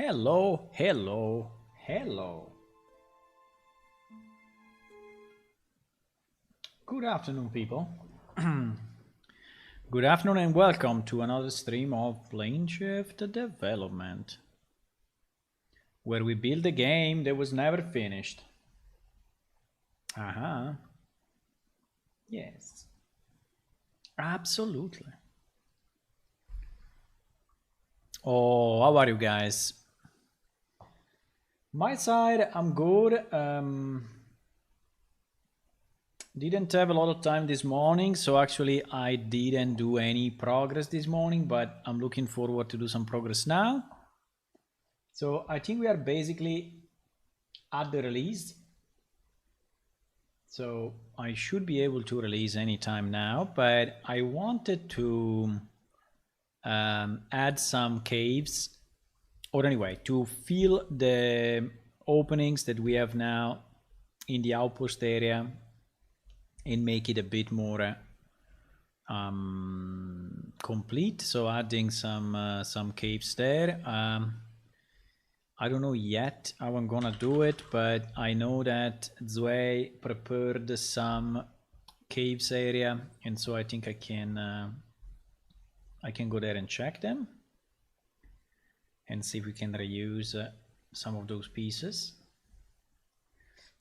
Hello, hello, hello. Good afternoon, people. Good afternoon and welcome to another stream of Plane Shift Development, where we build a game that was never finished. Uh-huh. Yes. Absolutely. Oh, how are you guys? My side, I'm good. Didn't have a lot of time this morning, so actually I didn't do any progress this morning, but I'm looking forward to do some progress now. So I think we are basically at the release. So I should be able to release anytime now, but I wanted to add some caves, or anyway, to fill the openings that we have now in the outpost area and make it a bit more complete. So adding some caves there. I don't know yet how I'm gonna do it, but I know that Zwei prepared some caves area, and so I think I can go there and check them and see if we can reuse some of those pieces.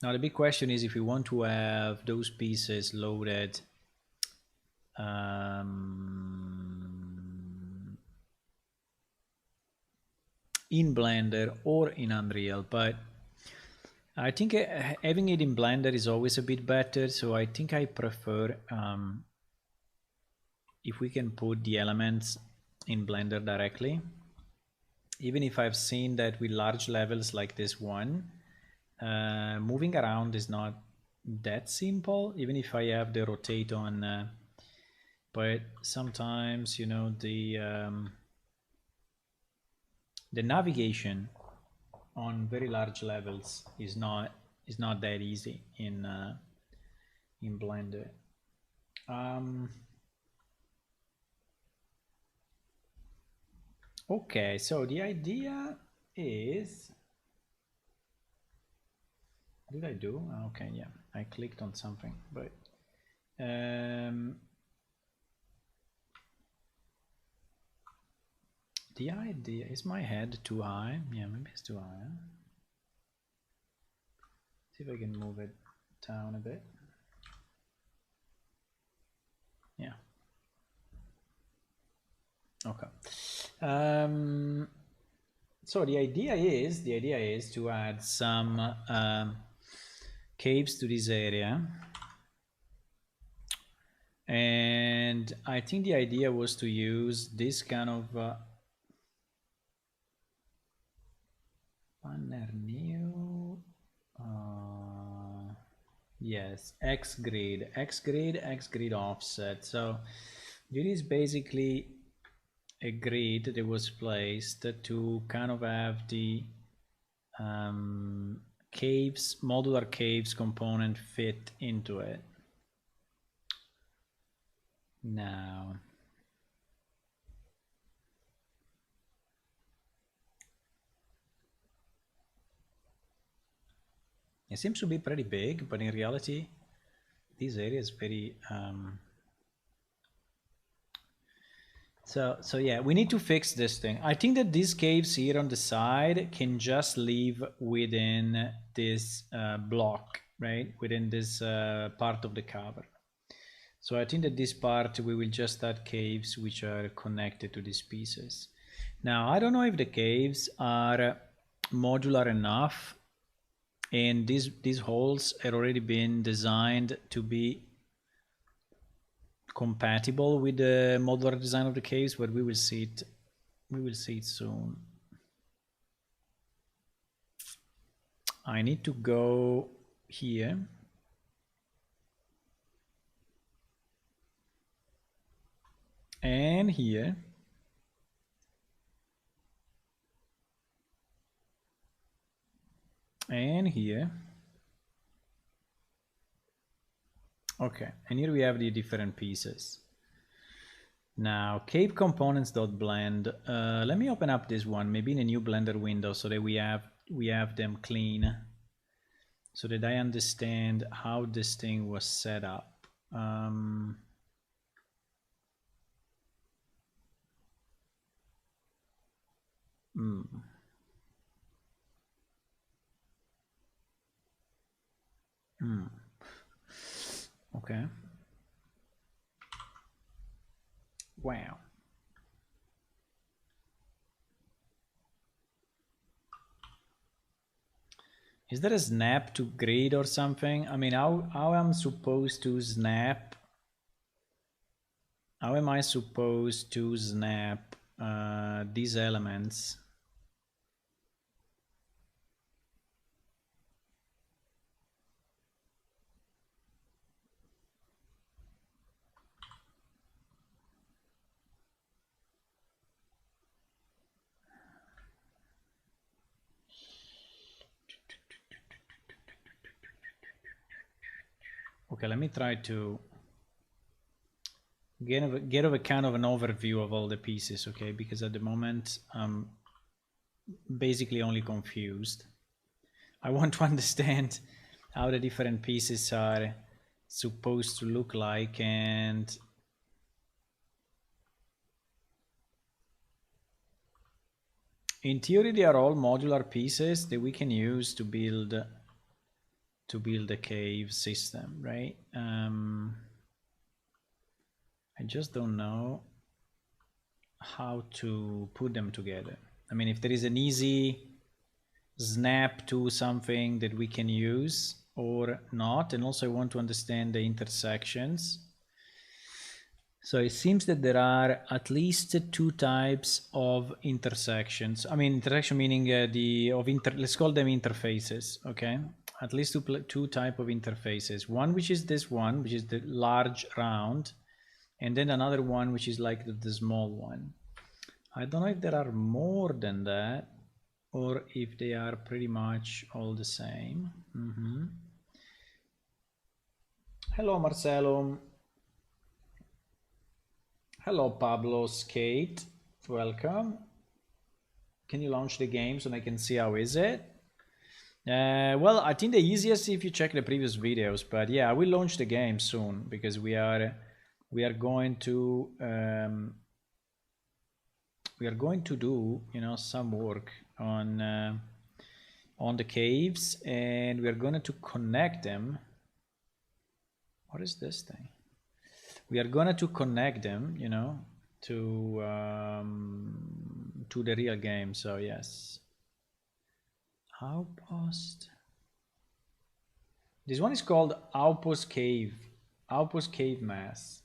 Now the big question is if we want to have those pieces loaded in Blender or in Unreal, but I think having it in Blender is always a bit better, so I think I prefer if we can put the elements in Blender directly, even if I've seen that with large levels like this one, moving around is not that simple, even if I have the rotate on, but sometimes, you know, the navigation on very large levels is not that easy in Blender. Okay, so the idea is, did I do? Okay, yeah, I clicked on something, but the idea is my head too high. Yeah, maybe it's too high. Huh? See if I can move it down a bit. Yeah. Okay. So the idea is to add some caves to this area, and I think the idea was to use this kind of banner new. Yes, X grid offset. So it is basically a grid that was placed to kind of have the caves, modular caves component fit into it. Now, it seems to be pretty big, but in reality, this area is very so yeah, we need to fix this thing. I think that these caves here on the side can just live within this block, right? Within this part of the cover. So I think that this part we will just add caves which are connected to these pieces. Now, I don't know if the caves are modular enough, and these holes have already been designed to be compatible with the modular design of the caves, but we will see it. We will see it soon. I need to go here. And here. And here. Okay, and here we have the different pieces. Now, cave components.blend. Let me open up this one, maybe in a new Blender window, so that we have them clean, so that I understand how this thing was set up. Okay. Wow. Is there a snap to grid or something? I mean, how am I supposed to snap? How am I supposed to snap these elements? Okay, let me try to get a kind of an overview of all the pieces, okay? Because at the moment I'm basically only confused. I want to understand how the different pieces are supposed to look like, and in theory they are all modular pieces that we can use to build a cave system, right? I just don't know how to put them together. I mean, if there is an easy snap to something that we can use or not, and also I want to understand the intersections. So it seems that there are at least two types of intersections. I mean, intersection meaning let's call them interfaces, okay? At least two type of interfaces. One which is this one, which is the large round, and then another one which is like the small one. I don't know if there are more than that or if they are pretty much all the same. Hello, Marcelo. Hello, Pablo Skate. Welcome. Can you launch the game so I can see how is it? Well, I think the easiest if you check the previous videos, but yeah, I will launch the game soon because we are going to do, you know, some work on the caves, and we are going to connect them. What is this thing? We are going to connect them, you know, to the real game. So yes. Outpost. This one is called Outpost Cave. Outpost Cave Mass.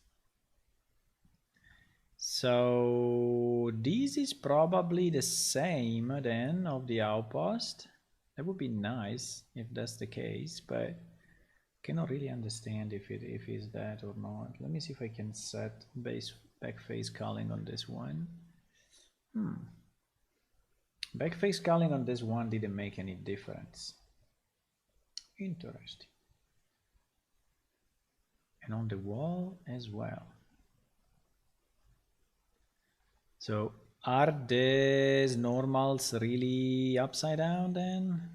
So this is probably the same then of the Outpost. That would be nice if that's the case, but cannot really understand if it is that or not. Let me see if I can set backface culling on this one. Backface culling on this one didn't make any difference. Interesting. And on the wall as well. So are these normals really upside down then?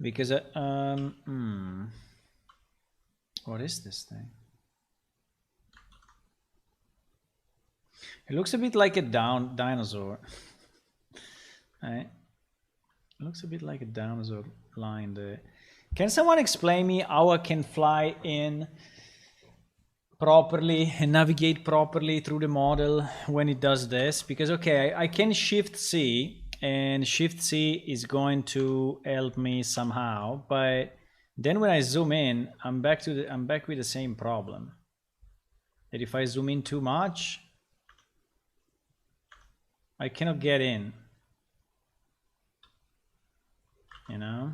Because what is this thing? It looks a bit like a dinosaur. Right? It looks a bit like a dinosaur line there. Can someone explain me how I can fly in properly and navigate properly through the model when it does this? Because okay, I can Shift C, and Shift C is going to help me somehow, but then when I zoom in, I'm back with the same problem. That if I zoom in too much, I cannot get in. You know?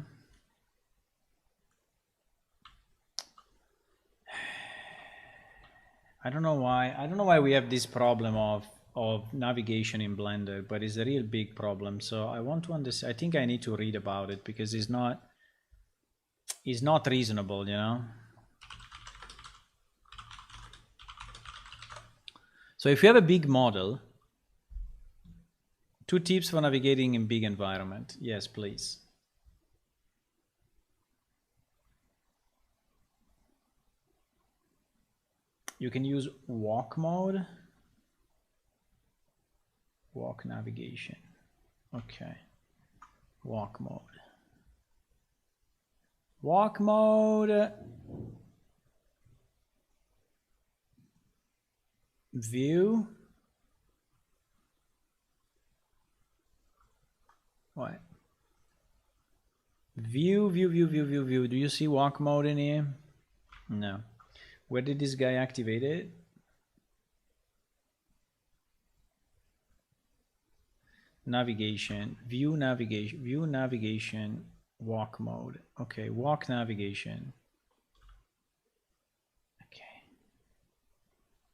I don't know why we have this problem of of navigation in Blender, but it's a real big problem. So I want to understand. I think I need to read about it because it's not reasonable, you know. So if you have a big model, 2 tips for navigating in big environment. Yes, please. You can use walk mode. Walk navigation. Okay. Walk mode. Walk mode. View. What? View. Do you see walk mode in here? No. Where did this guy activate it? Navigation, view navigation, walk mode. Okay, walk navigation. Okay.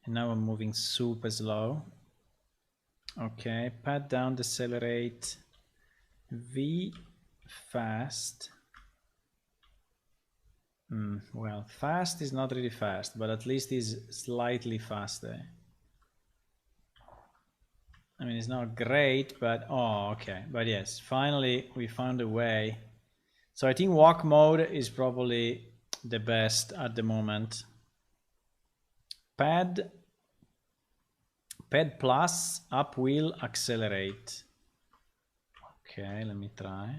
And now I'm moving super slow. Okay, pat down, decelerate, V fast. Well, fast is not really fast, but at least is slightly faster. I mean, it's not great, but oh, okay. But yes, finally we found a way. So I think walk mode is probably the best at the moment. Pad plus, up wheel, accelerate. Okay, let me try.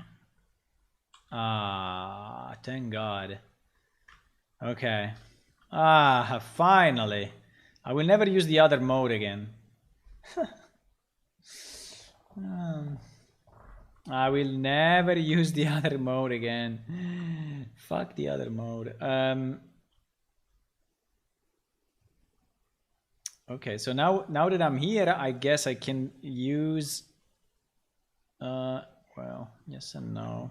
Ah, thank God. Okay. Ah, finally. I will never use the other mode again. I will never use the other mode again. Fuck the other mode. Okay, so now that I'm here, I guess I can use well, yes and no.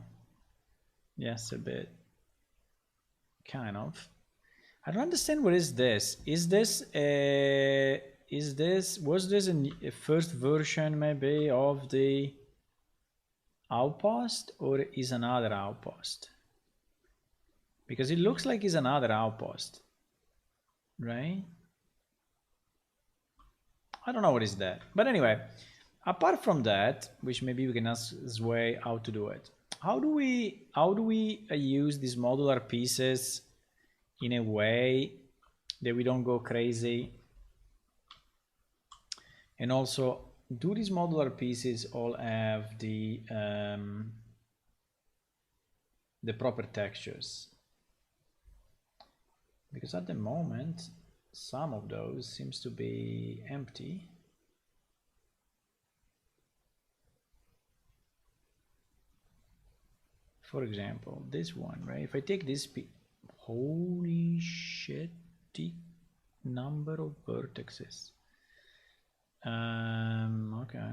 Yes, a bit. Kind of. I don't understand what is this. Was this a first version maybe of the outpost, or is another outpost? Because it looks like it's another outpost, right? I don't know what is that, but anyway, apart from that, which maybe we can ask Zway how to do it. How do we use these modular pieces in a way that we don't go crazy? And also, do these modular pieces all have the proper textures? Because at the moment, some of those seems to be empty. For example, this one, right? If I take this holy shit, number of vertices. Okay.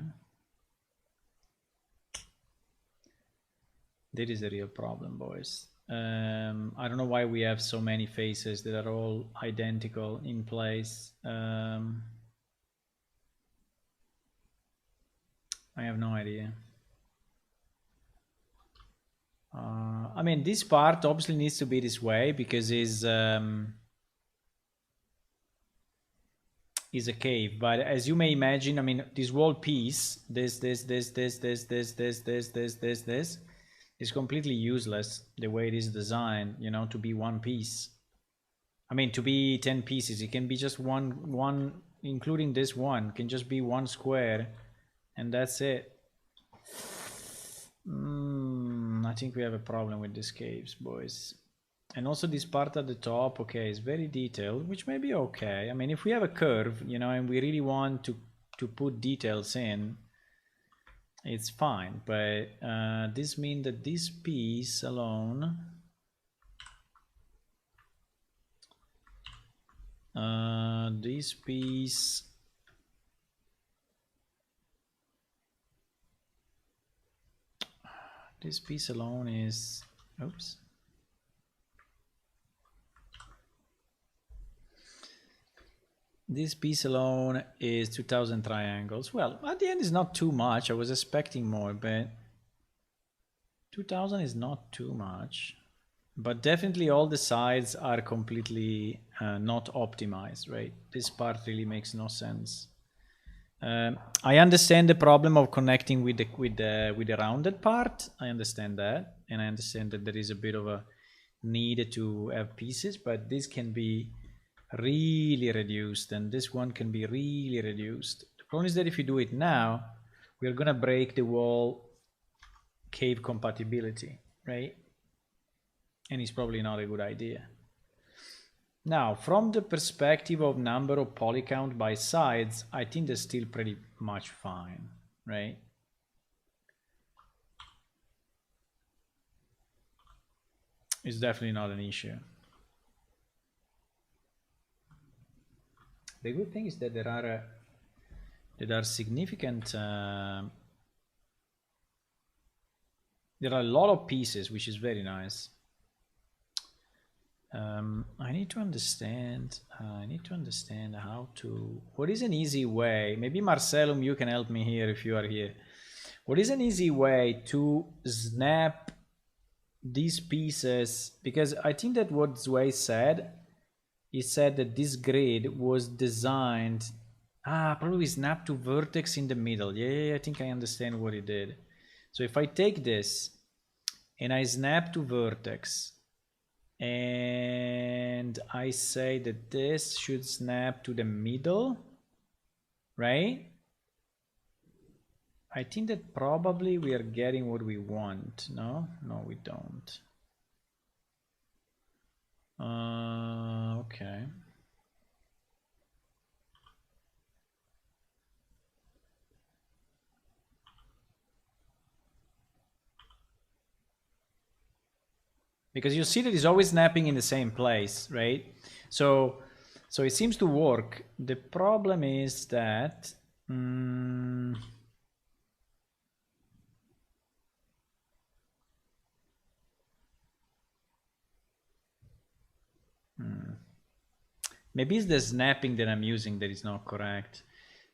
That is a real problem, boys. I don't know why we have so many faces that are all identical in place. I have no idea. I mean, this part obviously needs to be this way because is a cave. But as you may imagine, I mean, this whole piece, this is completely useless the way it is designed, you know, to be one piece. I mean, to be 10 pieces, it can be just one, including this one, can just be one square, and that's it. I think we have a problem with these caves, boys. And also this part at the top, okay, is very detailed, which may be okay. I mean, if we have a curve, you know, and we really want to put details in, it's fine. But this means that this piece alone, this piece, alone is, oops. This piece alone is 2000 triangles. Well, at the end is not too much. I was expecting more, but 2000 is not too much. But definitely all the sides are completely not optimized, right? This part really makes no sense. I understand the problem of connecting with the rounded part. I understand that, and I understand that there is a bit of a need to have pieces, but this can be really reduced, and this one can be really reduced. The problem is that if you do it now, we're gonna break the wall cave compatibility, right? And it's probably not a good idea. Now, from the perspective of number of poly count by sides, I think that's still pretty much fine, right? It's definitely not an issue. The good thing is that there are significant there are a lot of pieces, which is very nice. I need to understand how to, what is an easy way, maybe Marcellum, you can help me here if you are here. What is an easy way to snap these pieces? Because I think that what Zwei said, he said that this grid was designed, probably snap to vertex in the middle. Yeah, I think I understand what he did. So if I take this and I snap to vertex, and I say that this should snap to the middle, right? I think that probably we are getting what we want. No, we don't. Okay. Because you see that it's always snapping in the same place, right? So it seems to work. The problem is that maybe it's the snapping that I'm using that is not correct.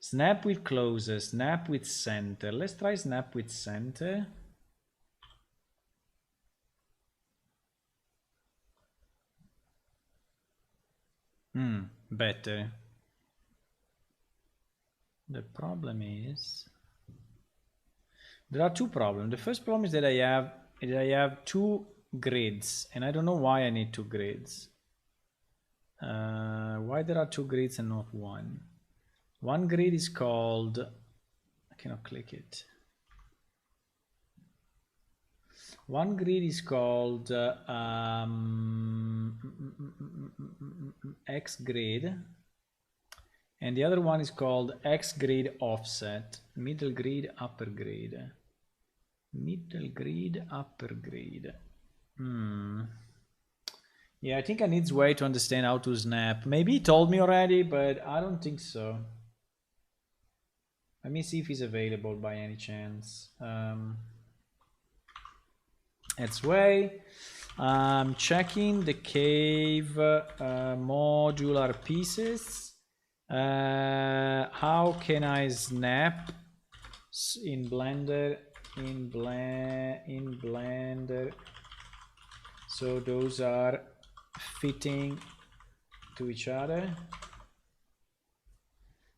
Snap with closer, snap with center. Let's try snap with center. Better. The problem is there are two problems. The first problem is that I have two grids, and I don't know why I need two grids. Why there are two grids and not one? One grid is called, I cannot click it. One grid is called X grid, and the other one is called X grid offset, middle grid, upper grid. Middle grid, upper grid. Yeah, I think I need a way to understand how to snap. Maybe he told me already, but I don't think so. Let me see if he's available by any chance. It's way. I'm checking the cave modular pieces. How can I snap in Blender? In Blender, so those are fitting to each other.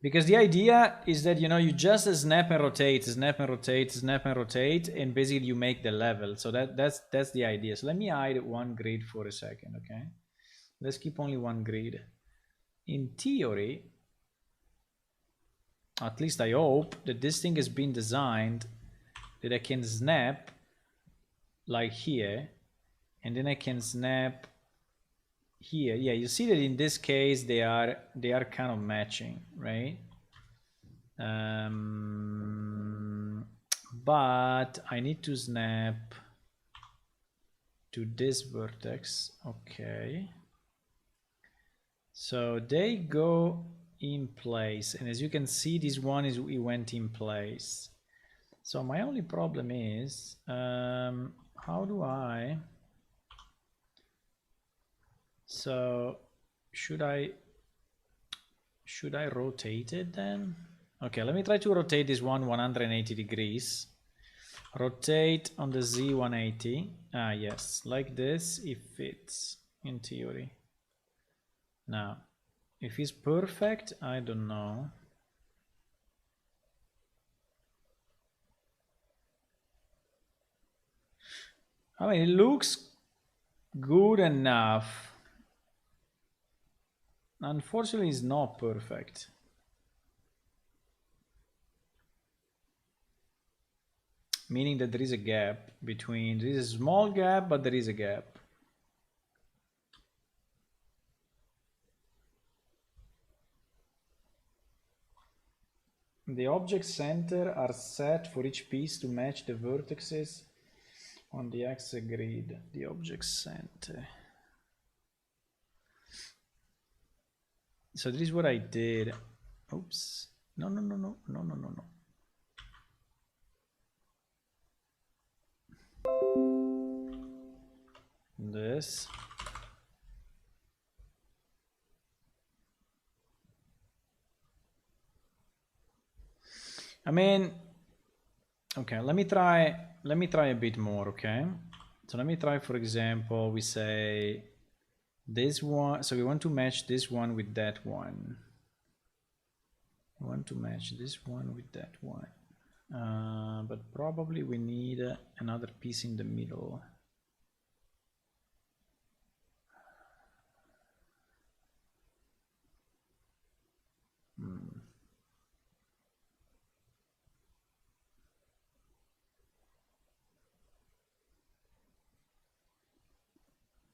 Because the idea is that, you know, you just snap and rotate, snap and rotate, snap and rotate, and basically you make the level. So that's the idea. So let me hide one grid for a second, okay? Let's keep only one grid. In theory, at least I hope that this thing has been designed that I can snap like here, and then I can snap here. Yeah, you see that in this case they are kind of matching, right? But I need to snap to this vertex. Okay, so they go in place, and as you can see, this one is, it went in place. So my only problem is how do I, so should I Should I rotate it then? Okay, let me try to rotate this one 180 degrees. Rotate on the Z 180. Ah, yes, like this, it fits in theory. Now, if it's perfect, I don't know. I mean, it looks good enough. Unfortunately, it's not perfect. Meaning that there is a gap between, there is a small gap, but there is a gap. The object center are set for each piece to match the vertices on the axis grid. The object center. So this is what I did. Oops. No. This. I mean, okay, let me try a bit more, okay? So let me try, for example, we say this one, so we want to match this one with that one. We want to match this one with that one. But probably we need another piece in the middle.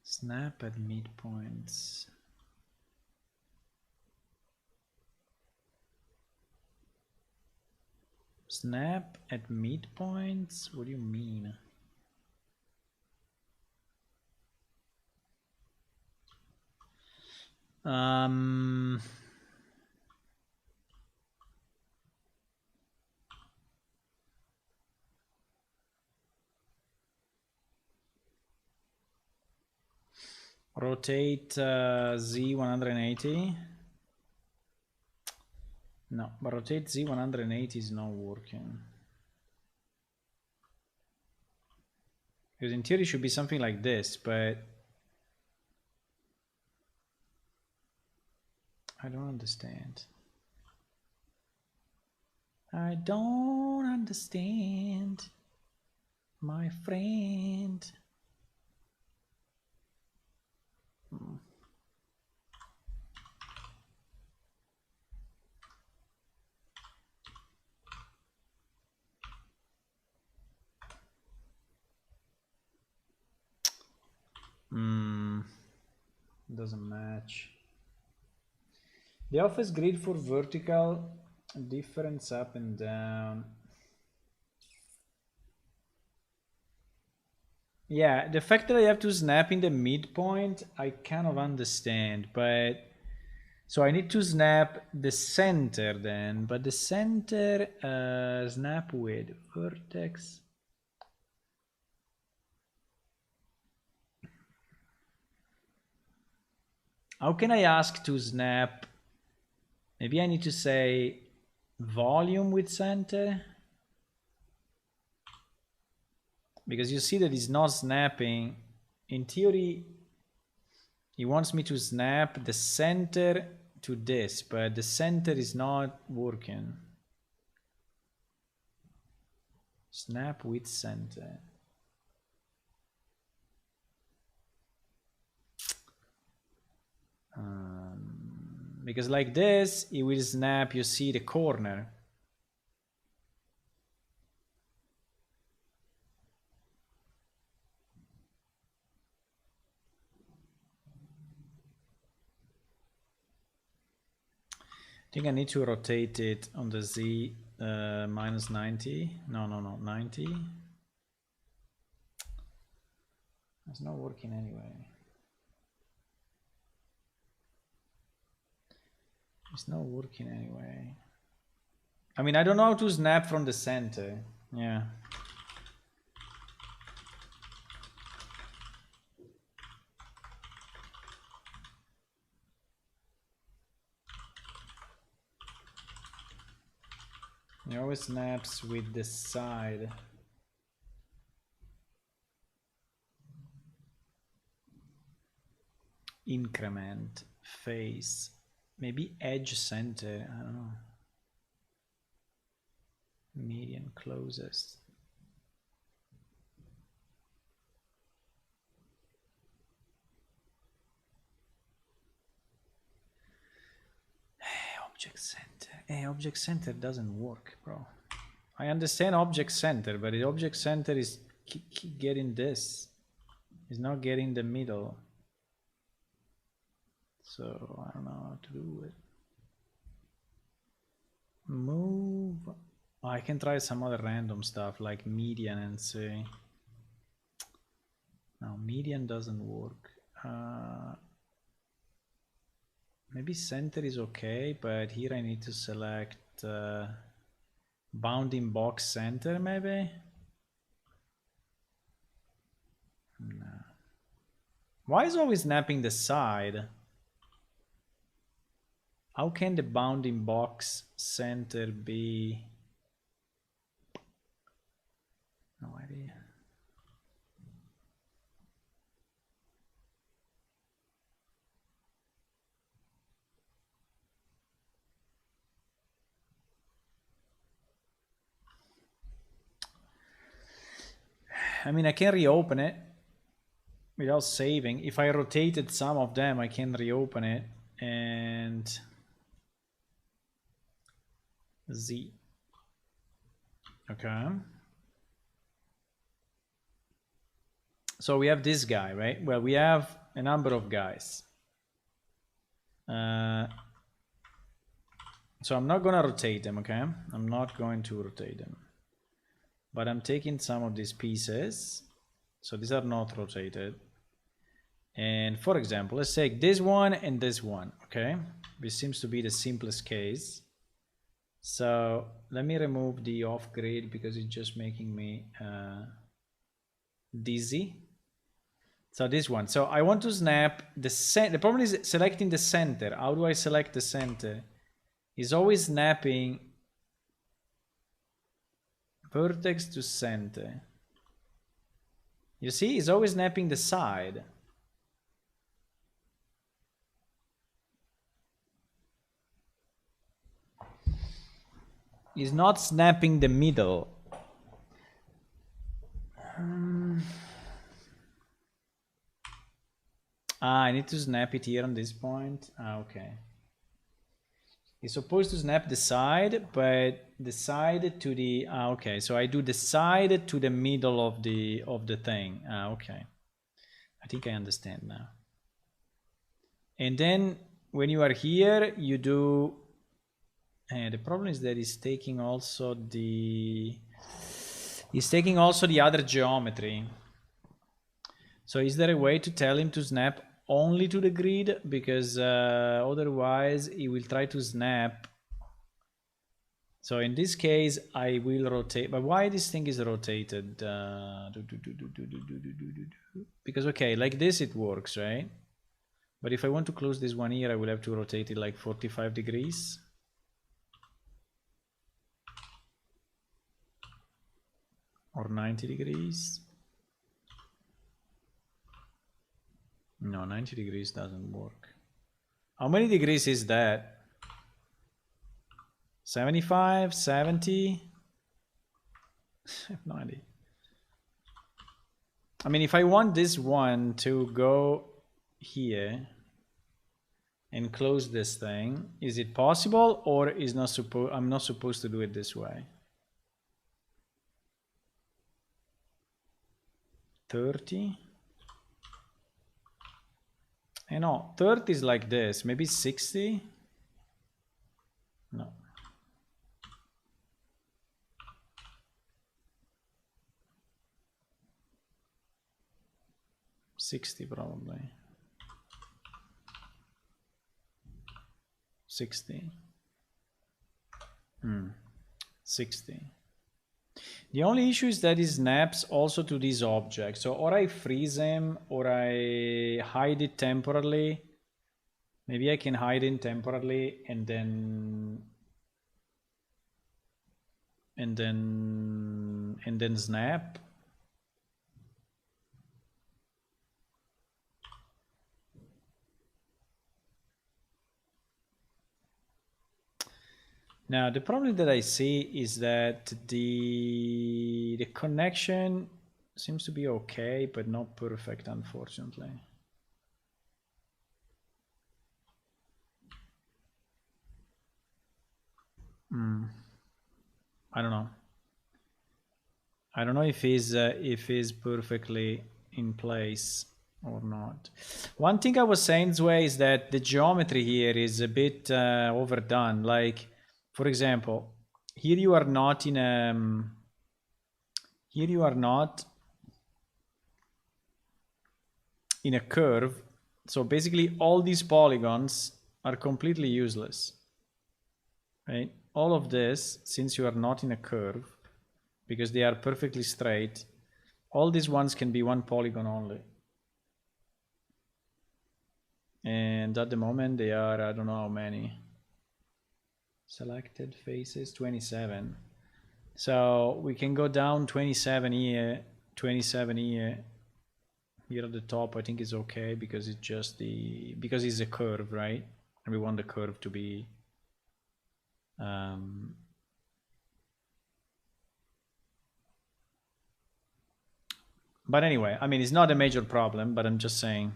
Snap at midpoints. Snap at midpoints? What do you mean? Rotate Z 180. No, but rotate Z 180 is not working. Because in theory it should be something like this, but I don't understand. I don't understand, my friend. Doesn't match. The office grid for vertical difference up and down. Yeah, the fact that I have to snap in the midpoint, I kind of understand, but so I need to snap the center then, but the center snap with vertex. How can I ask to snap? Maybe I need to say volume with center. Because you see that it's not snapping. In theory, he wants me to snap the center to this, but the center is not working. Snap with center. Because like this, it will snap, you see the corner. I think I need to rotate it on the Z minus 90. No, 90. It's not working anyway. It's not working anyway. I mean, I don't know how to snap from the center. Yeah. It always snaps with the side. Increment, face, maybe edge center, I don't know. Median, closest. Object center. Hey, object center doesn't work, bro. I understand object center, but the object center is getting this. It's not getting the middle. So I don't know how to do it. Move. Oh, I can try some other random stuff like median and see. No, median doesn't work. Maybe center is okay, but here I need to select bounding box center maybe? No. Why is always snapping the side? How can the bounding box center be? No idea. I mean, I can reopen it without saving. If I rotated some of them, I can reopen it and Z. Okay. So we have this guy, right? Well, we have a number of guys. So I'm not gonna rotate them, okay? I'm not going to rotate them. But I'm taking some of these pieces. So these are not rotated. And for example, let's take this one and this one, okay? This seems to be the simplest case. So let me remove the off grid because it's just making me dizzy. So this one. So I want to snap the center. The problem is selecting the center. How do I select the center? It's always snapping vertex to center. You see, it's always snapping the side. It's not snapping the middle. I need to snap it here on this point. Okay. It's supposed to snap the side, but the side to the okay. So I do the side to the middle of the thing. Okay. I think I understand now. And then when you are here, you do. The problem is that it's taking also the. It's taking also the other geometry. So is there a way to tell him to snap only to the grid? Because otherwise he will try to snap. So in this case, I will rotate. But why this thing is rotated? Because, okay, like this it works, right? But if I want to close this one here, I will have to rotate it like 45 degrees. Or 90 degrees. No, 90 degrees doesn't work. How many degrees is that? 75, 70? I have no idea. I mean, if I want this one to go here and close this thing, is it possible, or is not supposed? I'm not supposed to do it this way. 30. You know, 30 is like this. Maybe 60. No. 60 probably. 60. 60. The only issue is that it snaps also to these objects. So or I freeze him or I hide it temporarily. Maybe I can hide it temporarily and then and then snap. Now the problem that I see is that the connection seems to be okay, but not perfect, unfortunately. I don't know. I don't know if he's perfectly in place or not. One thing I was saying, Zway, is that the geometry here is a bit overdone. Like, for example, here you are not in a here you are not in a curve. So basically, all these polygons are completely useless, right? All of this, since you are not in a curve, because they are perfectly straight, all these ones can be one polygon only. And at the moment they are, I don't know how many. Selected faces, 27. So we can go down 27 here, 27 here. Here at the top I think is okay because it's just because it's a curve, right? And we want the curve to be but anyway, I mean, it's not a major problem, but I'm just saying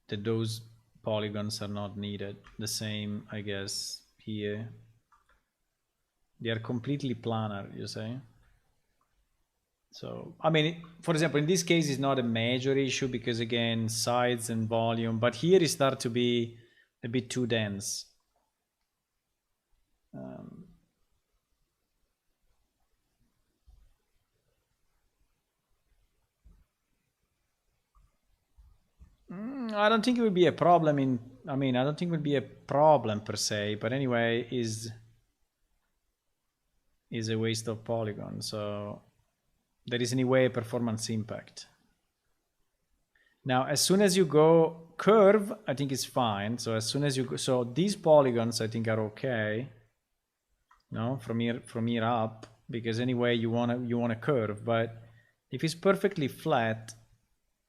that those polygons are not needed. The same, I guess, here. They are completely planar, you say? So, I mean, for example, in this case, it's not a major issue because, again, size and volume. But here it starts to be a bit too dense. I don't think it would be a problem in. I mean, I don't think it would be a problem per se. But anyway, is a waste of polygon. So there is anyway a performance impact. Now, as soon as you go curve, I think it's fine. So as soon as you go, so these polygons I think are okay. No, from here up, because anyway you want a curve. But if it's perfectly flat,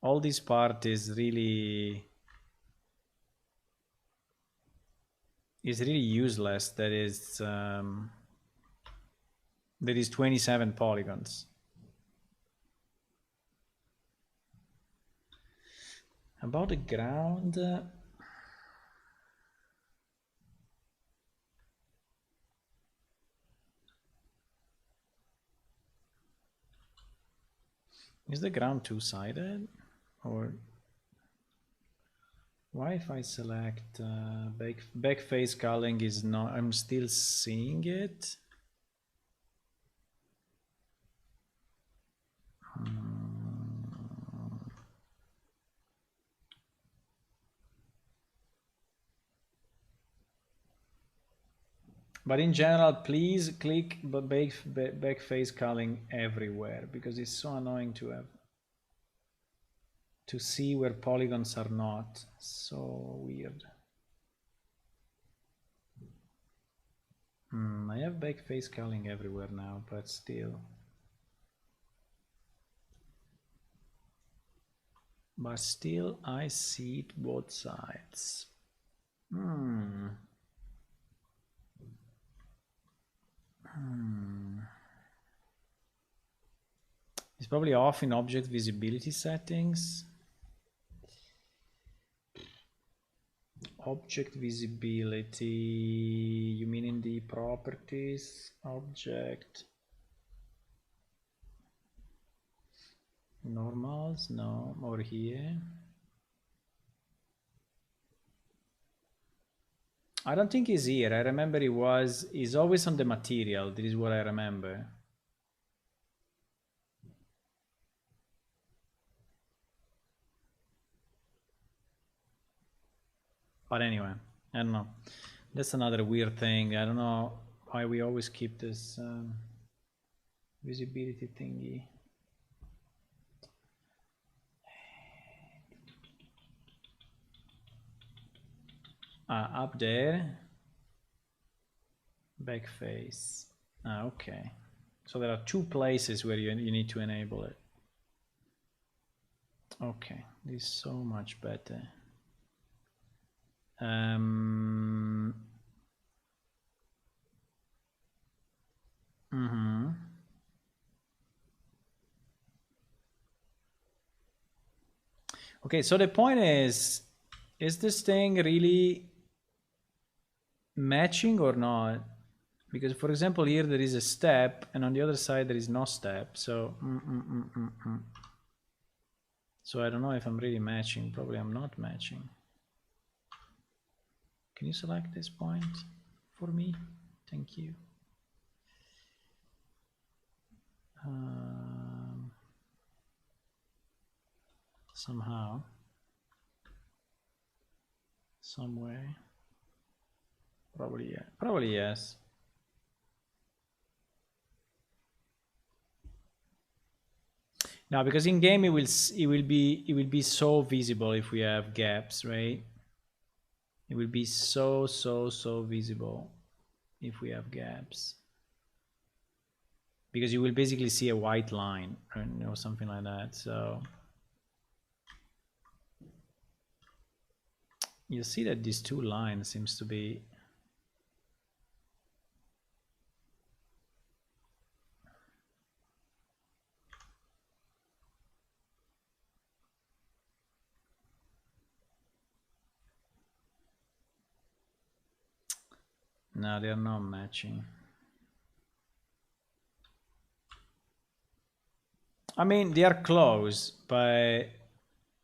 all this part is really useless. That is 27 polygons. About the ground, is the ground two-sided? Or why if I select back face culling is not, I'm still seeing it. But in general, please click back face culling everywhere because it's so annoying to have to see where polygons are not. So weird. I have back face culling everywhere now, but still. But still I see it both sides. It's probably off in object visibility settings. Object visibility, you mean in the properties? Object normals? No, or here. I don't think he's here. I remember he's always on the material. This is what I remember. But anyway, I don't know. That's another weird thing. I don't know why we always keep this visibility thingy. Up there. Back face. Okay. So there are two places where you need to enable it. Okay, this is so much better. Okay, so the point is this thing really matching or not? Because for example, here there is a step, and on the other side there is no step. So, so I don't know if I'm really matching. Probably I'm not matching. Can you select this point for me? Thank you. Somehow, some way. Probably yeah. Probably yes. Now, because in game it will be so visible if we have gaps, right? It will be so visible if we have gaps, because you will basically see a white line or something like that. So you see that these two lines seems to be no, they are not matching. I mean, they are close, but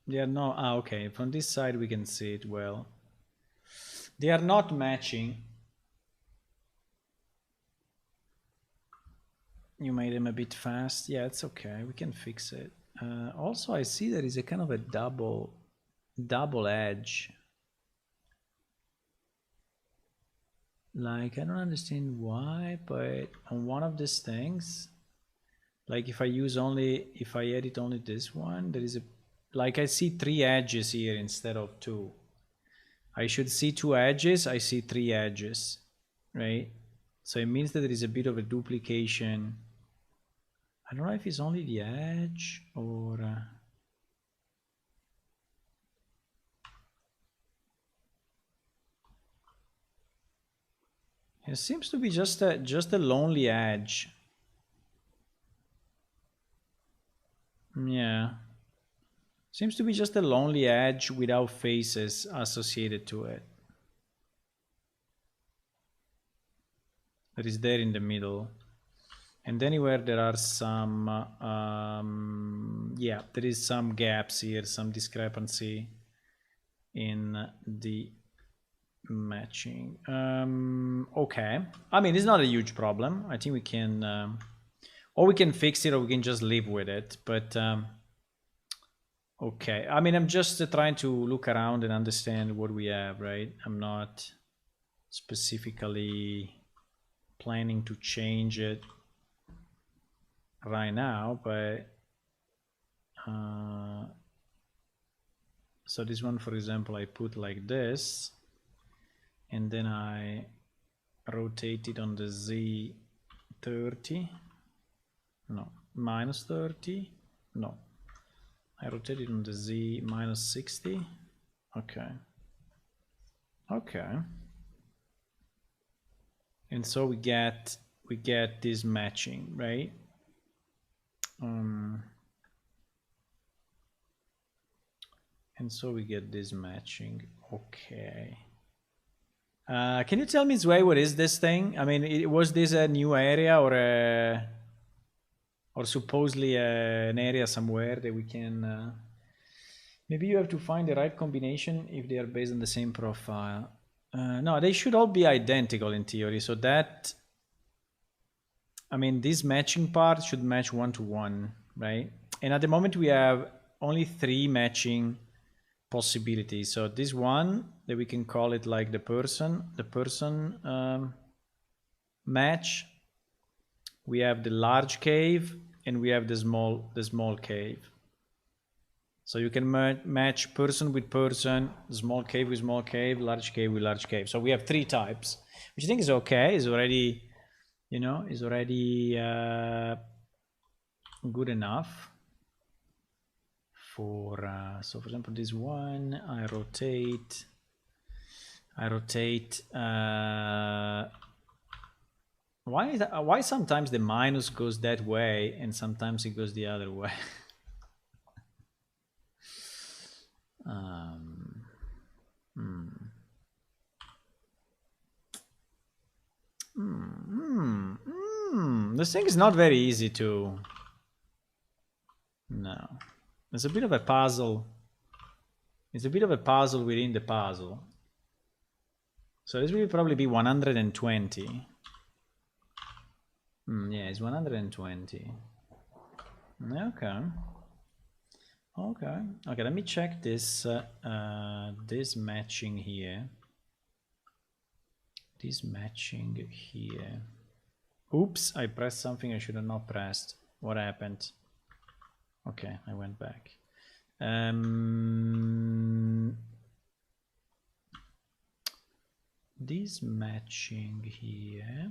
they are not. Ah, okay. From this side we can see it well. They are not matching. You made them a bit fast. Yeah, it's okay. We can fix it. Also, I see there is a kind of a double edge. Like, I don't understand why, but on one of these things, like if I edit only this one, there is like I see 3 edges here instead of 2. I should see 2 edges, I see 3 edges, right? So it means that there is a bit of a duplication. I don't know if it's only the edge or... It seems to be just a lonely edge. Yeah. Seems to be just a lonely edge without faces associated to it. That is there in the middle. And anywhere there are some, yeah, there is some gaps here, some discrepancy in the matching. Okay. I mean, it's not a huge problem. I think we can, or we can fix it or we can just live with it. But, okay. I mean, I'm just trying to look around and understand what we have, right? I'm not specifically planning to change it right now, but so this one, for example, I put like this, and then I rotate it on the Z 30. No, minus 30. No, I rotate it on the Z minus 60. Okay. Okay. And so we get this matching, right? And so we get this matching. Okay. Can you tell me, Zwei, what is this thing? I mean, was this a new area or supposedly an area somewhere that we can... maybe you have to find the right combination if they are based on the same profile. No, they should all be identical in theory. So that... I mean, this matching part should match 1-to-1, right? And at the moment we have only 3 matching possibilities. So this one, that we can call it like the person match. We have the large cave and we have the small cave. So you can match person with person, small cave with small cave, large cave with large cave. So we have 3 types, which I think is okay. Is already you know, is already good enough for so for example this one I rotate why is that, why sometimes the minus goes that way and sometimes it goes the other way. um, hmm. This thing is not very easy to. No, it's a bit of a puzzle. It's a bit of a puzzle within the puzzle. So this will probably be 120. Yeah, it's 120. Okay. Okay. Okay, let me check this this matching here. This matching here. Oops, I pressed something I should have not pressed. What happened? Okay, I went back. This matching here.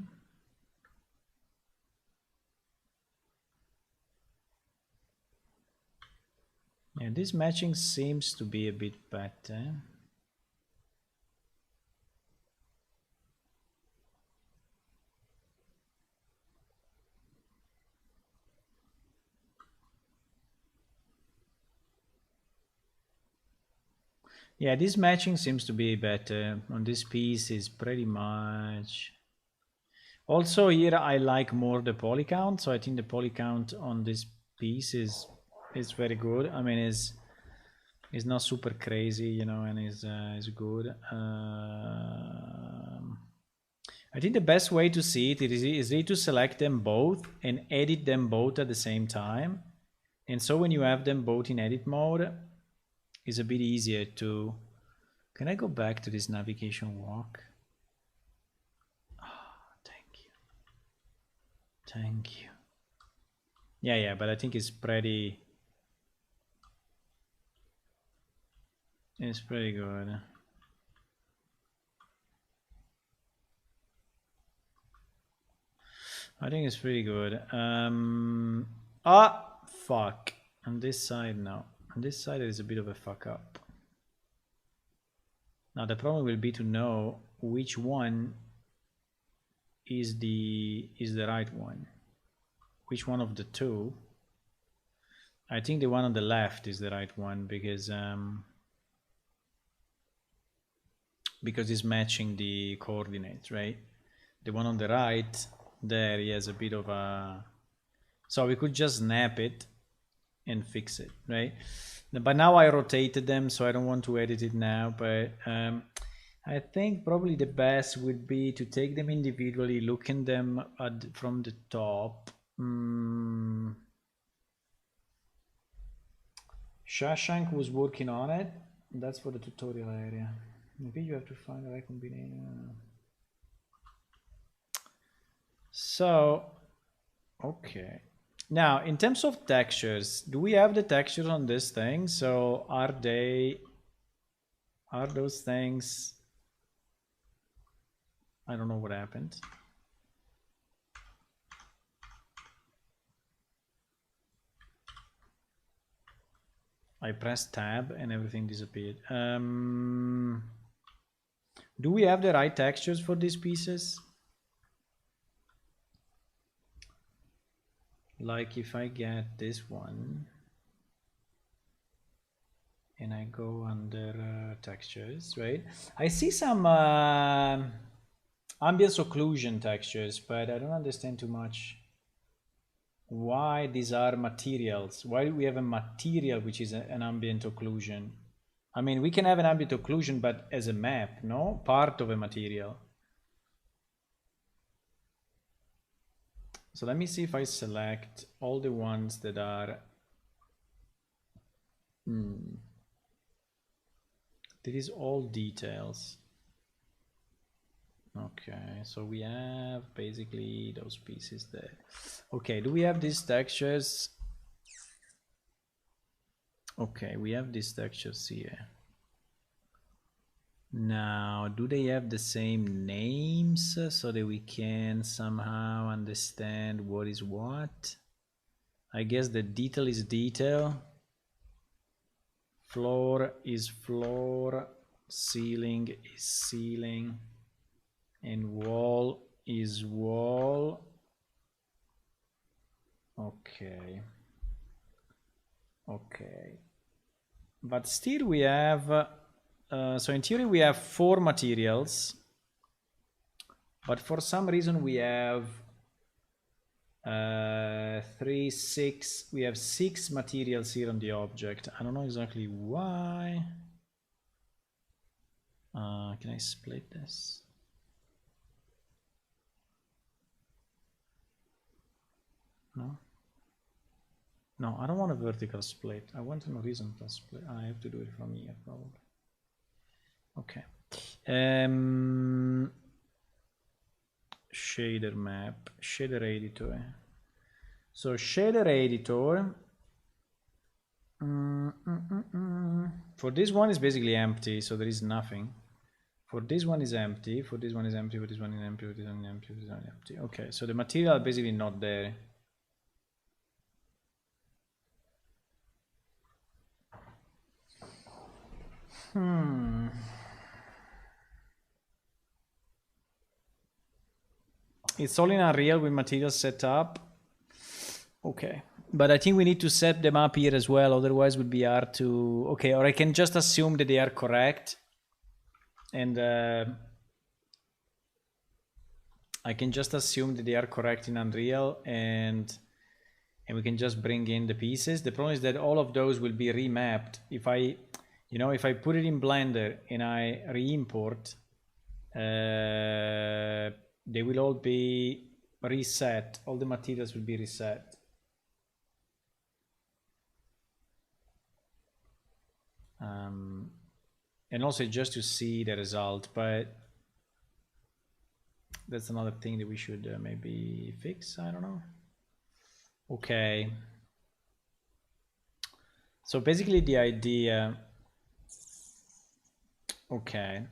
Yeah, this matching seems to be a bit better. Yeah, this matching seems to be better. On this piece is pretty much. Also here I like more the poly count, so I think the poly count on this piece is very good. I mean, is not super crazy, you know, and is good. I think the best way to see it is really to select them both and edit them both at the same time. And so when you have them both in edit mode, it's a bit easier to. Can I go back to this navigation walk? Thank you. Yeah, but I think it's pretty good. I think it's pretty good. Fuck. On this side, no. On this side, it is a bit of a fuck up. Now the problem will be to know which one is the right one. Which one of the two? I think the one on the left is the right one because it's matching the coordinates, right? The one on the right there, he has a bit of a. So we could just snap it and fix it, right? But now I rotated them, so I don't want to edit it now. But I think probably the best would be to take them individually, look at them from the top. Shashank was working on it. That's for the tutorial area. Maybe you have to find the right combination. So, okay. Now, in terms of textures, do we have the textures on this thing? So are those things? I don't know what happened. I pressed tab and everything disappeared. Do we have the right textures for these pieces? Like if I get this one and I go under textures, right? I see some ambience occlusion textures, but I don't understand too much why these are materials. Why do we have a material which is an ambient occlusion? I mean, we can have an ambient occlusion, but as a map, no? Part of a material. So let me see if I select all the ones that are. This is all details. Okay, so we have basically those pieces there. Okay, do we have these textures? Okay, we have these textures here. Now, do they have the same names so that we can somehow understand what is what? I guess the detail is detail. Floor is floor, ceiling is ceiling, and wall is wall. Okay. Okay. But still we have, so in theory we have 4 materials, but for some reason we have 3, 6, we have 6 materials here on the object. I don't know exactly why. Can I split this? No? No, I don't want a vertical split. I want an horizontal split. I have to do it from here, probably. Okay. Shader map, shader editor. So shader editor. For this one is basically empty, so there is nothing. For this one is empty. For this one is empty. For this one is empty. For this one is empty. For this one is empty. Okay, so the material basically not there. It's all in Unreal with materials set up. Okay, but I think we need to set them up here as well, otherwise it would be hard to... Okay, or I can just assume that they are correct. And I can just assume that they are correct in Unreal, and we can just bring in the pieces. The problem is that all of those will be remapped. If I, you know, if I put it in Blender and I re-import, they will all be reset. All the materials will be reset. And also just to see the result, but that's another thing that we should maybe fix. I don't know. Okay. So basically the idea, okay.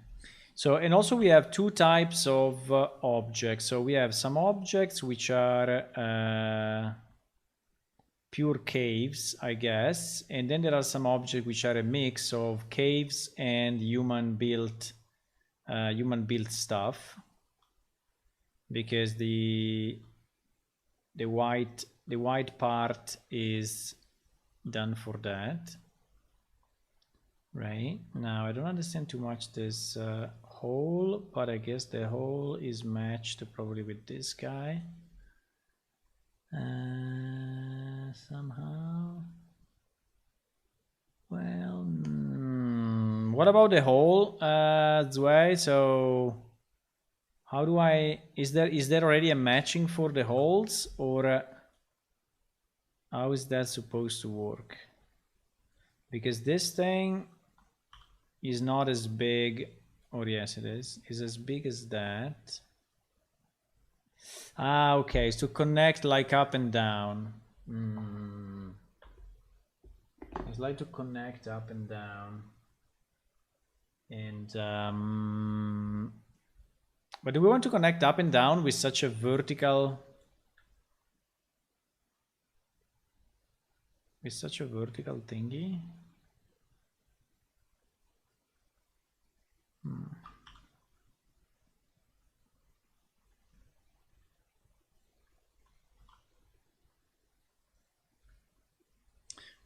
So, and also we have 2 types of objects. So we have some objects which are pure caves, I guess. And then there are some objects which are a mix of caves and human built stuff. Because the white part is done for that. Right, now I don't understand too much this hole, but I guess the hole is matched probably with this guy somehow. Well, what about the hole, Zwei? So how do I, is there already a matching for the holes, or how is that supposed to work? Because this thing is not as big, or yes it is as big as that. Ah, okay, so connect like up and down. It's like to connect up and down. And but do we want to connect up and down with such a vertical thingy?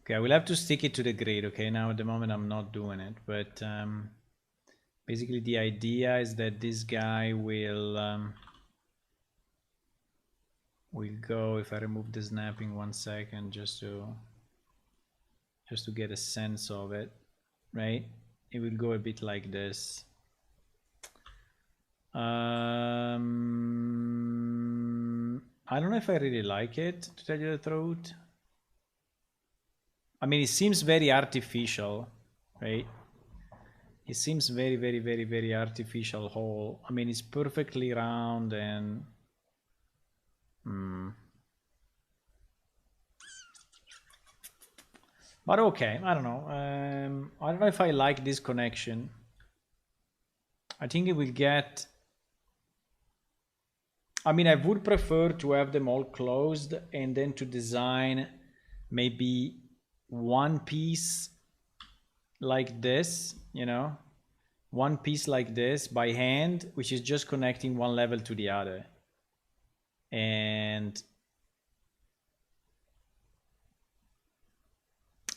Okay, I will have to stick it to the grid. Okay, now at the moment I'm not doing it, but basically the idea is that this guy will go, if I remove the snapping 1 second, just to get a sense of it, right? It will go a bit like this. I don't know if I really like it, to tell you the truth. I mean, it seems very artificial, right? It seems very, very, very, very artificial hole. I mean, it's perfectly round and... But okay, I don't know. I don't know if I like this connection. I think it will get, I mean, I would prefer to have them all closed and then to design maybe one piece like this, you know, one piece like this by hand, which is just connecting one level to the other. And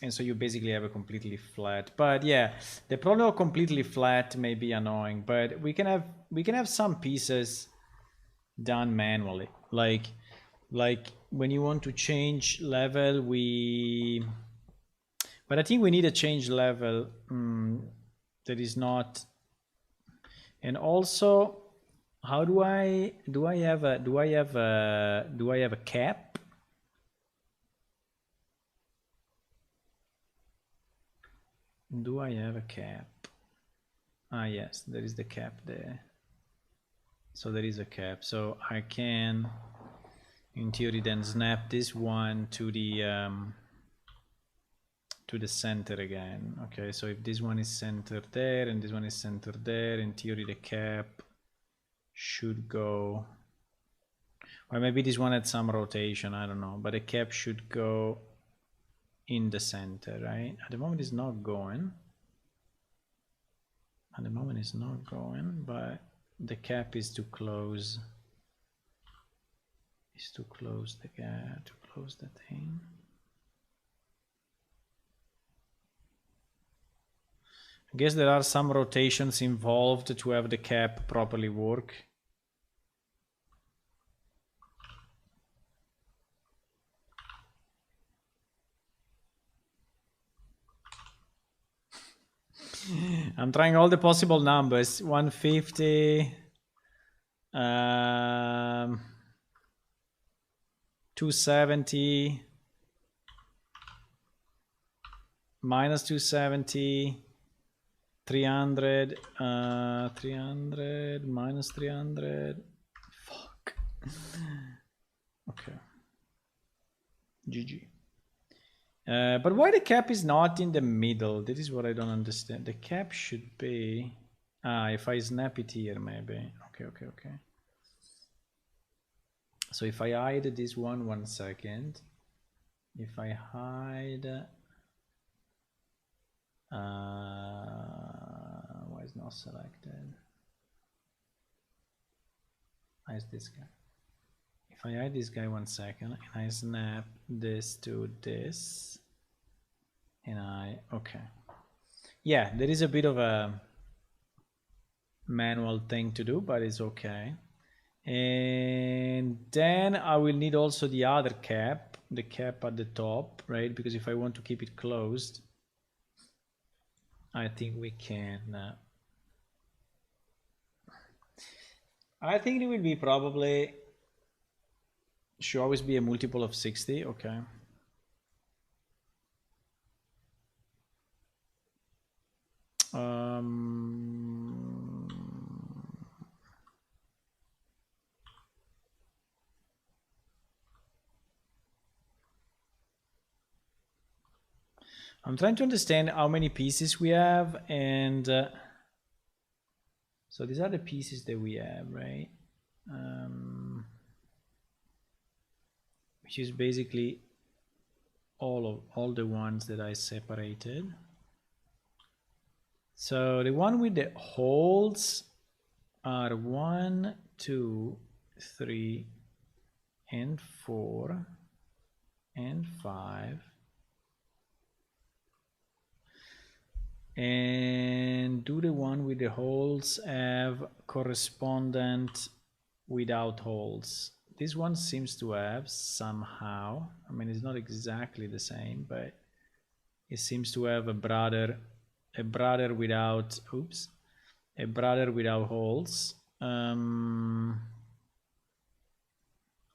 so you basically have a completely flat. But yeah, the problem of completely flat may be annoying, but we can have some pieces done manually, like when you want to change level, but I think we need a change level that is not. And also, how do I have a cap? Do I have a cap? Ah, yes, there is the cap there. So there is a cap. So I can, in theory, then snap this one to the center again. Okay, so if this one is centered there and this one is centered there, in theory the cap should go, or maybe this one had some rotation, I don't know, but the cap should go in the center, right? At the moment it's not going. At the moment it's not going, but the cap is to close. Is to close the gap, to close the thing. I guess there are some rotations involved to have the cap properly work. I'm trying all the possible numbers. 150, 270, minus 270, 300, 300, minus 300. Fuck. Okay. GG. But why the cap is not in the middle? That is what I don't understand. The cap should be... if I snap it here, maybe. Okay. So if I hide this one second. If I hide... why is not selected? Why is this guy? If I hide this guy 1 second and I snap this to this, and okay. Yeah, there is a bit of a manual thing to do, but it's okay. And then I will need also the other cap, the cap at the top, right? Because if I want to keep it closed, I think we can. I think it will be probably, should always be a multiple of 60. Okay. I'm trying to understand how many pieces we have, and so these are the pieces that we have, right? Which is basically all the ones that I separated. So the one with the holes are 1, 2, 3, and 4, and 5. And do the one with the holes have correspondent without holes? This one seems to have somehow. I mean, it's not exactly the same, but it seems to have a brother without, oops, a brother without holes,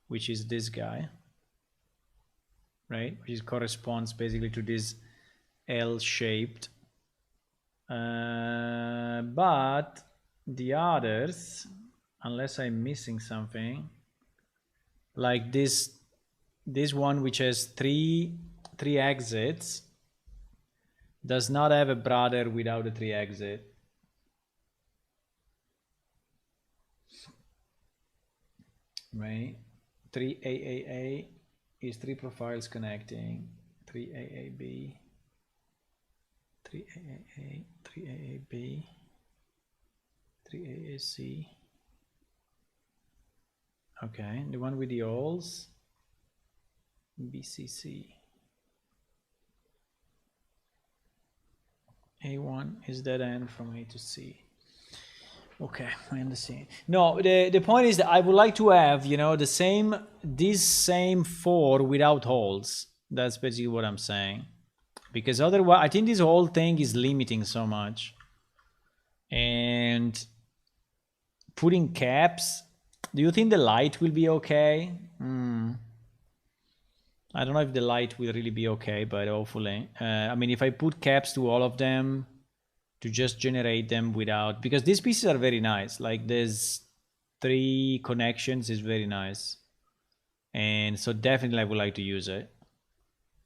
which is this guy, right? Which corresponds basically to this L-shaped. But the others, unless I'm missing something, like this one which has three exits, does not have a brother without a 3 exit. right? 3AAA is 3 profiles connecting. 3AAB, 3AAA, 3AAB, 3AAC. Okay, the one with the alls, BCC. A1 is dead end from A to C. Okay, I understand. No, the point is that I would like to have, you know, this same 4 without holes. That's basically what I'm saying. Because otherwise, I think this whole thing is limiting so much. And putting caps, do you think the light will be okay? I don't know if the light will really be okay, but hopefully. I mean, if I put caps to all of them, to just generate them without, because these pieces are very nice. Like there's 3 connections is very nice. And so definitely I would like to use it.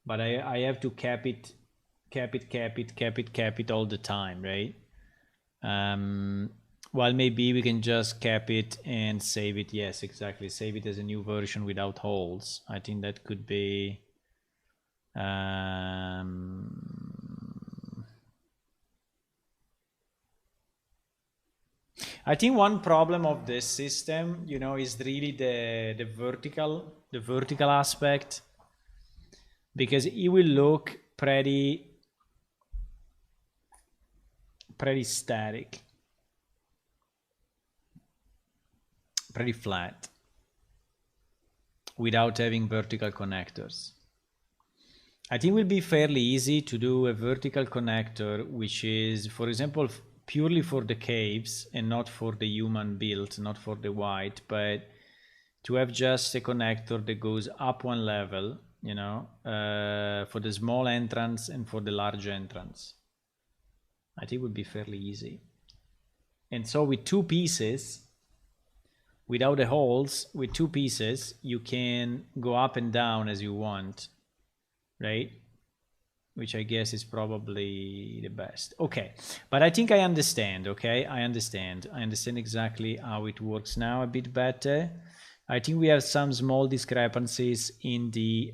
But I have to cap it all the time, right? Well, maybe we can just cap it and save it. Yes, exactly. Save it as a new version without holes. I think that could be I think one problem of this system, you know, is really the vertical aspect, because it will look pretty static, pretty flat, without having vertical connectors. I think it will be fairly easy to do a vertical connector, which is, for example, purely for the caves and not for the human build, not for the white, but to have just a connector that goes up 1 level, you know, for the small entrance and for the large entrance. I think it would be fairly easy. And so with 2 pieces, without the holes, with 2 pieces, you can go up and down as you want, right? Which I guess is probably the best. Okay, but I think I understand, okay? I understand exactly how it works now a bit better. I think we have some small discrepancies in the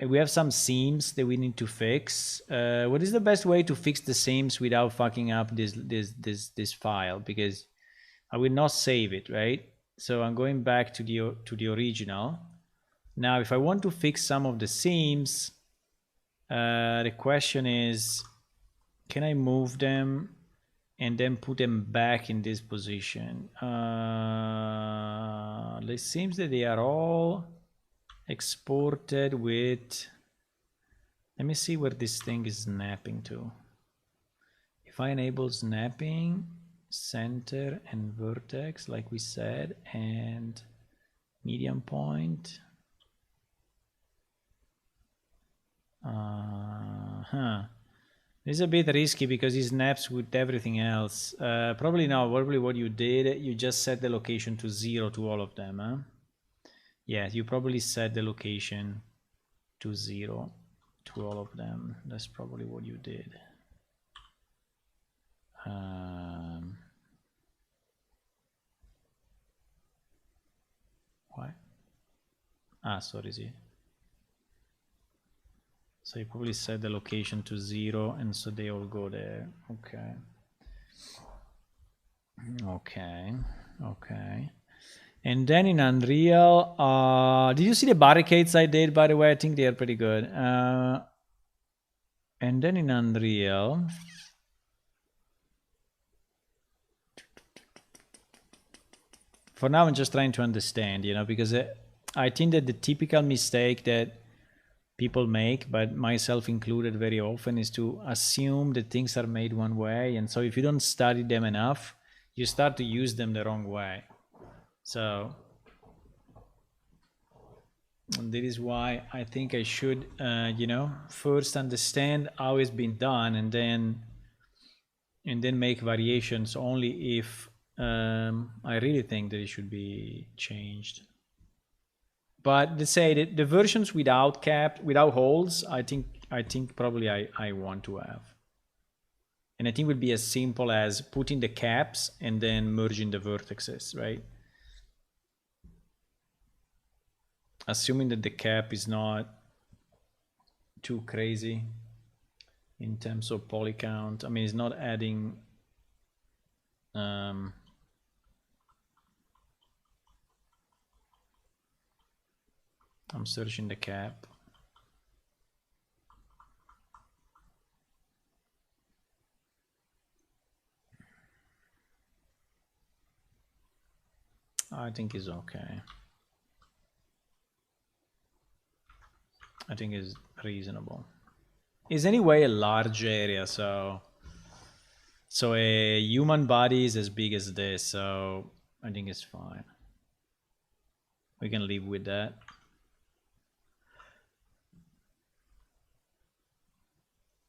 we have some seams that we need to fix. What is the best way to fix the seams without fucking up this file? Because I will not save it, right? So I'm going back to the original. Now, if I want to fix some of the seams, the question is, can I move them and then put them back in this position? It seems that they are all exported with, let me see where this thing is snapping to. If I enable snapping, center and vertex, like we said, and medium point. This is a bit risky because it snaps with everything else. Probably no, probably what you did, you just set the location to 0 to all of them, huh? Yeah, you probably set the location to 0 to all of them. That's probably what you did. Why? Sorry, see. So you probably set the location to 0, and so they all go there. Okay. And then in Unreal, did you see the barricades I did, by the way? I think they are pretty good. And then in Unreal, for now I'm just trying to understand, you know, because I think that the typical mistake that people make, but myself included very often, is to assume that things are made one way, and so if you don't study them enough, you start to use them the wrong way. So that is why I think I should, you know, first understand how it's been done, and then make variations only if I really think that it should be changed. But let's say that the versions without holes, I think probably I want to have. And I think it would be as simple as putting the caps and then merging the vertices, right? Assuming that the cap is not too crazy in terms of poly count. I mean, it's not adding I'm searching the cap. I think it's okay. I think it's reasonable. It's anyway a large area, so a human body is as big as this, so I think it's fine. We can live with that.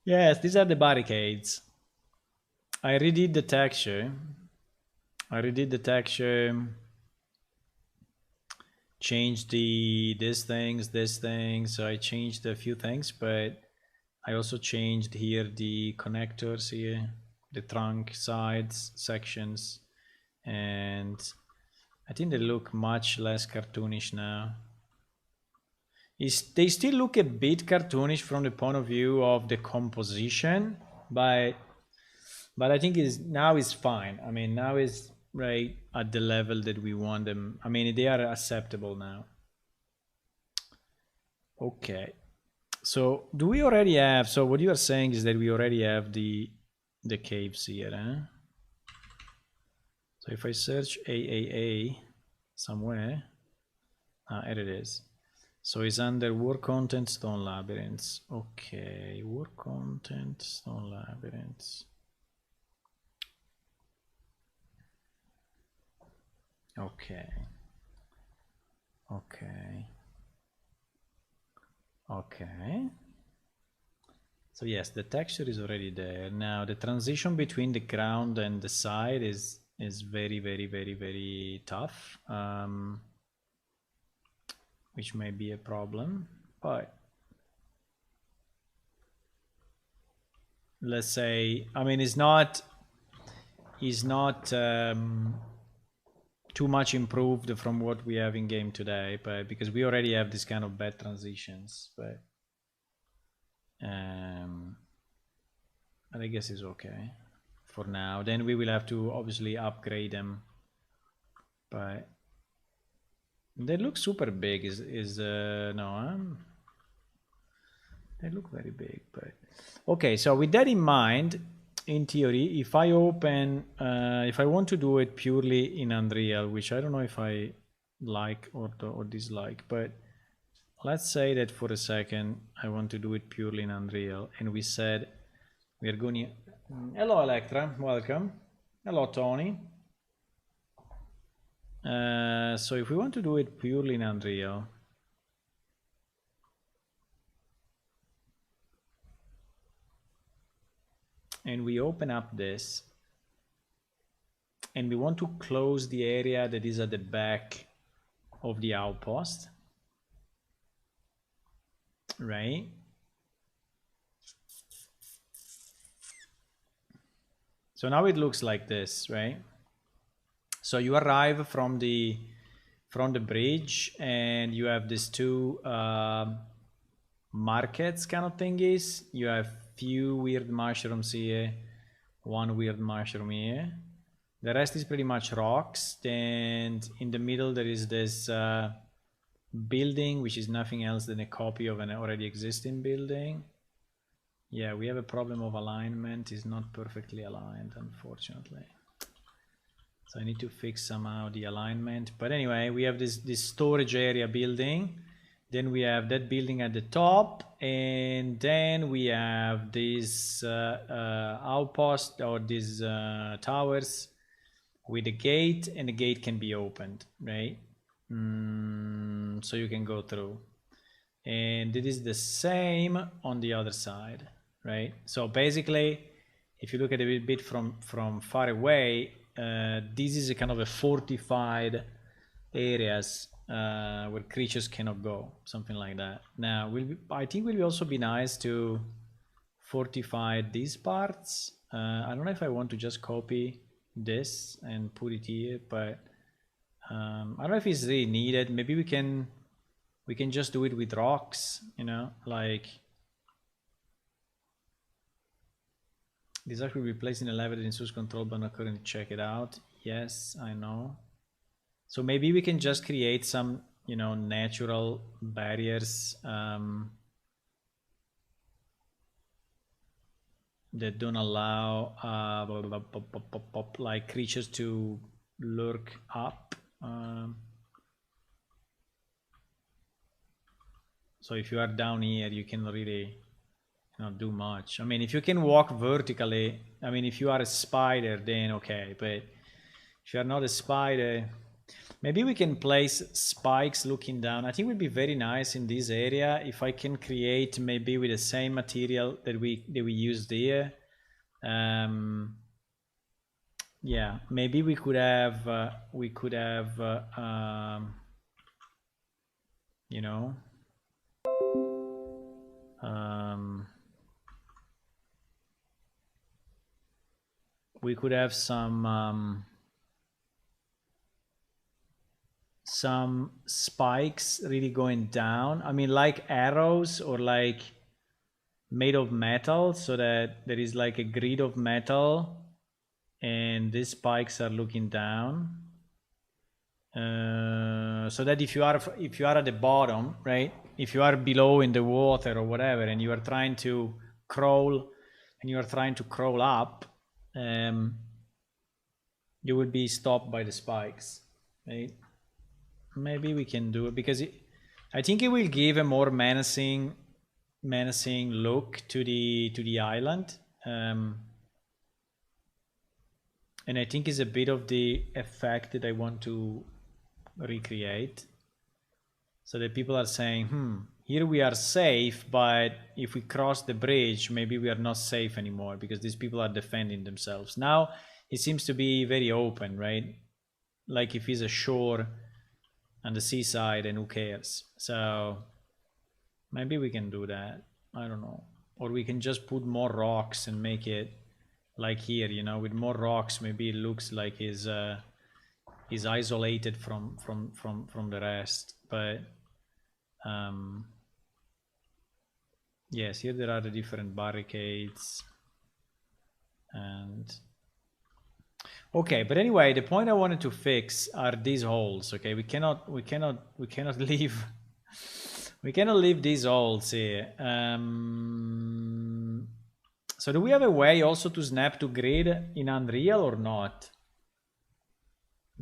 Yes, these are the barricades. I redid the texture. Changed this thing. So I changed a few things, but I also changed here the connectors here, the trunk sides sections, and I think they look much less cartoonish now. They still look a bit cartoonish from the point of view of the composition, but I think now is fine. I mean, now is right at the level that we want them. I mean, they are acceptable now. Okay. So do we already have, so what you are saying is that we already have the caves here, huh? So if I search AAA somewhere, here it is. So it's under work content stone labyrinths. Okay, work content stone labyrinths. Okay. So yes, the texture is already there. Now the transition between the ground and the side is very tough, which may be a problem, but let's say, I mean, it's not too much improved from what we have in game today, but because we already have this kind of bad transitions, but I guess it's okay for now. Then we will have to obviously upgrade them, but they look super big. No, they look very big, but okay. So with that in mind, in theory, if I open, if I want to do it purely in Unreal, which I don't know if I like or dislike, but let's say that for a second I want to do it purely in Unreal, and we said we are going to... Hello Electra, welcome. Hello Tony. So if we want to do it purely in Unreal, and we open up this, and we want to close the area that is at the back of the outpost, right? So now it looks like this, right? So you arrive from the bridge, and you have these two markets kind of thingies. You have few weird mushrooms here, one weird mushroom here. The rest is pretty much rocks. And in the middle there is this building, which is nothing else than a copy of an already existing building. Yeah, we have a problem of alignment. It's not perfectly aligned, unfortunately. So I need to fix somehow the alignment. But anyway, we have this storage area building. Then we have that building at the top. And then we have these outposts, or these towers with a gate, and the gate can be opened, right? So you can go through. And it is the same on the other side, right? So basically, if you look at it a bit from far away, this is a kind of a fortified areas where creatures cannot go, something like that. Now, I think it will also be nice to fortify these parts, I don't know if I want to just copy this and put it here, but I don't know if it's really needed. Maybe we can just do it with rocks, you know, like this actually replacing a lever in source control, but not currently check it out. Yes, I know. So maybe we can just create some, you know, natural barriers that don't allow like creatures to lurk up. So if you are down here, you can really not do much. I mean, if you can walk vertically, I mean, if you are a spider, then okay. But if you are not a spider, maybe we can place spikes looking down. I think it would be very nice in this area if I can create maybe with the same material that we used here. Yeah, maybe we could have you know, we could have some spikes really going down. I mean, like arrows or like made of metal, so that there is like a grid of metal and these spikes are looking down. So that if you are at the bottom, right, if you are below in the water or whatever, and you are trying to crawl up, you will be stopped by the spikes, right? Maybe we can do it because I think it will give a more menacing look to the island, and I think it's a bit of the effect that I want to recreate, so that people are saying, here we are safe, but if we cross the bridge, maybe we are not safe anymore because these people are defending themselves. Now it seems to be very open, right? Like if it's a shore on the seaside, and who cares? So maybe we can do that. I don't know. Or we can just put more rocks and make it like here, you know, with more rocks. Maybe it looks like he's isolated from the rest. But yes, here there are the different barricades. And okay, but anyway, the point I wanted to fix are these holes. Okay, we cannot leave we cannot leave these holes here. So do we have a way also to snap to grid in Unreal or not?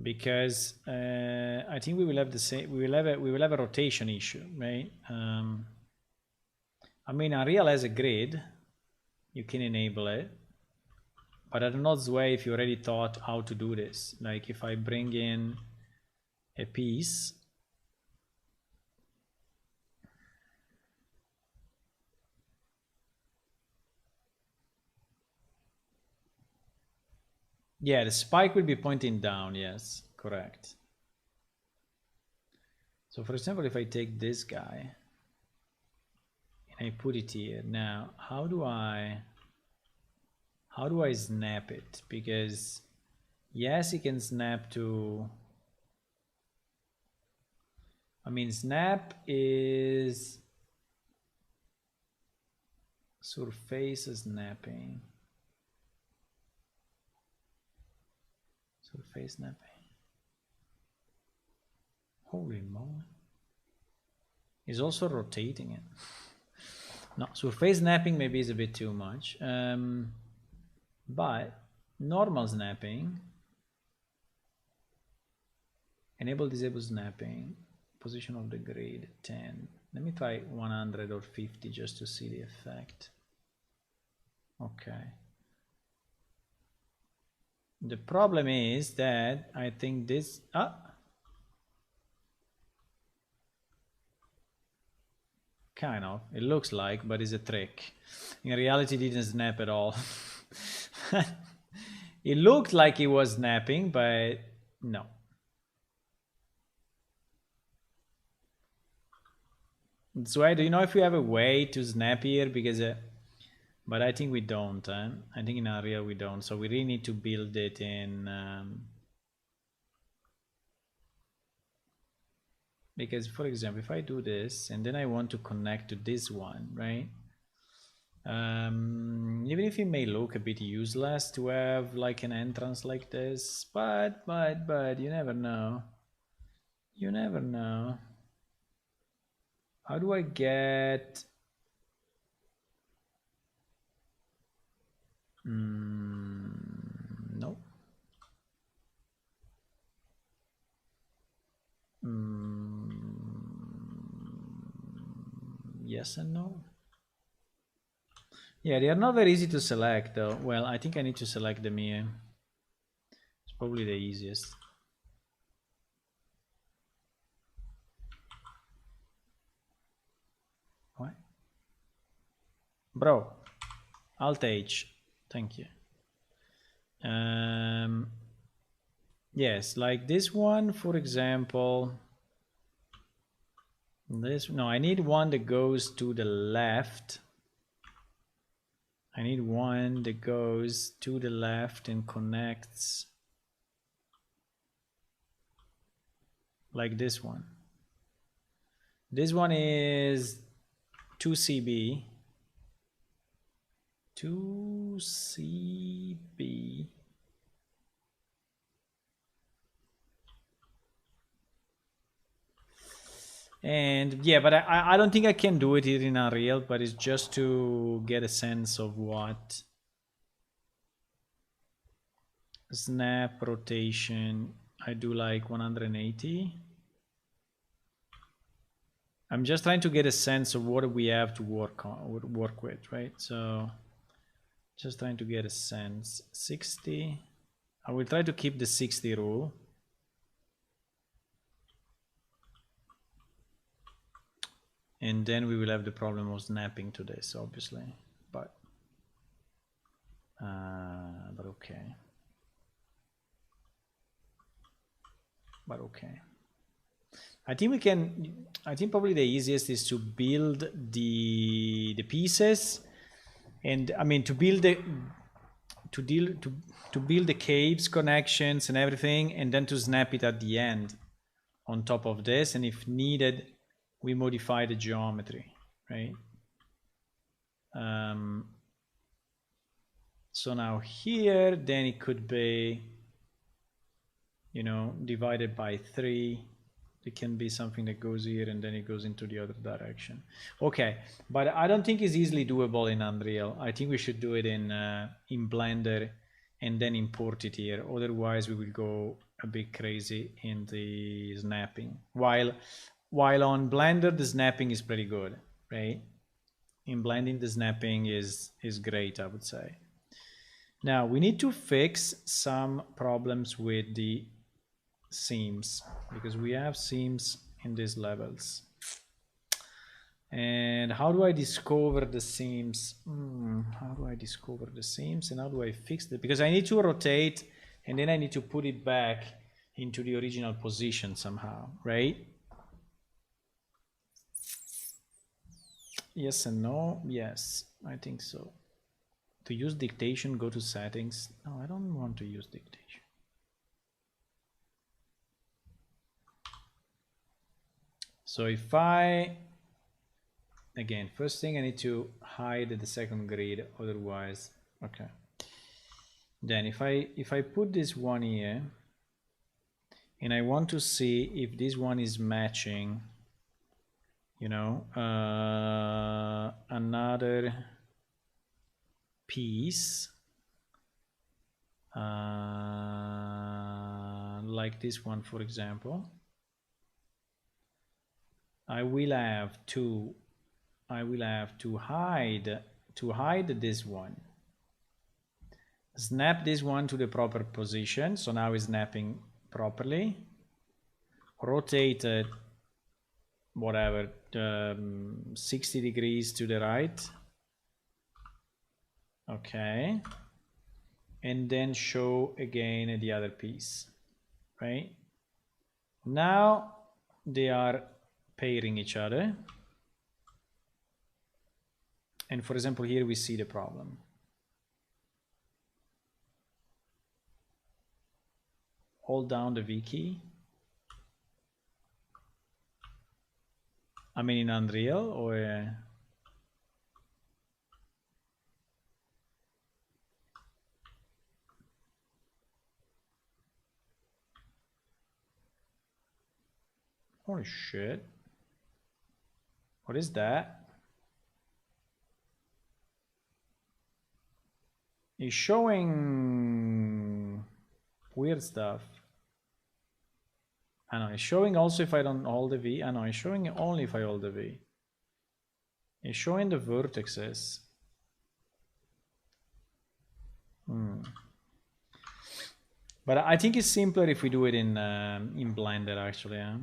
Because I think we will have the same. We will have a rotation issue, right? I mean, Unreal has a grid. You can enable it. But I don't know, Zwei, if you already thought how to do this. Like if I bring in a piece. Yeah, the spike will be pointing down. Yes, correct. So for example, if I take this guy and I put it here, now how do I snap it? Because yes, it can snap to, I mean, snap is surface snapping. Surface snapping. Holy moly. Is also rotating it. No, surface snapping maybe is a bit too much. But normal snapping, enable disable snapping, position of the grid 10. Let me try 100 or 50 just to see the effect. Okay. The problem is that I think this kind of, it looks like, but it's a trick. In reality, it didn't snap at all. It looked like it was snapping, but no. So do you know if we have a way to snap here? Because But I think we don't. I think in Unreal we don't. So we really need to build it in. Because, for example, if I do this and then I want to connect to this one, right? Even if it may look a bit useless to have like an entrance like this, but you never know. You never know. How do I get? No. Yes and no. Yeah, they are not very easy to select though. Well, I think I need to select them here. It's probably the easiest. What? Bro, Alt H. Thank you. Yes, like this one, for example. This, no, I need one that goes to the left. I need one that goes to the left and connects like this one. This one is 2CB. 2CB. And yeah, but I don't think I can do it here in Unreal, but it's just to get a sense of what snap rotation. I do like 180. I'm just trying to get a sense of what we have to work with, right? So just trying to get a sense. 60. I will try to keep the 60 rule. And then we will have the problem of snapping to this, obviously, but okay. But okay. I think we can. I think probably the easiest is to build the pieces, and I mean to build the to build the caves connections and everything, and then to snap it at the end on top of this, and if needed, we modify the geometry, right? So now here, then it could be, you know, divided by 3. It can be something that goes here and then it goes into the other direction. Okay, but I don't think it's easily doable in Unreal. I think we should do it in Blender and then import it here. Otherwise, we will go a bit crazy in the snapping. While on Blender, the snapping is pretty good, right? In blending, the snapping is great, I would say. Now we need to fix some problems with the seams, because we have seams in these levels. And how do I discover the seams? How do I discover the seams and how do I fix it? Because I need to rotate and then I need to put it back into the original position somehow, right? Yes and no. Yes, I think so. To use dictation, go to settings. No, I don't want to use dictation. So if again, first thing I need to hide the second grid, otherwise, okay. Then if I put this one here, and I want to see if this one is matching, you know, another piece, like this one, for example, I will have to hide this one, snap this one to the proper position, so now it's snapping properly, rotate it whatever 60 degrees to the right, okay, and then show again the other piece, right? Now they are pairing each other. And for example, here we see the problem. Hold down the V key. I mean in Unreal or... Holy shit. What is that? It's showing weird stuff. I know, it's showing also if I don't hold the V. I know, it's showing only if I hold the V. It's showing the vertices. But I think it's simpler if we do it in Blender actually. Yeah?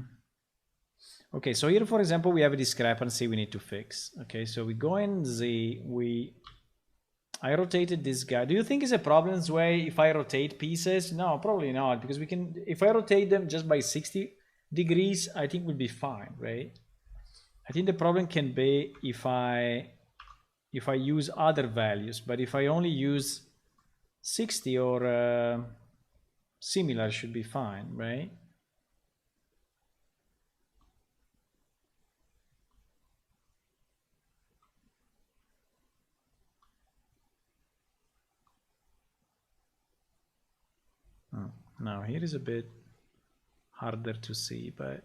Okay, so here for example we have a discrepancy we need to fix. Okay, so we go in Z, I rotated this guy. Do you think it's a problem this way if I rotate pieces? No, probably not, because we can, if I rotate them just by 60 degrees, I think we'll be fine, right? I think the problem can be if I use other values, but if I only use 60 or similar should be fine, right? Now here is a bit harder to see, but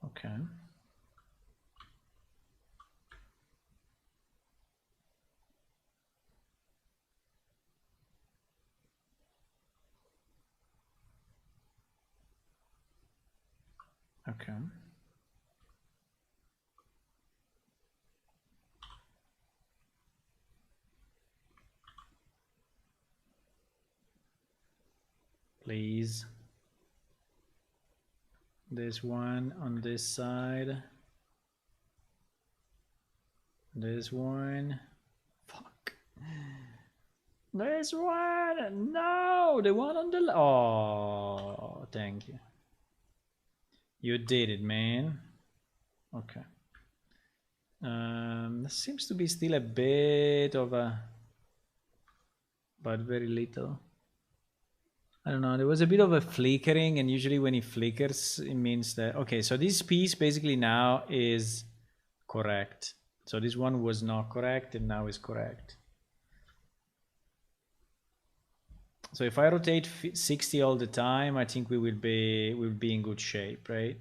okay. Okay. Please. There's one on this side. There's one. Fuck. There's one. No, the one on the... Oh, thank you. You did it, man. Okay. There seems to be still a bit of a... but very little. I don't know, there was a bit of a flickering, and usually when it flickers, it means that... Okay, so this piece basically now is correct. So this one was not correct, and now is correct. So if I rotate 60 all the time, I think we'll be in good shape, right?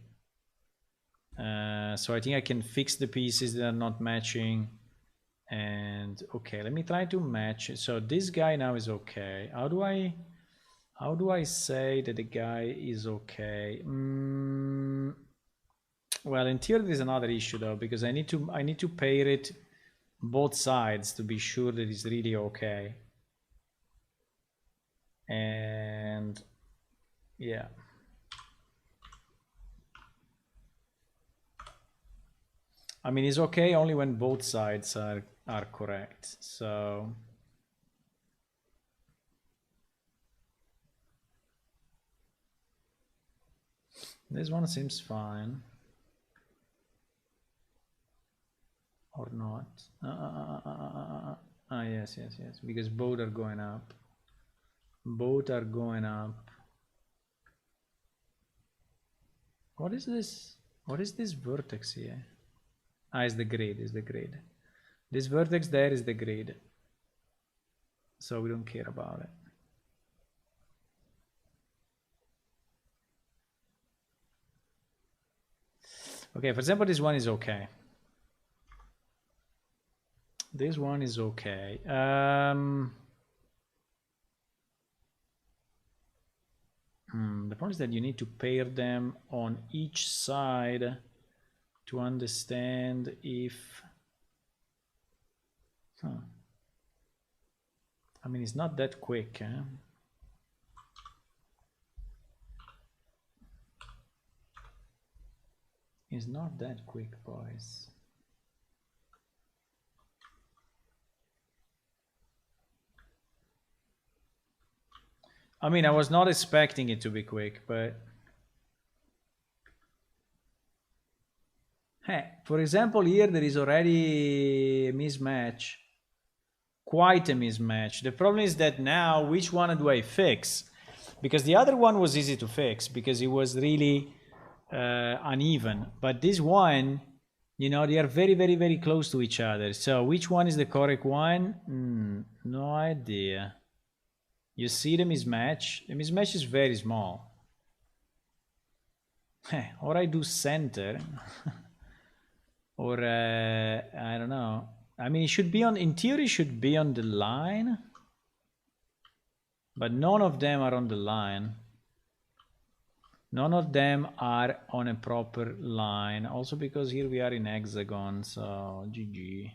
So I think I can fix the pieces that are not matching. And okay, let me try to match it. So this guy now is okay. How do I say that the guy is okay? Well, in theory there's another issue though, because I need to pair it both sides to be sure that it's really okay. And yeah. I mean, it's okay only when both sides are correct. So this one seems fine. Or not. Yes, because both are going up. Both are going up. What is this? What is this vertex here? It's the grid, This vertex there is the grid. So we don't care about it. Okay, for example, this one is okay. This one is okay. The point is that you need to pair them on each side to understand if... I mean, it's not that quick, eh? It's not that quick, boys. I mean, I was not expecting it to be quick, but... Hey, for example, here there is already a mismatch. Quite a mismatch. The problem is that now, which one do I fix? Because the other one was easy to fix because it was really uneven. But this one, you know, they are very, very, very close to each other. So which one is the correct one? No idea. You see the mismatch? The mismatch is very small. Or I do center. Or I don't know. I mean, it should be on, in theory, it should be on the line. But none of them are on the line. None of them are on a proper line. Also because here we are in hexagon, so GG.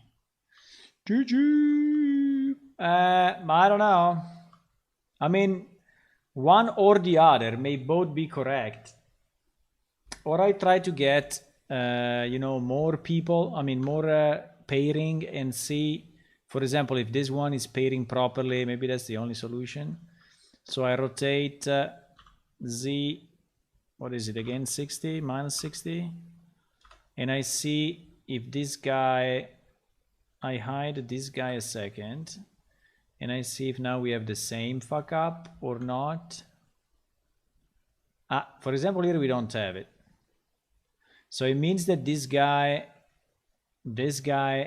GG! I don't know. I mean, one or the other may both be correct. Or I try to get, you know, more people, I mean, more pairing and see, for example, if this one is pairing properly, maybe that's the only solution. So I rotate Z, what is it again, 60, minus 60. And I see if this guy, I hide this guy a second. And I see if now we have the same fuck up or not. For example, here we don't have it. So it means that this guy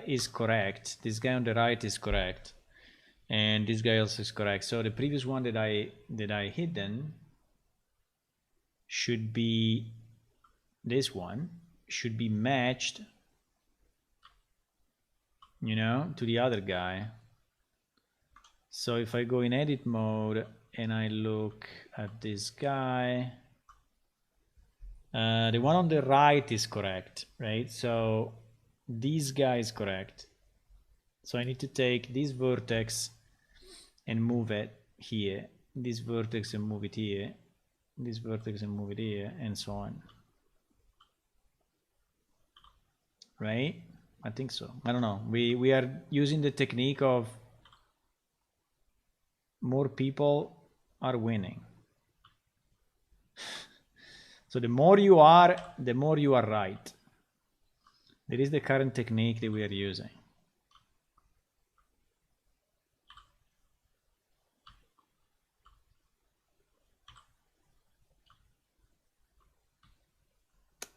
is correct. This guy on the right is correct. And this guy also is correct. So the previous one that I hidden should be this one, should be matched, you know, to the other guy. So if I go in edit mode and I look at this guy, the one on the right is correct, right? So this guy is correct. So I need to take this vertex and move it here, this vertex and move it here, this vertex and move it here, and so on. Right? I think so. I don't know. We are using the technique of more people are winning. So the more you are, the more you are right. That is the current technique that we are using.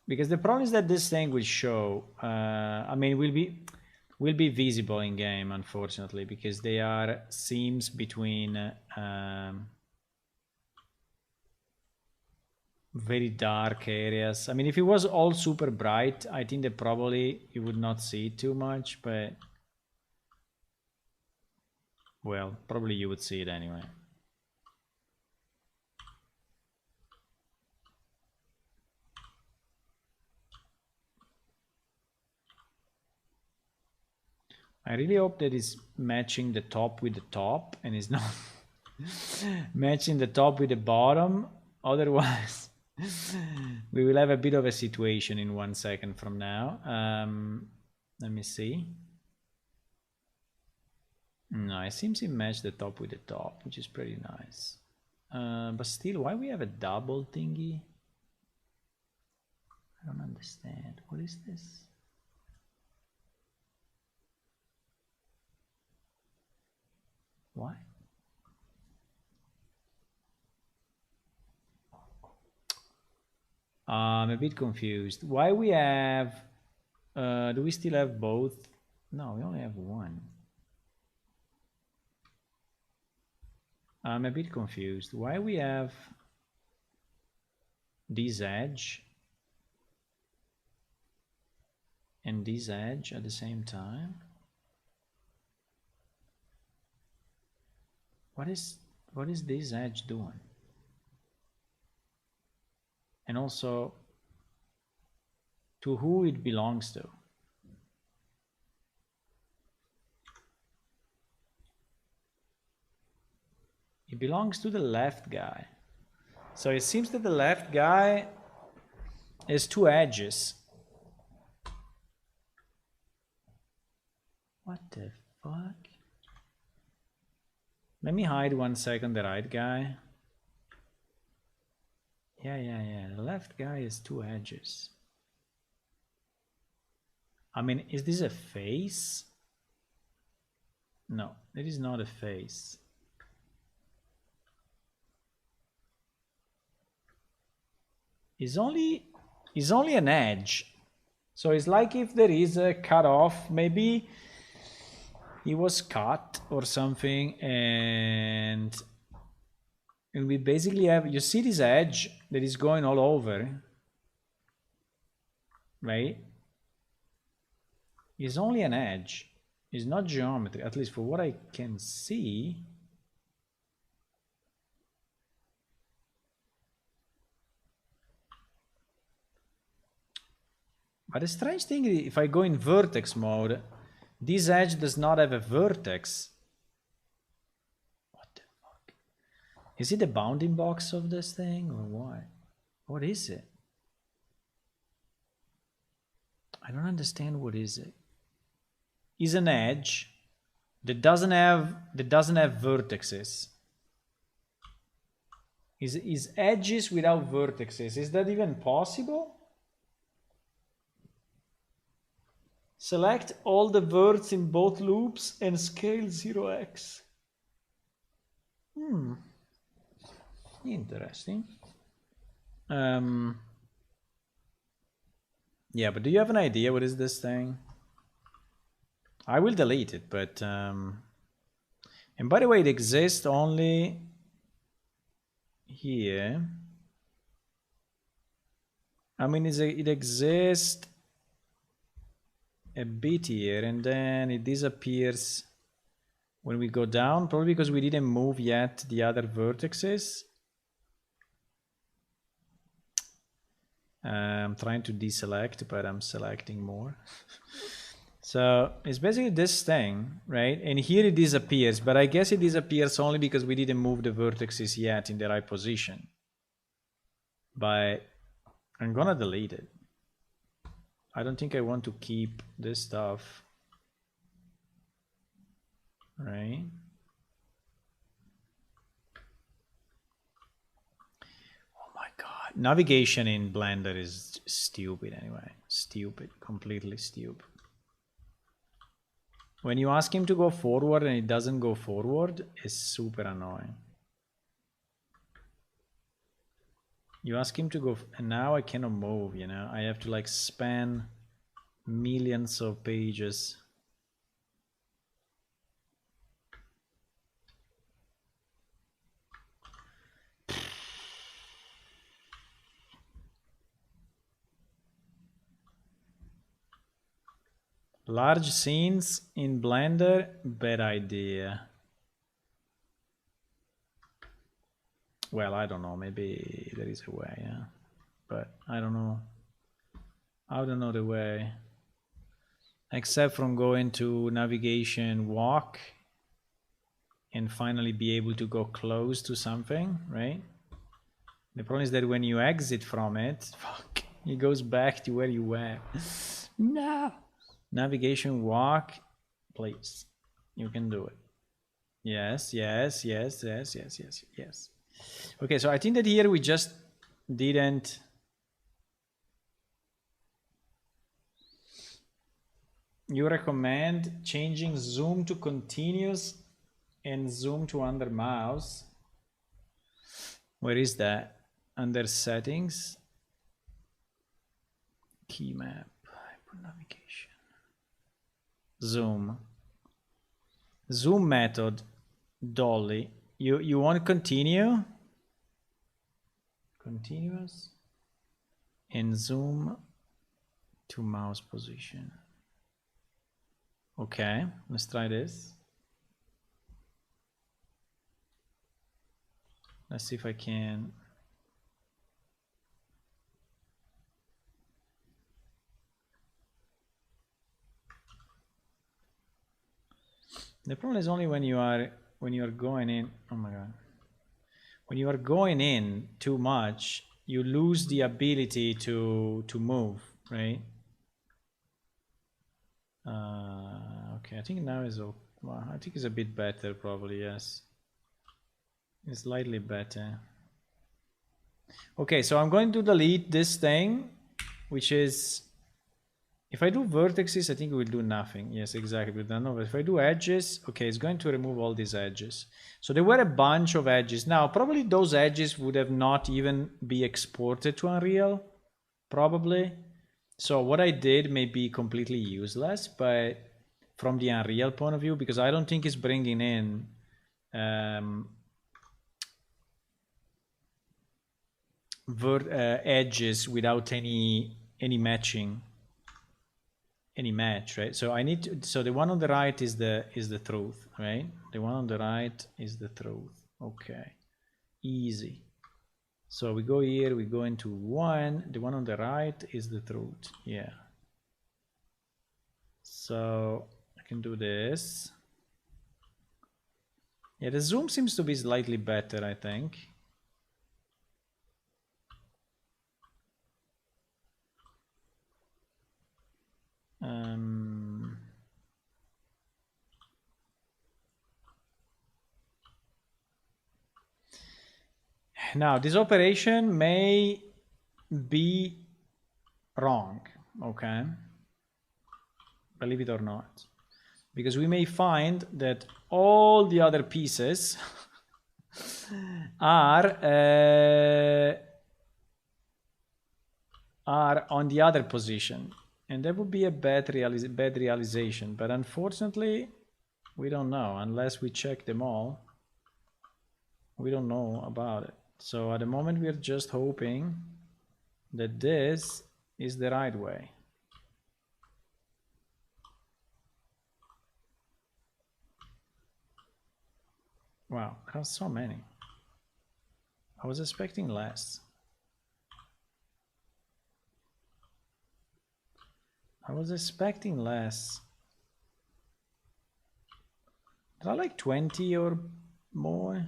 Because the problem is that this thing will show, I mean, will be visible in game, unfortunately, because they are seams between very dark areas. I mean, if it was all super bright, I think that probably you would not see it too much, but well, probably you would see it anyway. I really hope that it's matching the top with the top and is not matching the top with the bottom. Otherwise, we will have a bit of a situation in 1 second from now. Let me see. No, it seems it matched the top with the top, which is pretty nice. But still, why we have a double thingy? I don't understand. What is this? Why? I'm a bit confused. Why we have... do we still have both? No, we only have one. I'm a bit confused. Why we have this edge and this edge at the same time? What is this edge doing? And also, to who it belongs to? It belongs to the left guy. So it seems that the left guy has two edges. What the fuck? Let me hide 1 second the right guy. Yeah. The left guy has two edges. I mean, is this a face? No, it is not a face. It's only an edge. So it's like if there is a cut off, maybe he was cut or something, and we basically have, you see this edge that is going all over, right? It's only an edge. It's not geometry, at least for what I can see. But the strange thing is, if I go in vertex mode, this edge does not have a vertex. What the fuck? Is it the bounding box of this thing or what? What is it? I don't understand what is it. Is an edge that doesn't have vertices. Is edges without vertices. Is that even possible? Select all the verts in both loops and scale 0x. Interesting. Yeah, but do you have an idea what is this thing? I will delete it, but and by the way, it exists only here. I mean, it exists a bit here, and then it disappears when we go down, probably because we didn't move yet the other vertices. I'm trying to deselect, but I'm selecting more. So it's basically this thing, right? And here it disappears, but I guess it disappears only because we didn't move the vertices yet in the right position. But I'm gonna delete it. I don't think I want to keep this stuff, right? Oh my God. Navigation in Blender is stupid anyway. Stupid, completely stupid. When you ask him to go forward and it doesn't go forward, it's super annoying. You ask him to go, and now I cannot move, you know? I have to like span millions of pages. Large scenes in Blender, bad idea. Well, I don't know, maybe there is a way, yeah. But I don't know. I don't know the way. Except from going to navigation walk and finally be able to go close to something, right? The problem is that when you exit from it, fuck, it goes back to where you were. No. Navigation walk, please. You can do it. Yes. Okay, so I think that here we just didn't. You recommend changing zoom to continuous and zoom to under mouse. Where is that? Under settings, key map, navigation, zoom method, dolly. You want continue, continuous, and zoom to mouse position. Okay, let's try this. Let's see if I can. The problem is only when you are going in. Oh my God. When you are going in too much, you lose the ability to move, right? Okay, I think now is okay. Well, I think it's a bit better, probably. Yes, it's slightly better. Okay, so I'm going to delete this thing, which is, if I do vertices, I think it will do nothing. Yes, exactly. But no, if I do edges, okay, it's going to remove all these edges. So there were a bunch of edges. Now, probably those edges would have not even be exported to Unreal, probably. So what I did may be completely useless, but from the Unreal point of view, because I don't think it's bringing in edges without any matching. Any match, right? So I need to, so the one on the right is the truth, right? The one on the right is the truth. Okay, easy. So we go here, we go into one, the one on the right is the truth. Yeah, so I can do this. Yeah, the zoom seems to be slightly better, I think. Now, this operation may be wrong, okay? Believe it or not. Because we may find that all the other pieces are on the other position. And that would be a bad realization. But unfortunately, we don't know. Unless we check them all, we don't know about it. So at the moment, we're just hoping that this is the right way. Wow, there are so many. I was expecting less. I was expecting less. There are like 20 or more.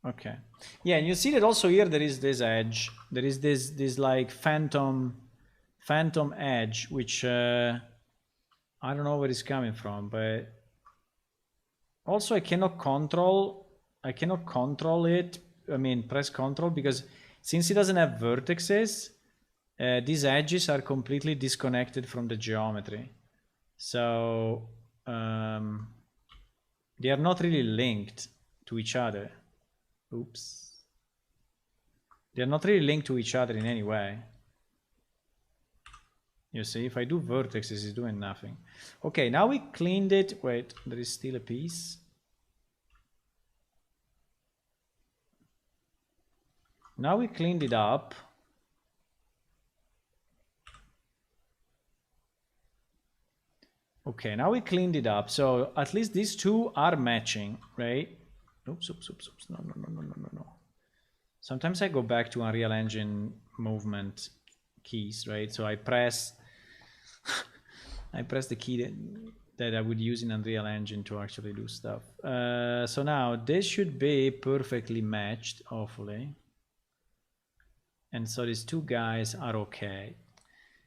Okay. Yeah, and you see that also here there is this edge. There is this like phantom edge, which I don't know where it's coming from, but also I cannot control it. I mean, press control, because since it doesn't have vertices, these edges are completely disconnected from the geometry. So they are not really linked to each other. Oops. They're not really linked to each other in any way. You see, if I do vertices, it's doing nothing. Okay, now we cleaned it. Wait, there is still a piece. Now we cleaned it up. Okay, now we cleaned it up. So at least these two are matching, right? Oops. No. Sometimes I go back to Unreal Engine movement keys, right? So I press the key that I would use in Unreal Engine to actually do stuff. So now this should be perfectly matched, hopefully. And so these two guys are okay.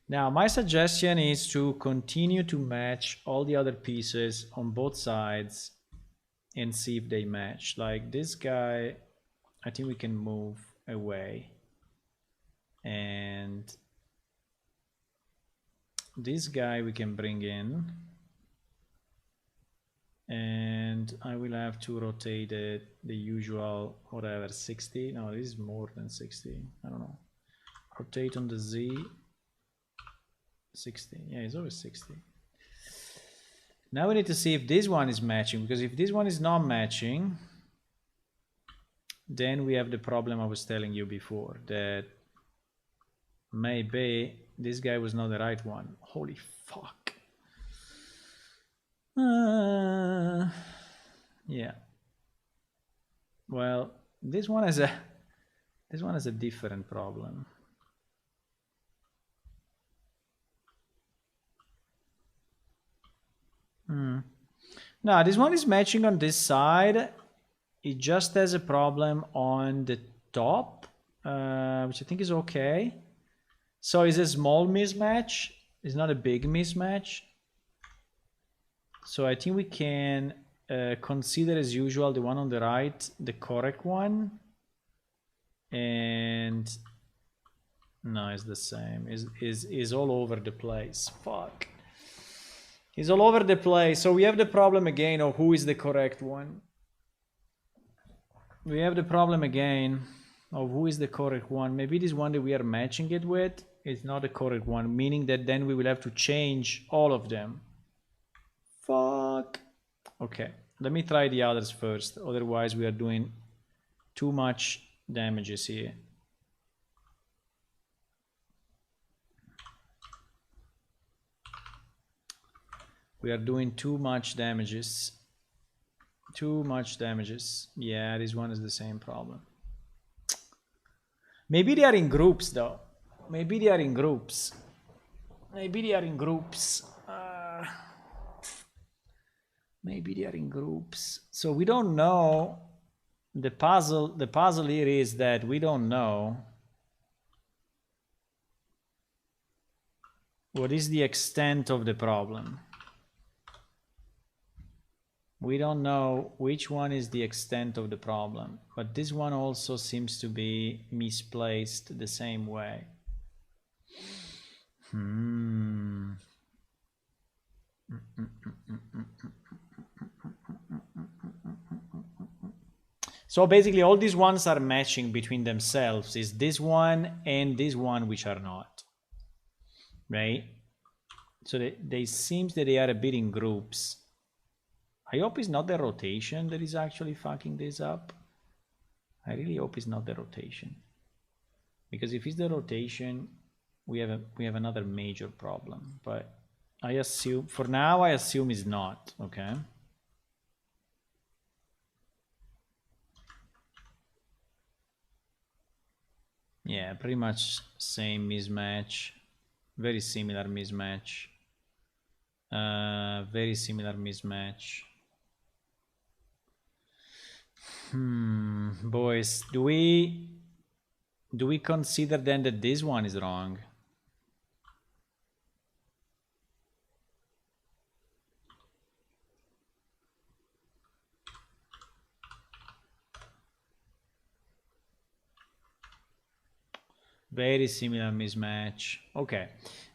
Now my suggestion is to continue to match all the other pieces on both sides and see if they match. Like this guy, I think we can move away. And this guy we can bring in. And I will have to rotate it the usual, whatever, 60. No, this is more than 60. I don't know. Rotate on the Z. 60. Yeah, it's always 60. Now we need to see if this one is matching, because if this one is not matching, then we have the problem I was telling you before, that maybe this guy was not the right one. Holy fuck. Yeah. Well, this one has a different problem. Now this one is matching on this side. It just has a problem on the top, which I think is okay. So it's a small mismatch. It's not a big mismatch. So I think we can consider, as usual, the one on the right, the correct one. and no, it's the same. Is all over the place. Fuck. It's all over the place. So we have the problem again of who is the correct one. We have the problem again of who is the correct one. Maybe this one that we are matching it with is not the correct one, meaning that then we will have to change all of them. Fuck. Okay, let me try the others first. Otherwise, we are doing too much damages here. We are doing too much damages. Too much damages. Yeah, this one is the same problem. Maybe they are in groups though. Maybe they are in groups. Maybe they are in groups. Maybe they are in groups. So we don't know. The puzzle here is that we don't know what is the extent of the problem. We don't know which one is the extent of the problem, but this one also seems to be misplaced the same way. So basically all these ones are matching between themselves. Is this one and this one which are not, right? So they seems that they are a bit in groups. I hope it's not the rotation that is actually fucking this up. I really hope it's not the rotation, because if it's the rotation, we have another major problem. But I assume for now, I assume it's not. Okay. Yeah, pretty much same mismatch, very similar mismatch, very similar mismatch. Boys, do we consider then that this one is wrong? Very similar mismatch. Okay,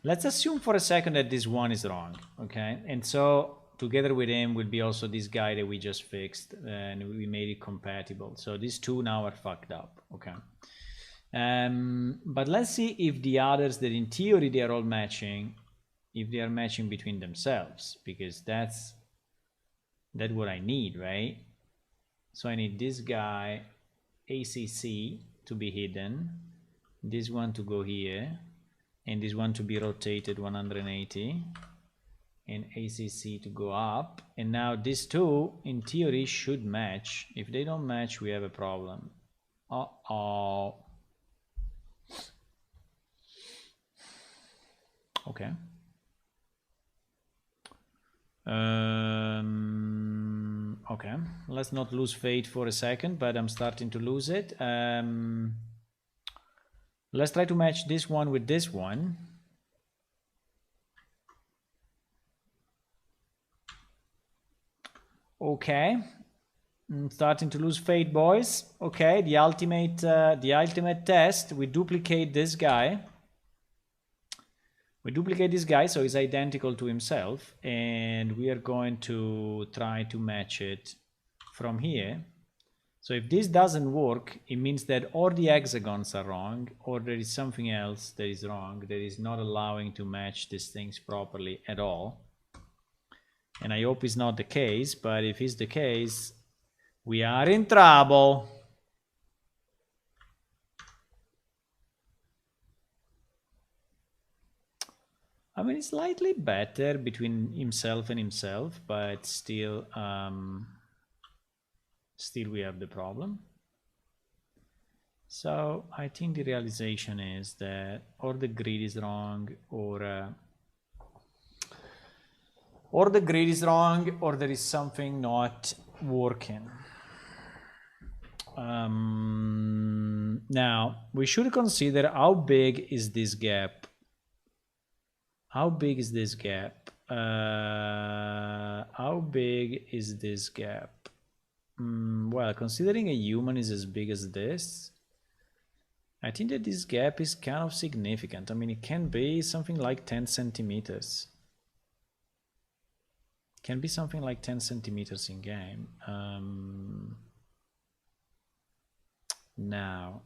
let's assume for a second that this one is wrong. Okay, and so together with him will be also this guy that we just fixed and we made it compatible. So these two now are fucked up. Okay. But let's see if the others that in theory they are all matching, if they are matching between themselves, because that's what I need, right? So I need this guy ACC to be hidden, this one to go here, and this one to be rotated 180, and ACC to go up. And now these two in theory should match. If they don't match, we have a problem. Uh-oh. Okay. Okay, let's not lose fate for a second, but I'm starting to lose it. Let's try to match this one with this one. Okay, I'm starting to lose fate, boys. Okay, the ultimate test. We duplicate this guy. We duplicate this guy, so he's identical to himself, and we are going to try to match it from here. So if this doesn't work, it means that or the hexagons are wrong, or there is something else that is wrong, that is not allowing to match these things properly at all. And I hope it's not the case, but if it's the case, we are in trouble. I mean, it's slightly better between himself and himself, but still, still we have the problem. So I think the realization is that or the grid is wrong, or the grid is wrong, or there is something not working. Now we should consider how big is this gap. How big is this gap? How big is this gap? Well, considering a human is as big as this, I think that this gap is kind of significant. I mean, it can be something like 10 centimeters. Can be something like 10 centimeters in game. Now,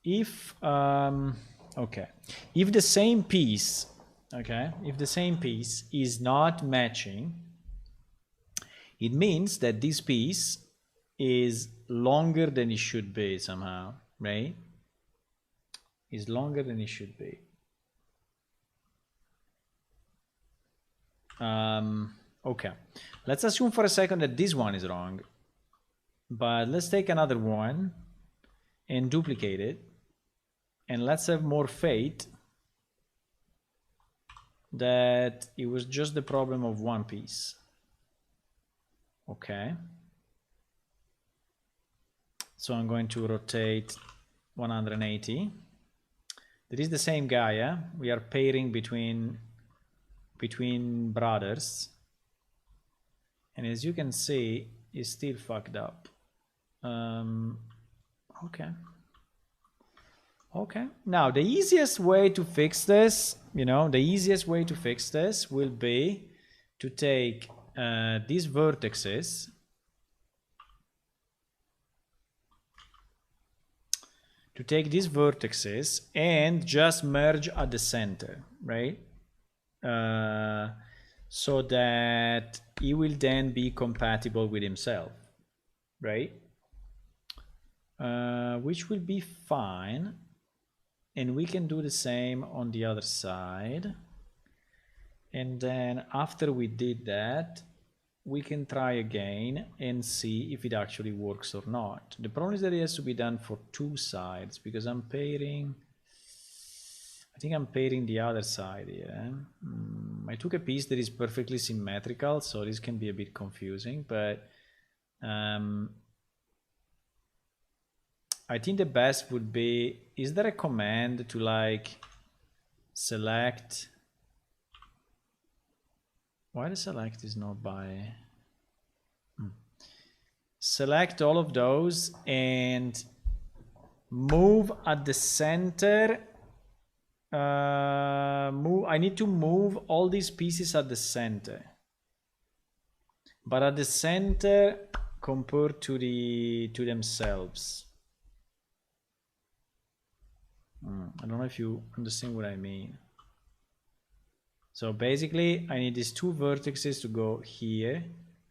if okay, if the same piece, okay, if the same piece is not matching, it means that this piece is longer than it should be somehow, right? Is longer than it should be. Okay, let's assume for a second that this one is wrong, but let's take another one and duplicate it, and let's have more faith that it was just the problem of one piece. Okay, so I'm going to rotate 180. There is the same guy, yeah? We are pairing between brothers, and as you can see, it's still fucked up. Okay. Now the easiest way to fix this, the easiest way to fix this will be to take these vertices, and just merge at the center, right? So that he will then be compatible with himself, right? Which will be fine, and we can do the same on the other side, and then after we did that, we can try again and see if it actually works or not. The problem is that it has to be done for two sides, because I'm pairing, I think I'm pairing the other side here. I took a piece that is perfectly symmetrical, so this can be a bit confusing, but I think the best would be, is there a command to like select? Why the select is not by? Select all of those and move at the center. I need to move all these pieces at the center, but at the center compared to themselves. I don't know if you understand what I mean. So basically I need these two vertices to go here,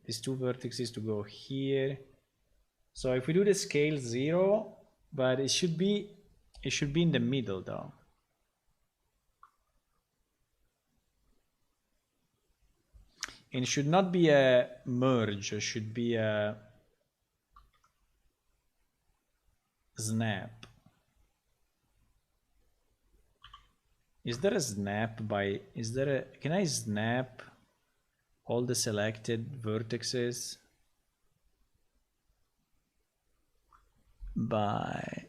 these two vertices to go here. So if we do the scale 0, but it should be in the middle though. And it should not be a merge, it should be a snap. Is there a snap by, can I snap all the selected vertices by,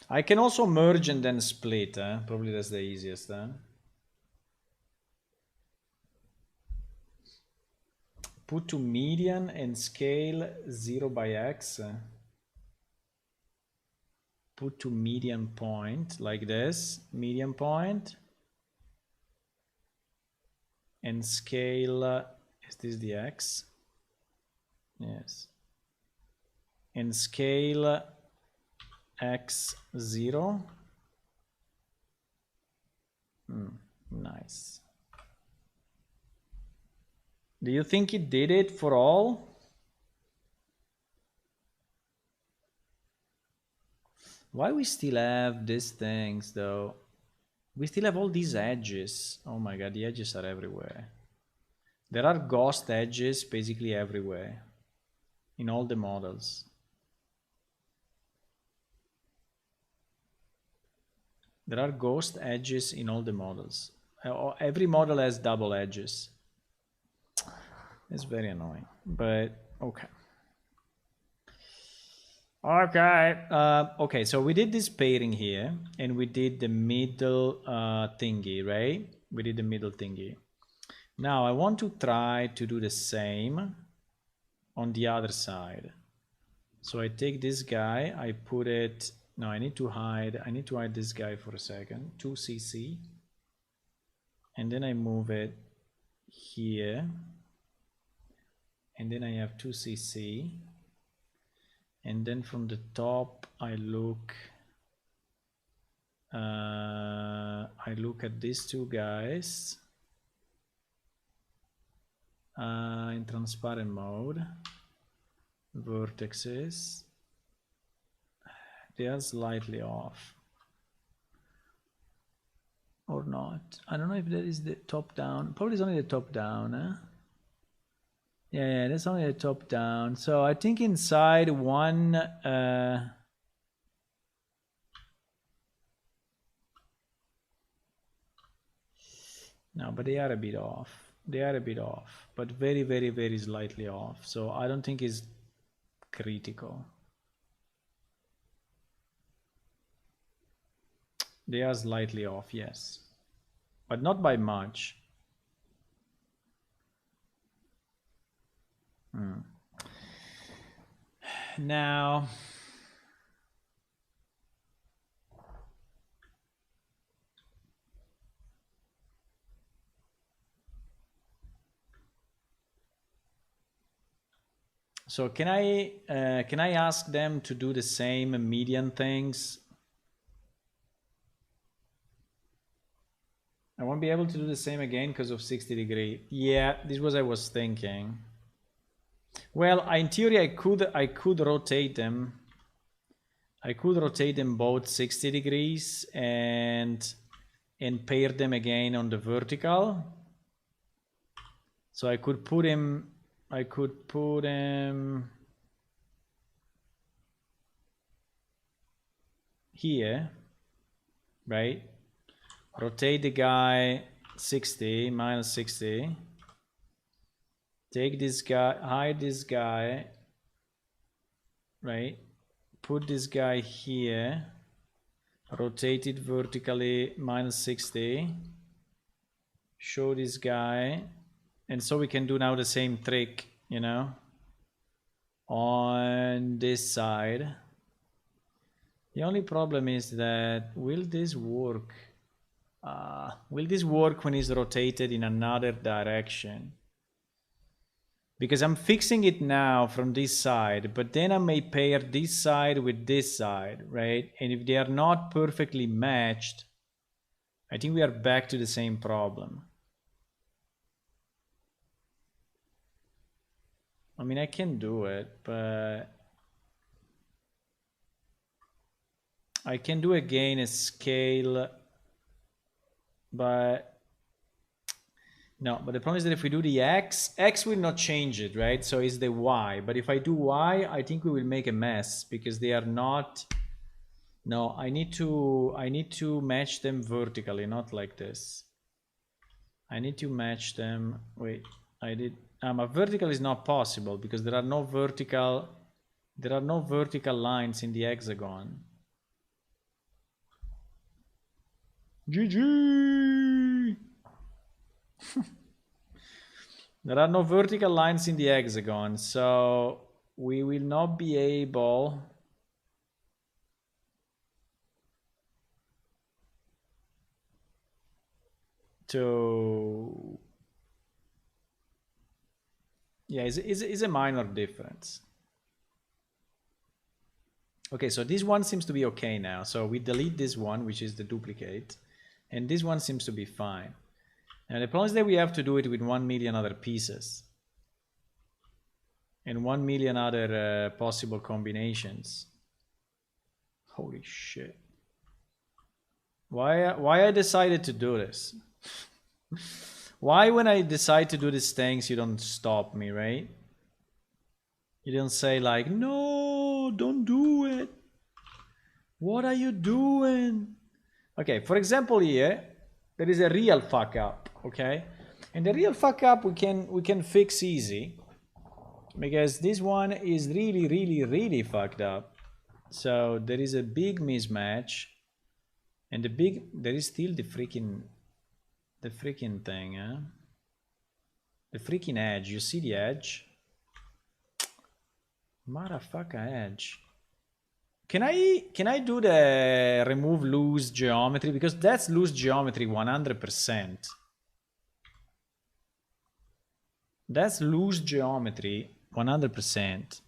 I can also merge and then split, probably that's the easiest. Put to median and scale 0 by x. Put to median point like this, median point, and scale, is this the x? Yes. And scale x0. Nice. Do you think it did it for all? Why we still have these things though? We still have all these edges. Oh my god, the edges are everywhere. There are ghost edges basically everywhere in all the models. There are ghost edges in all the models. Every model has double edges. It's very annoying, but okay. Okay, so we did this pairing here, and we did the middle thingy, right? We did the middle thingy. Now I want to try to do the same on the other side. So I take this guy, I put it, no, I need to hide this guy for a second, 2cc. And then I move it here. And then I have 2cc. And then from the top, I look at these two guys in transparent mode. Vertexes, they are slightly off or not. I don't know if that is the top down. Probably it's only the top down, eh? Yeah, that's only the top down. So I think inside one no, but they are a bit off. They are a bit off, but very, very, very slightly off. So I don't think it's critical. They are slightly off, yes, but not by much. Now, so can I ask them to do the same median things? I won't be able to do the same again because of 60 degree. Yeah, this was I was thinking. Well, in theory, I could rotate them. I could rotate them both 60 degrees and pair them again on the vertical. So I could put him. I could put him here, right? Rotate the guy 60 minus 60. Take this guy, hide this guy, right? Put this guy here, rotate it vertically minus 60. Show this guy, and so we can do now the same trick, you know, on this side. The only problem is that will this work? Will this work when it's rotated in another direction? Because I'm fixing it now from this side, but then I may pair this side with this side, right? And if they are not perfectly matched, I think we are back to the same problem. I mean, I can do it, but I can do again a scale, but no, but the problem is that if we do the X will not change it, right? So it's the Y. But if I do Y, I think we will make a mess because they are not. No, I need to match them vertically, not like this. I need to match them. Wait, I did. A vertical is not possible because there are no vertical lines in the hexagon. GG. There are no vertical lines in the hexagon, so we will not be able to. Yeah, it's a minor difference. Okay, so this one seems to be okay now. So we delete this one, which is the duplicate, and this one seems to be fine. Now the problem is that we have to do it with 1 million other pieces and 1 million other possible combinations. Holy shit. Why I decided to do this? Why when I decide to do these things you don't stop me, right? You don't say like, no, don't do it. What are you doing? Okay, for example here, there is a real fuck up, okay? And the real fuck up we can fix easy because this one is really fucked up. So there is a big mismatch, and there is still the freaking thing, huh? The freaking edge. You see the edge? Motherfucker edge. Can I do the remove loose geometry? Because that's loose geometry 100%. That's loose geometry 100%.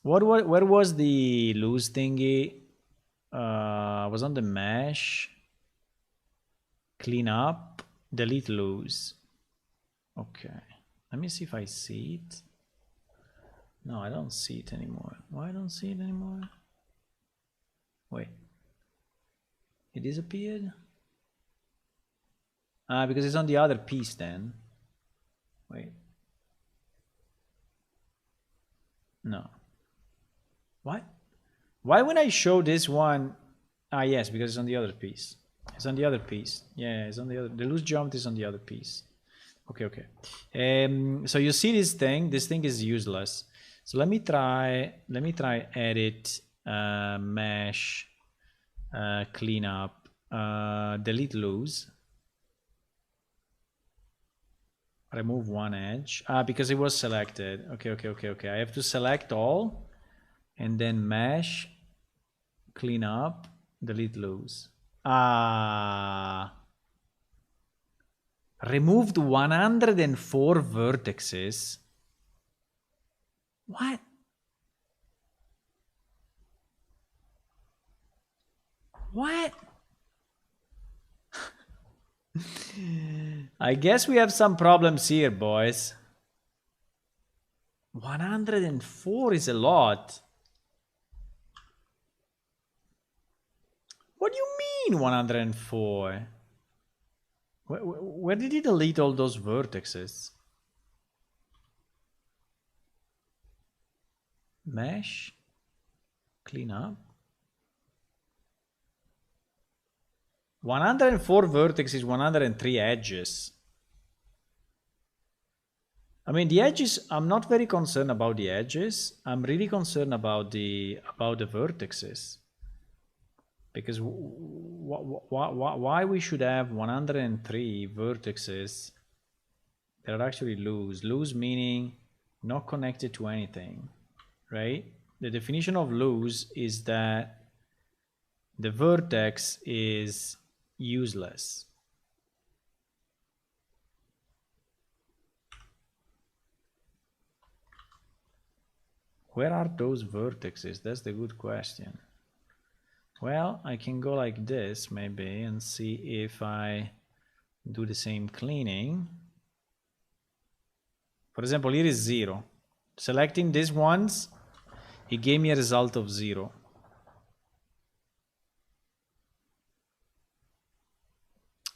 Where was the loose thingy? Was on the mesh. Clean up. Delete loose. Okay. Let me see if I see it. No, I don't see it anymore. Why I don't see it anymore? Wait. It disappeared? Ah, because it's on the other piece then. Wait. No. What? Why when I show this one? Ah, yes, because it's on the other piece. It's on the other piece. Yeah, it's on the other. The loose geometry is on the other piece. Okay, okay. So you see this thing. This thing is useless. So let me try edit, mesh, clean up, delete loose, remove one edge. Ah, because it was selected. Okay, okay, okay, okay. I have to select all, and then mesh, clean up, delete loose. Ah. Removed 104 vertices. What? What? I guess we have some problems here, boys. 104 is a lot. What do you mean 104? Where did he delete all those vertices? Mesh, clean up. 104 vertices, 103 edges. I mean, the edges, I'm not very concerned about the edges. I'm really concerned about the vertices. Because why we should have 103 vertices that are actually loose? Loose meaning not connected to anything, right? The definition of loose is that the vertex is useless. Where are those vertices? That's the good question. Well, I can go like this maybe and see if I do the same cleaning. For example, here is 0. Selecting these ones, it gave me a result of 0.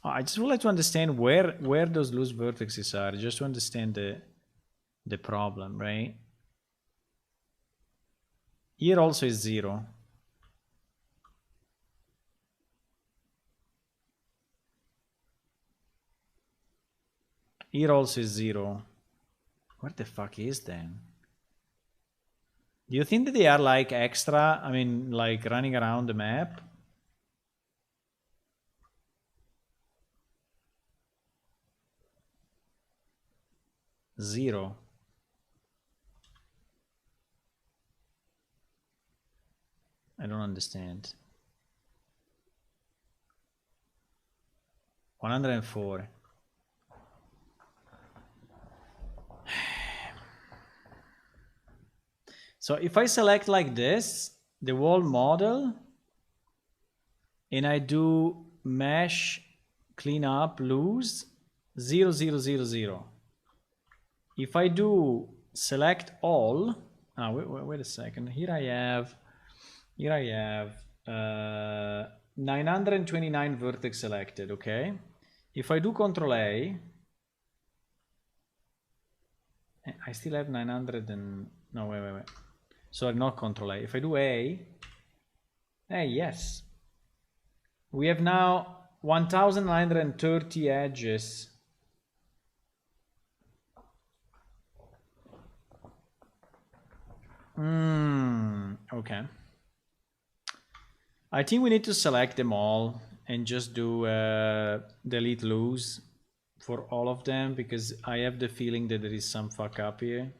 I just would like to understand where those loose vertices are, just to understand the problem, right? Here also is 0. Here also is 0. Where the fuck is then? Do you think that they are like extra? I mean, like running around the map? Zero. I don't understand. 104. So if I select like this, the wall model, and I do mesh, clean up, loose, 0, 0, 0, 0. If I do select all, wait a second. Here I have 929 vertex selected, okay? If I do Control A, I still have 900 and, no, wait. Sorry, not Control A. If I do A, hey, yes. We have now 1930 edges. Okay. I think we need to select them all and just do delete loose for all of them, because I have the feeling that there is some fuck up here.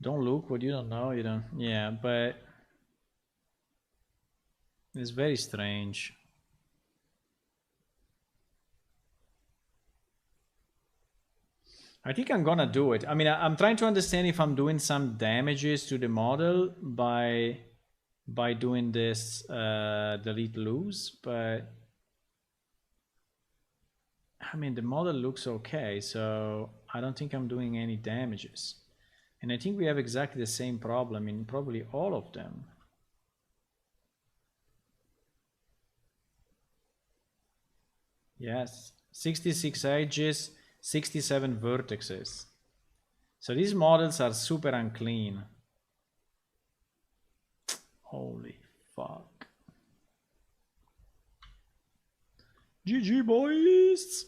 Don't look what you don't know. You don't. Yeah, but it's very strange. I think I'm gonna do it. I mean, I'm trying to understand if I'm doing some damages to the model by doing this delete lose, but I mean the model looks okay, so I don't think I'm doing any damages. And I think we have exactly the same problem in probably all of them. Yes, 66 edges, 67 vertices. So these models are super unclean. Holy fuck. GG boys!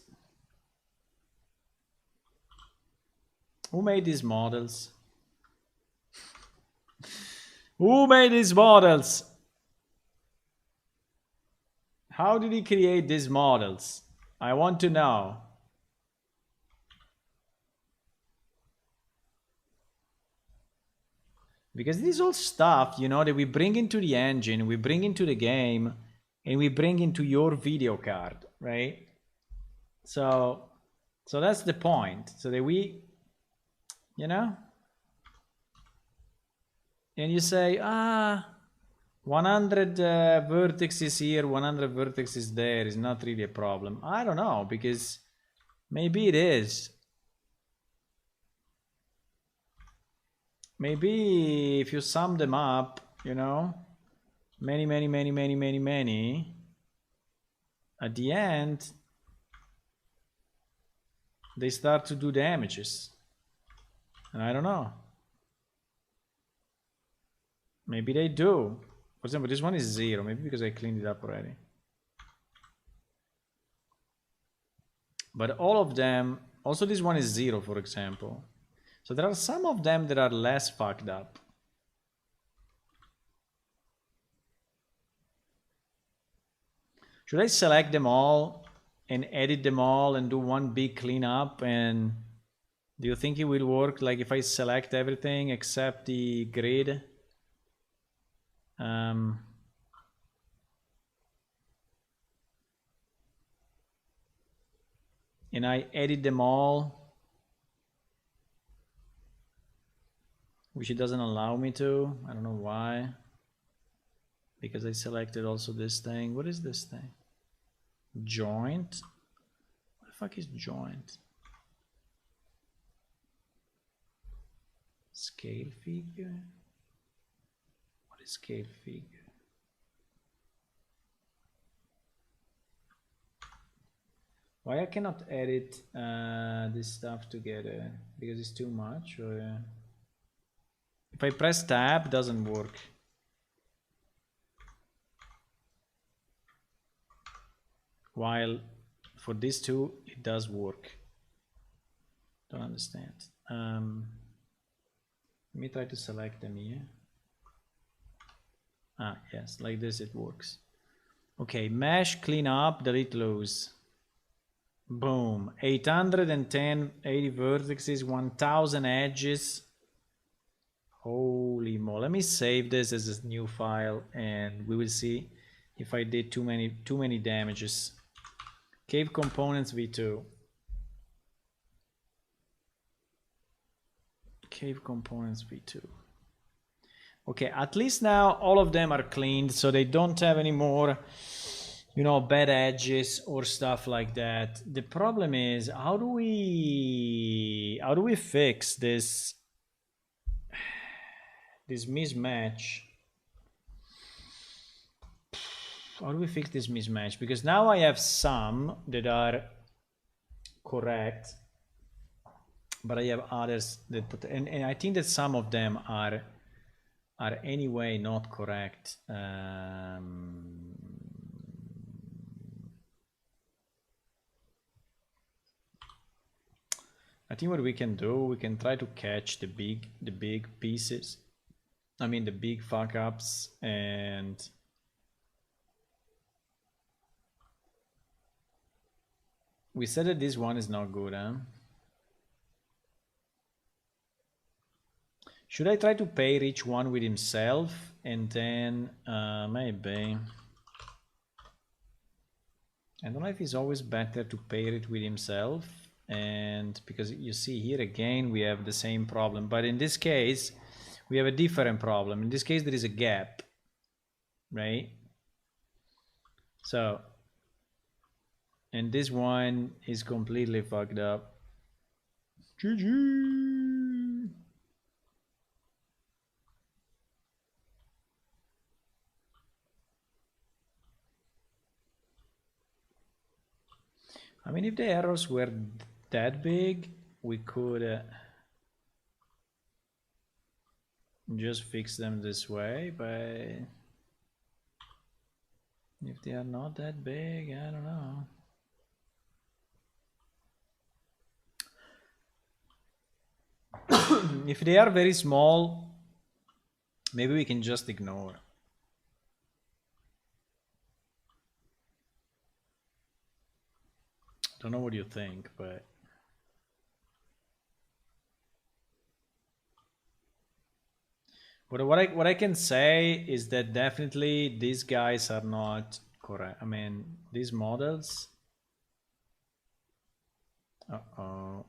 Who made these models? Who made these models? How did he create these models? I want to know. Because this is all stuff, you know, that we bring into the engine, we bring into the game, and we bring into your video card, right? So that's the point. So that we, you know, and you say, 100 vertices here, 100 vertices there is not really a problem. I don't know, because maybe it is. Maybe if you sum them up, you know, many, at the end, they start to do damages. And I don't know. Maybe they do. For example, this one is 0. Maybe because I cleaned it up already. But all of them, also this one is 0, for example. So there are some of them that are less fucked up. Should I select them all and edit them all and do one big cleanup? And do you think it will work? Like if I select everything except the grid? And I edit them all, which it doesn't allow me to. I don't know why. Because I selected also this thing. What is this thing? Joint? What the fuck is joint? Scale figure? What is scale figure? Why I cannot edit this stuff together? Because it's too much? Or if I press tab, it doesn't work. While for these two, it does work. Don't understand. Let me try to select them here. Yes, like this it works. Okay, mesh, clean up, delete lose. Boom, 810, 80 vertices, 1000 edges. Holy moly, let me save this as a new file and we will see if I did too many damages. Cave components v2. Cave components v2. Okay, at least now all of them are cleaned, so they don't have any more, you know, bad edges or stuff like that. The problem is, how do we fix this mismatch? How do we fix this mismatch? Because now I have some that are correct, but I have others that put, and I think that some of them are anyway not correct. I think what we can do, we can try to catch the big pieces. I mean the big fuck ups, and we said that this one is not good, huh? Should I try to pair each one with himself and then maybe? I don't know if it's always better to pair it with himself, and because you see here again we have the same problem, but in this case we have a different problem. In this case there is a gap, right? So, and this one is completely fucked up. GG. I mean, if the errors were that big, we could just fix them this way, but if they are not that big, I don't know. If they are very small, maybe we can just ignore. Don't know what you think, but what I can say is that definitely these guys are not correct. I mean, these models. Uh-oh.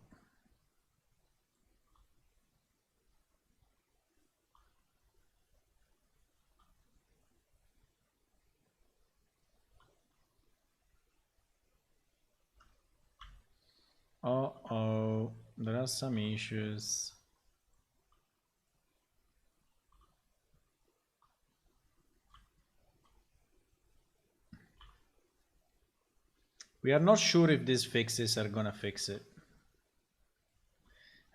Uh-oh. There are some issues. We are not sure if these fixes are gonna fix it.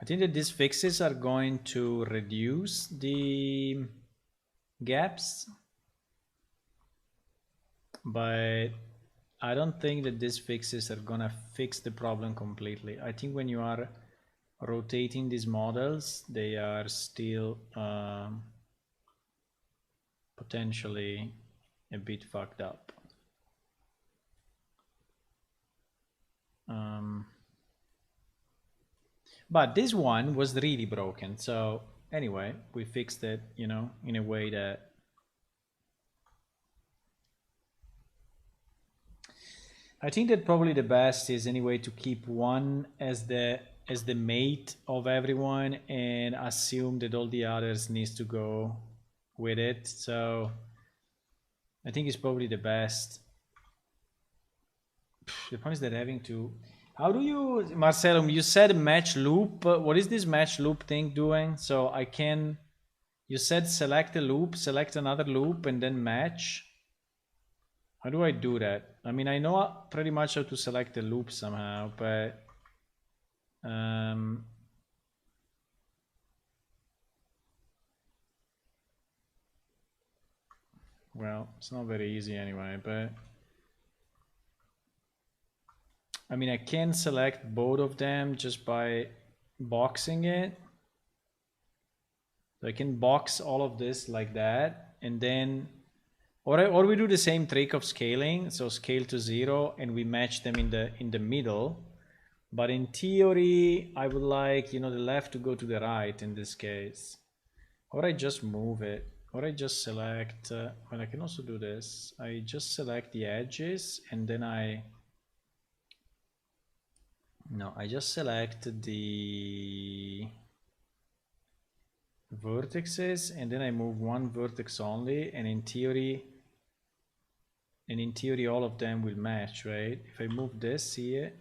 I think that these fixes are going to reduce the gaps, but I don't think that these fixes are gonna fix the problem completely. I think when you are rotating these models, they are still potentially a bit fucked up. But this one was really broken, so anyway, we fixed it, you know, in a way that I think that probably the best is anyway to keep one as the mate of everyone and assume that all the others needs to go with it. So I think it's probably the best. The point is that having to, how do you, Marcelo, you said match loop. What is this match loop thing doing? So I can, you said select a loop, select another loop, and then match. How do I do that? I mean, I know pretty much how to select a loop somehow, but well, it's not very easy anyway, but I mean, I can select both of them just by boxing it. So I can box all of this like that, and then, or we do the same trick of scaling. So scale to 0, and we match them in the middle. But in theory, I would like, you know, the left to go to the right in this case. Or I just move it. Or I just select, well, I can also do this. I just select the edges, and then I just select the vertices, and then I move one vertex only, and in theory all of them will match, right? If I move this here,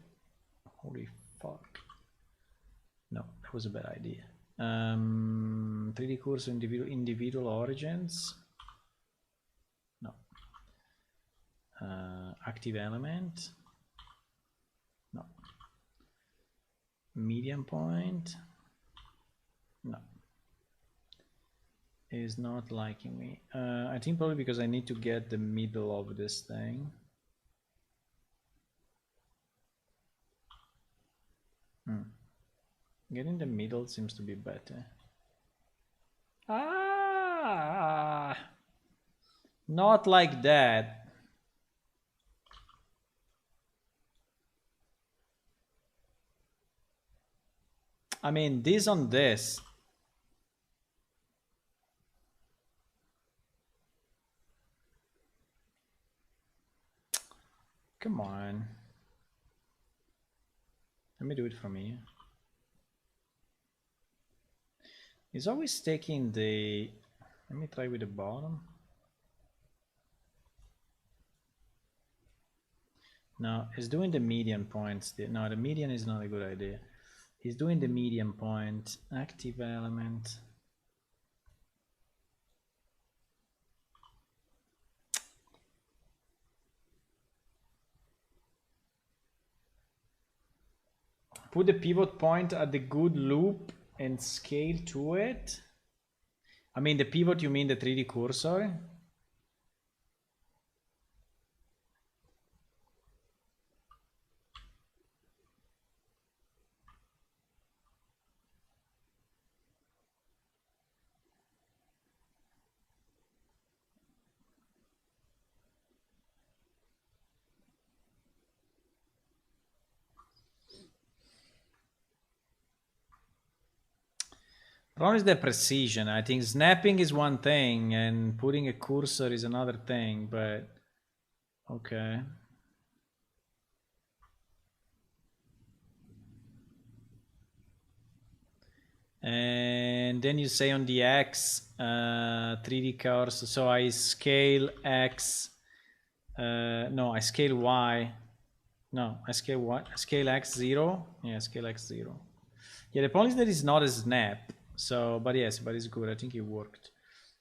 holy fuck. No, that was a bad idea. 3D cursor individual origins. No. Active element. No. Median point. No. Is not liking me. I think probably because I need to get the middle of this thing. Getting the middle seems to be better. Ah! Not like that. I mean, this on this. Come on. Let me do it from here. He's always taking the... Let me try with the bottom. No, he's doing the median points. No, the median is not a good idea. He's doing the median point. Active element. Put the pivot point at the good loop and scale to it. I mean, the pivot, you mean the 3D cursor? Problem is the precision. I think snapping is one thing and putting a cursor is another thing, but okay. And then you say on the X 3D cursor, so I scale X, no, I scale Y, no, I scale Y, I scale X 0, yeah, scale X 0. Yeah, the problem is that it's not a snap. So, but yes, but it's good. I think it worked.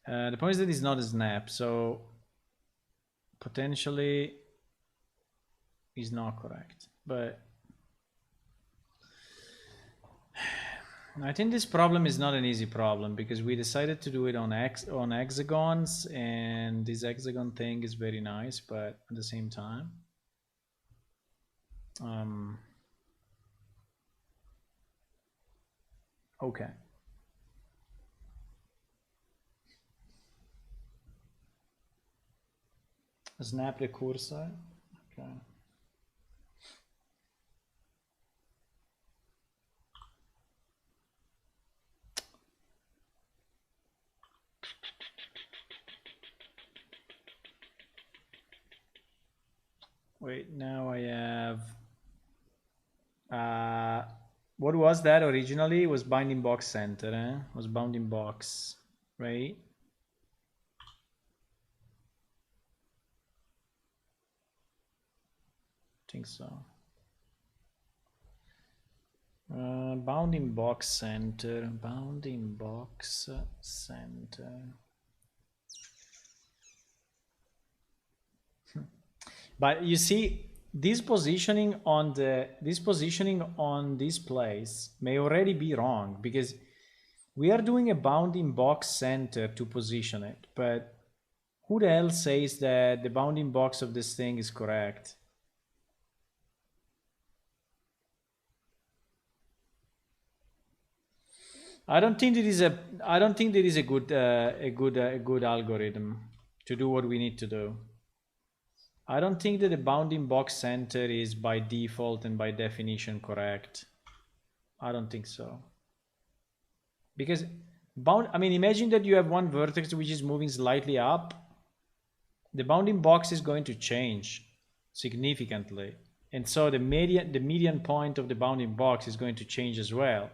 The point is that it's not a snap, so potentially is not correct. But I think this problem is not an easy problem because we decided to do it on hexagons, and this hexagon thing is very nice, but at the same time, okay. Snap the cursor. Okay. Wait, now I have what was that originally? It was bounding box center, eh? It was bounding box, right? I think so. Bounding box center, bounding box center. But you see, this positioning on this place may already be wrong because we are doing a bounding box center to position it, but who the hell says that the bounding box of this thing is correct? I don't think there is a good algorithm to do what we need to do. I don't think that the bounding box center is by default and by definition correct. I don't think so. Because imagine that you have one vertex which is moving slightly up. The bounding box is going to change significantly. And so the median point of the bounding box is going to change as well.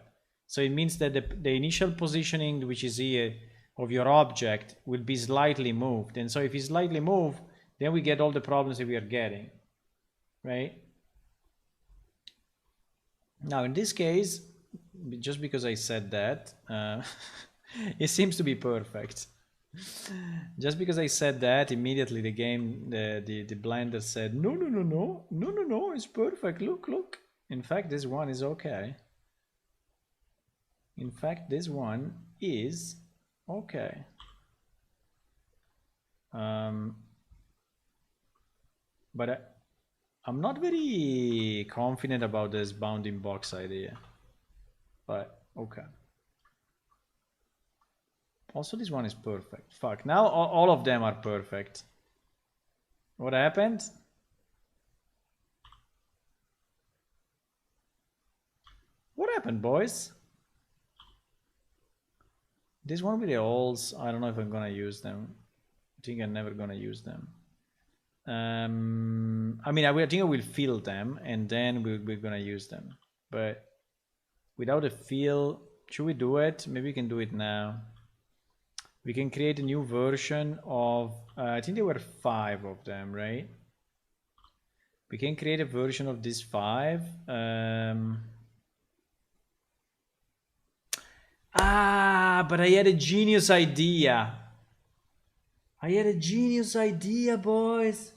So it means that the initial positioning, which is here, of your object will be slightly moved. And so if it's slightly moved, then we get all the problems that we are getting, right? Now, in this case, just because I said that, it seems to be perfect. Just because I said that, immediately the game, the Blender said, no, it's perfect. Look. In fact, this one is okay. In fact, this one is okay. But I'm not very confident about this bounding box idea. But okay. Also, this one is perfect. Fuck, now all of them are perfect. What happened? What happened, boys? This one with the holes, I don't know if I'm gonna use them. I think I'm never gonna use them. I mean, I think I will fill them and then we're gonna use them. But without a fill, should we do it? Maybe we can do it now. We can create a new version of, I think there were 5 of them, right? We can create a version of these 5. But I had a genius idea. Boys.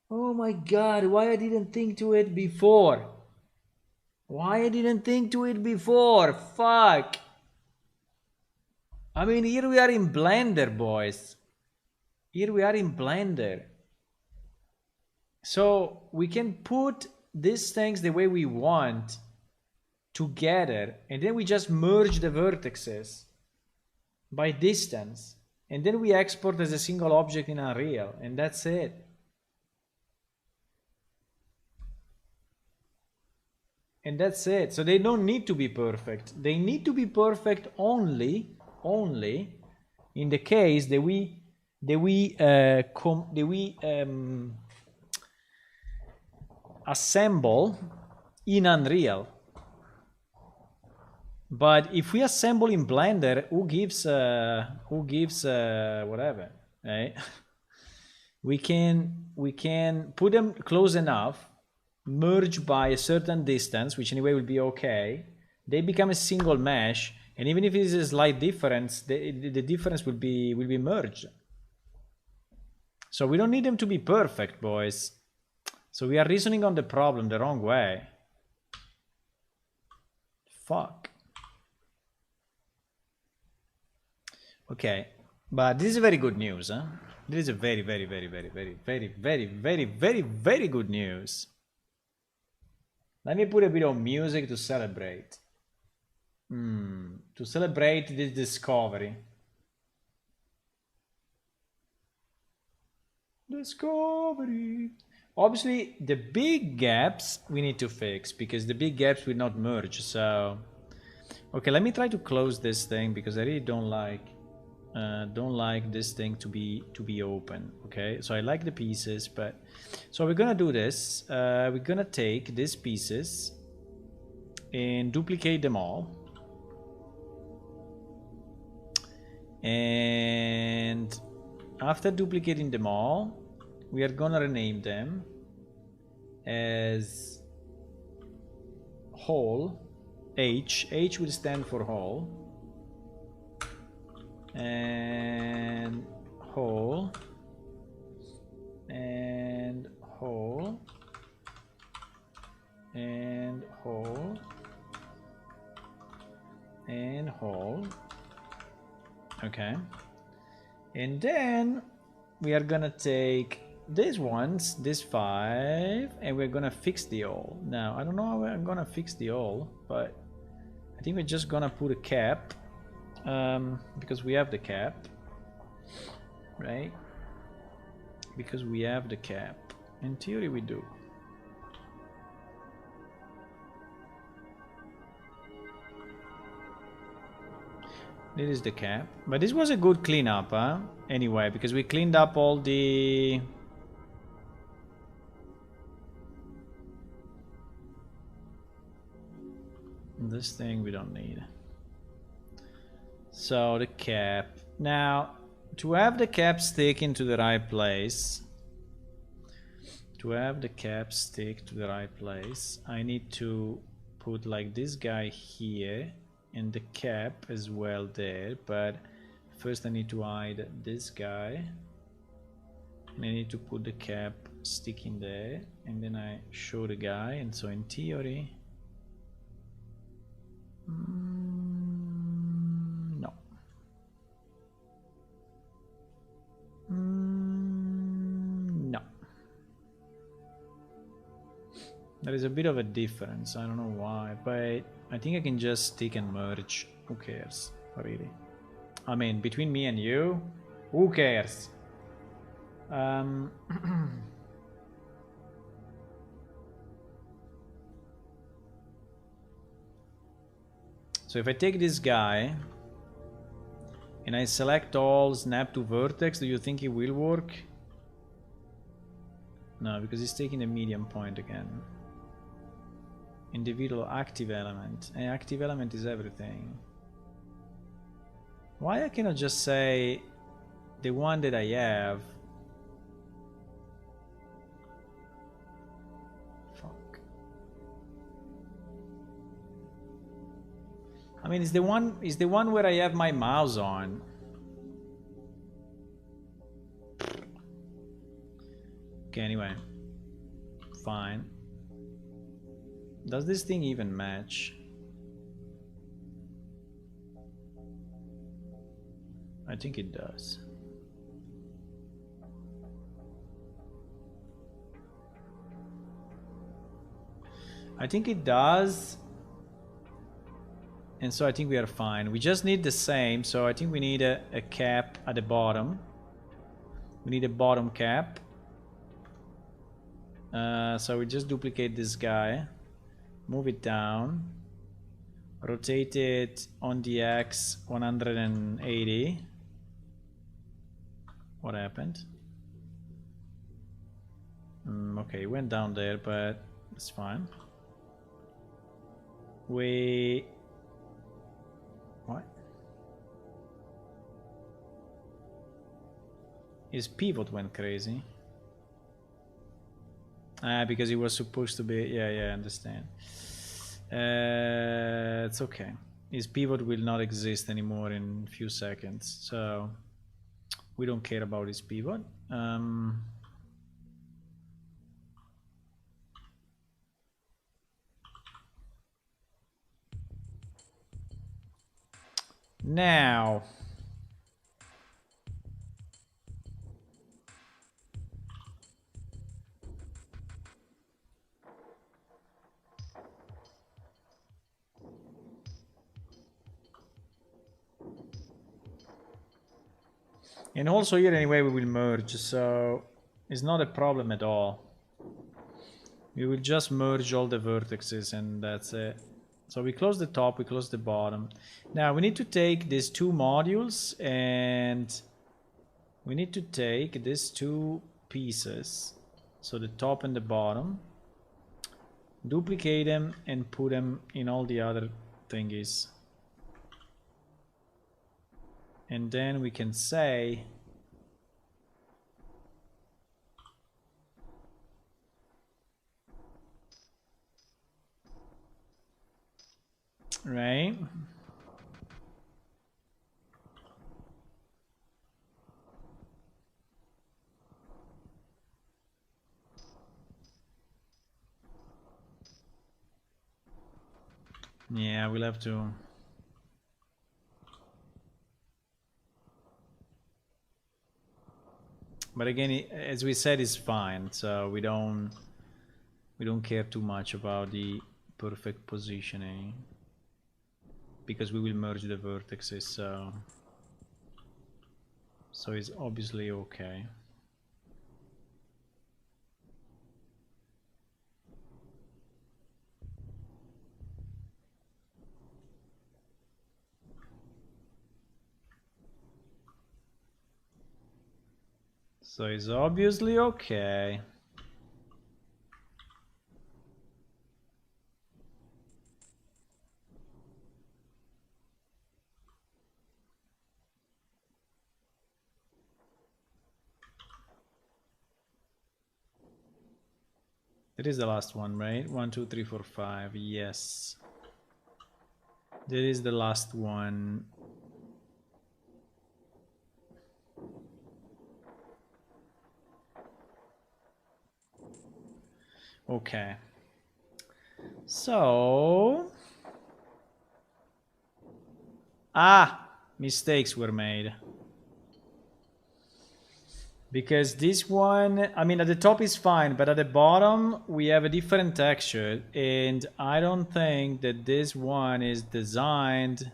Oh my god, why I didn't think to it before? Fuck. I mean, here we are in Blender, boys. So we can put these things the way we want together, and then we just merge the vertices by distance, and then we export as a single object in Unreal, and that's it. So they don't need to be perfect. They need to be perfect only in the case that we assemble in Unreal. But if we assemble in Blender, who gives whatever, right? we can put them close enough, merge by a certain distance, which anyway will be okay. They become a single mesh, and even if it is a slight difference, the difference will be merged. So we don't need them to be perfect, boys. So we are reasoning on the problem the wrong way. Fuck. Okay, but this is very good news, huh? This is a very good news. Let me put a bit of music to celebrate. To celebrate this discovery. Obviously, the big gaps we need to fix because the big gaps will not merge. So, okay, let me try to close this thing because I really don't like this thing to be open. Okay, so I like the pieces, but so we're gonna do this. We're gonna take these pieces and duplicate them all, and after duplicating them all, we are gonna rename them as whole. H will stand for whole, and whole, and whole, and whole, and whole. Okay, and then we are gonna take these ones, this 5, and we're gonna fix the all. Now I don't know how we're gonna fix the all, but I think we're just gonna put a cap, because we have the cap, right? Because we have the cap. In theory we do. This is the cap, but this was a good cleanup, huh? Anyway, because we cleaned up all the this thing we don't need. So the cap. Now, to have the cap stick into the right place, I need to put like this guy here and the cap as well there, but first I need to hide this guy and I need to put the cap stick in there, and then I show the guy, and so in theory no. No. There is a bit of a difference, I don't know why, but I think I can just stick and merge. Who cares, really? I mean, between me and you, who cares? So if I take this guy and I select all, snap to vertex, do you think it will work? No, because he's taking the medium point again. Individual active element. And active element is everything. Why I cannot just say the one that I have? Fuck. I mean, it's the one where I have my mouse on. Okay, anyway. Fine. Does this thing even match? I think it does. I think it does. And so I think we are fine. We just need the same. So I think we need a cap at the bottom. We need a bottom cap. So we just duplicate this guy. Move it down. Rotate it on the X 180. What happened? Okay, it went down there, but it's fine. What? His pivot went crazy. Because it was supposed to be... Yeah, I understand. It's okay. His pivot will not exist anymore in a few seconds, so we don't care about his pivot. Now... And also here anyway we will merge, so it's not a problem at all. We will just merge all the vertices and that's it. So we close the top, we close the bottom. Now we need to take these two modules and we need to take these two pieces, so the top and the bottom, duplicate them and put them in all the other thingies. And then we can say right? Yeah, we'll have to. But again, as we said, it's fine. So we don't care too much about the perfect positioning because we will merge the vertices. So it's obviously okay. So it's obviously okay. That is the last one, right? 1, 2, 3, 4, 5. Yes. That is the last one. Okay. So... mistakes were made. Because this one, I mean, at the top is fine, but at the bottom we have a different texture, and I don't think that this one is designed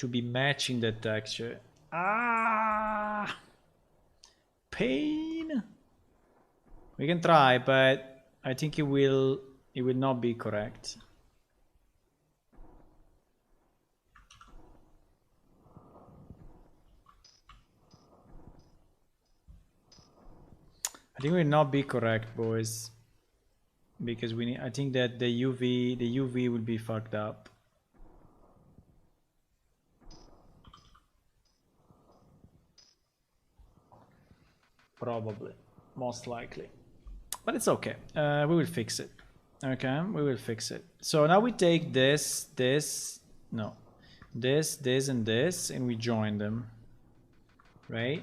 to be matching the texture. Ah, pain. We can try, but I think it will not be correct. I think it will not be correct, boys, because we need. I think that the UV will be fucked up. Probably, most likely, but it's okay. We will fix it. Okay, we will fix it. So now we take this, and this, and we join them, right?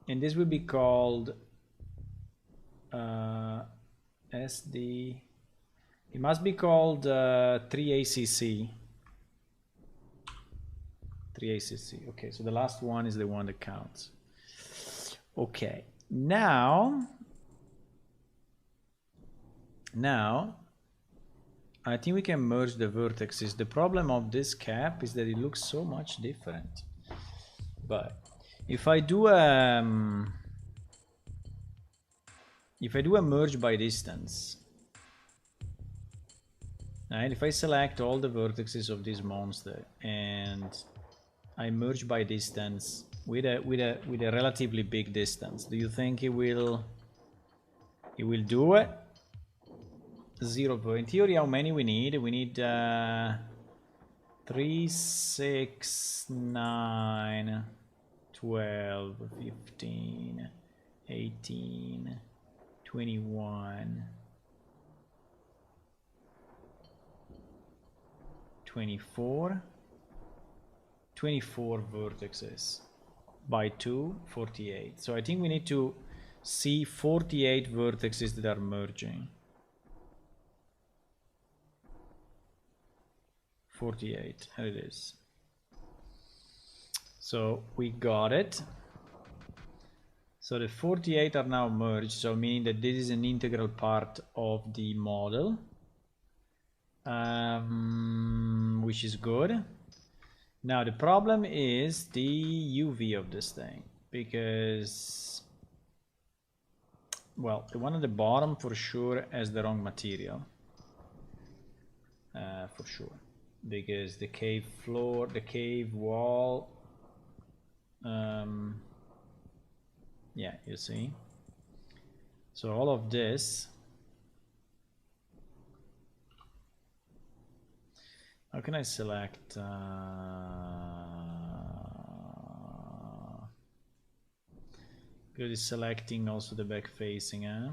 And this will be called SD. It must be called 3ACC. 3ACC. Okay, so the last one is the one that counts. Okay, now I think we can merge the vertices. The problem of this cap is that it looks so much different. But if I do a merge by distance, right? If I select all the vertices of this monster and I merge by distance with a relatively big distance, do you think it will do it? 0. In theory, how many we need? We need 3, 6, 9, 12, 15, 18, 21, 24 vertices by 2, 48. So I think we need to see 48 vertices that are merging. 48, there it is. So we got it. So the 48 are now merged, so meaning that this is an integral part of the model, which is good. Now the problem is the UV of this thing, because, well, the one at the bottom for sure has the wrong material, for sure, because the cave floor, the cave wall, yeah, you see. So all of this, how can I select? Good is selecting also the back facing, eh?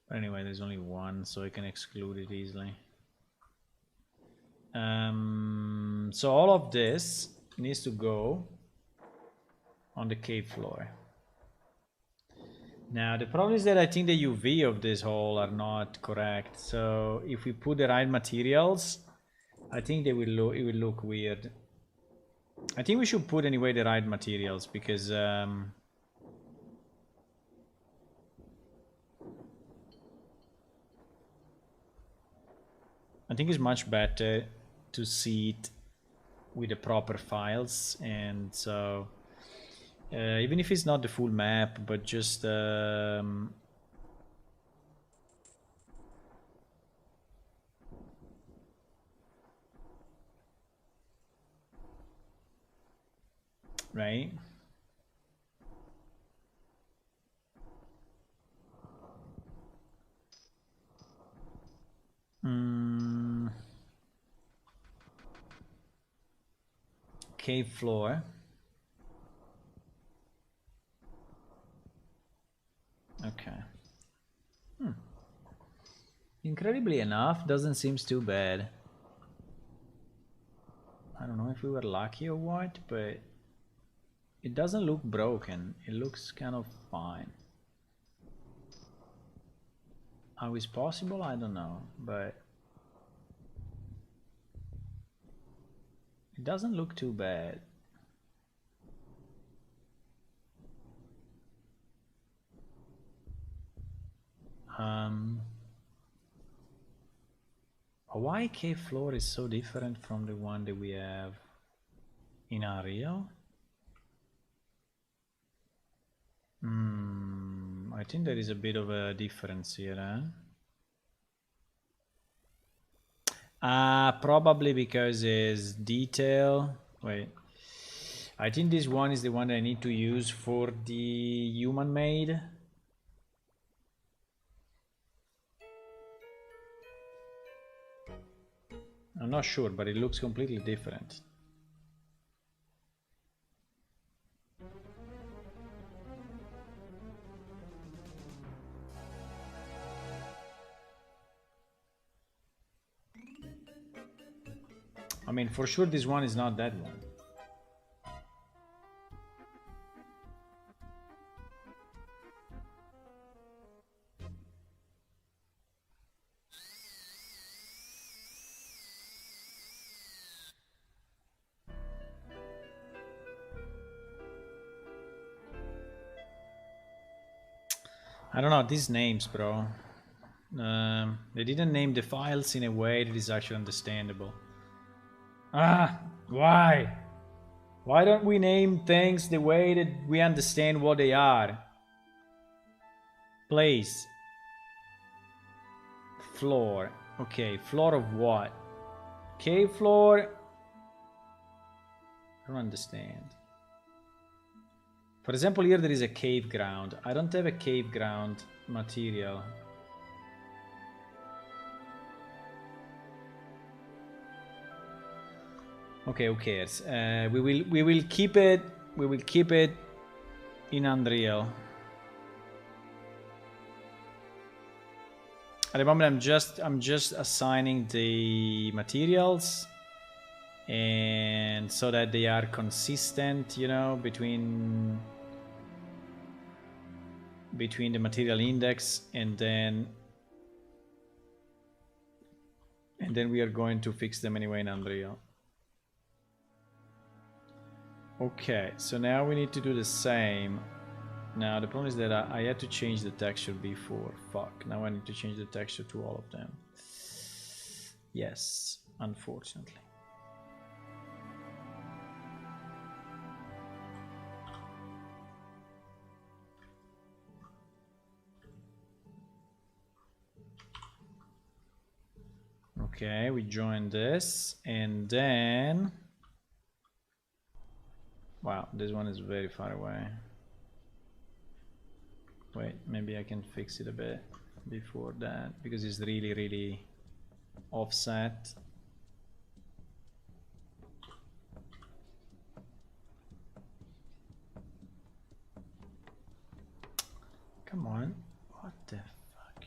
But anyway, there's only one, so I can exclude it easily. So all of this needs to go on the cave floor. Now the problem is that I think the UV of this hole are not correct. So if we put the right materials, I think they will look, it will look weird. I think we should put anyway the right materials, because I think it's much better to see it with the proper files, and so even if it's not the full map, but just right? Cave floor. Okay. Incredibly enough, doesn't seem too bad. I don't know if we were lucky or what, but it doesn't look broken. It looks kind of fine. How is possible? I don't know, but It doesn't look too bad. Why cave floor is so different from the one that we have in Unreal? I think there is a bit of a difference here, probably because it's detail. Wait. I think this one is the one I need to use for the human made. I'm not sure, but it looks completely different. I mean, for sure this one is not that one. I don't know, these names, bro. They didn't name the files in a way that is actually understandable. Why? Why don't we name things the way that we understand what they are? Place. Floor. Okay, floor of what? Cave floor? I don't understand. For example, here there is a cave ground. I don't have a cave ground material. Okay, who cares? We will keep it. We will keep it in Unreal. At the moment, I'm just assigning the materials, and so that they are consistent, you know, between the material index, and then we are going to fix them anyway in Unreal. Okay, so now we need to do the same. Now the problem is that I had to change the texture before. Fuck, now I need to change the texture to all of them. Yes, unfortunately. Okay, we join this, and then... Wow, this one is very far away. Wait, maybe I can fix it a bit before that, because it's really, really offset. Come on, what the fuck?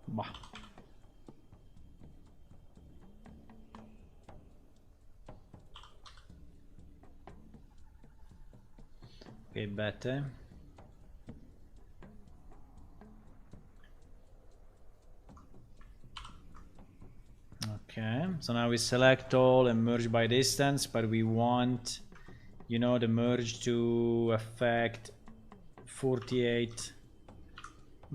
Bah. Okay, better. Okay, so now we select all and merge by distance, but we want, you know, the merge to affect 48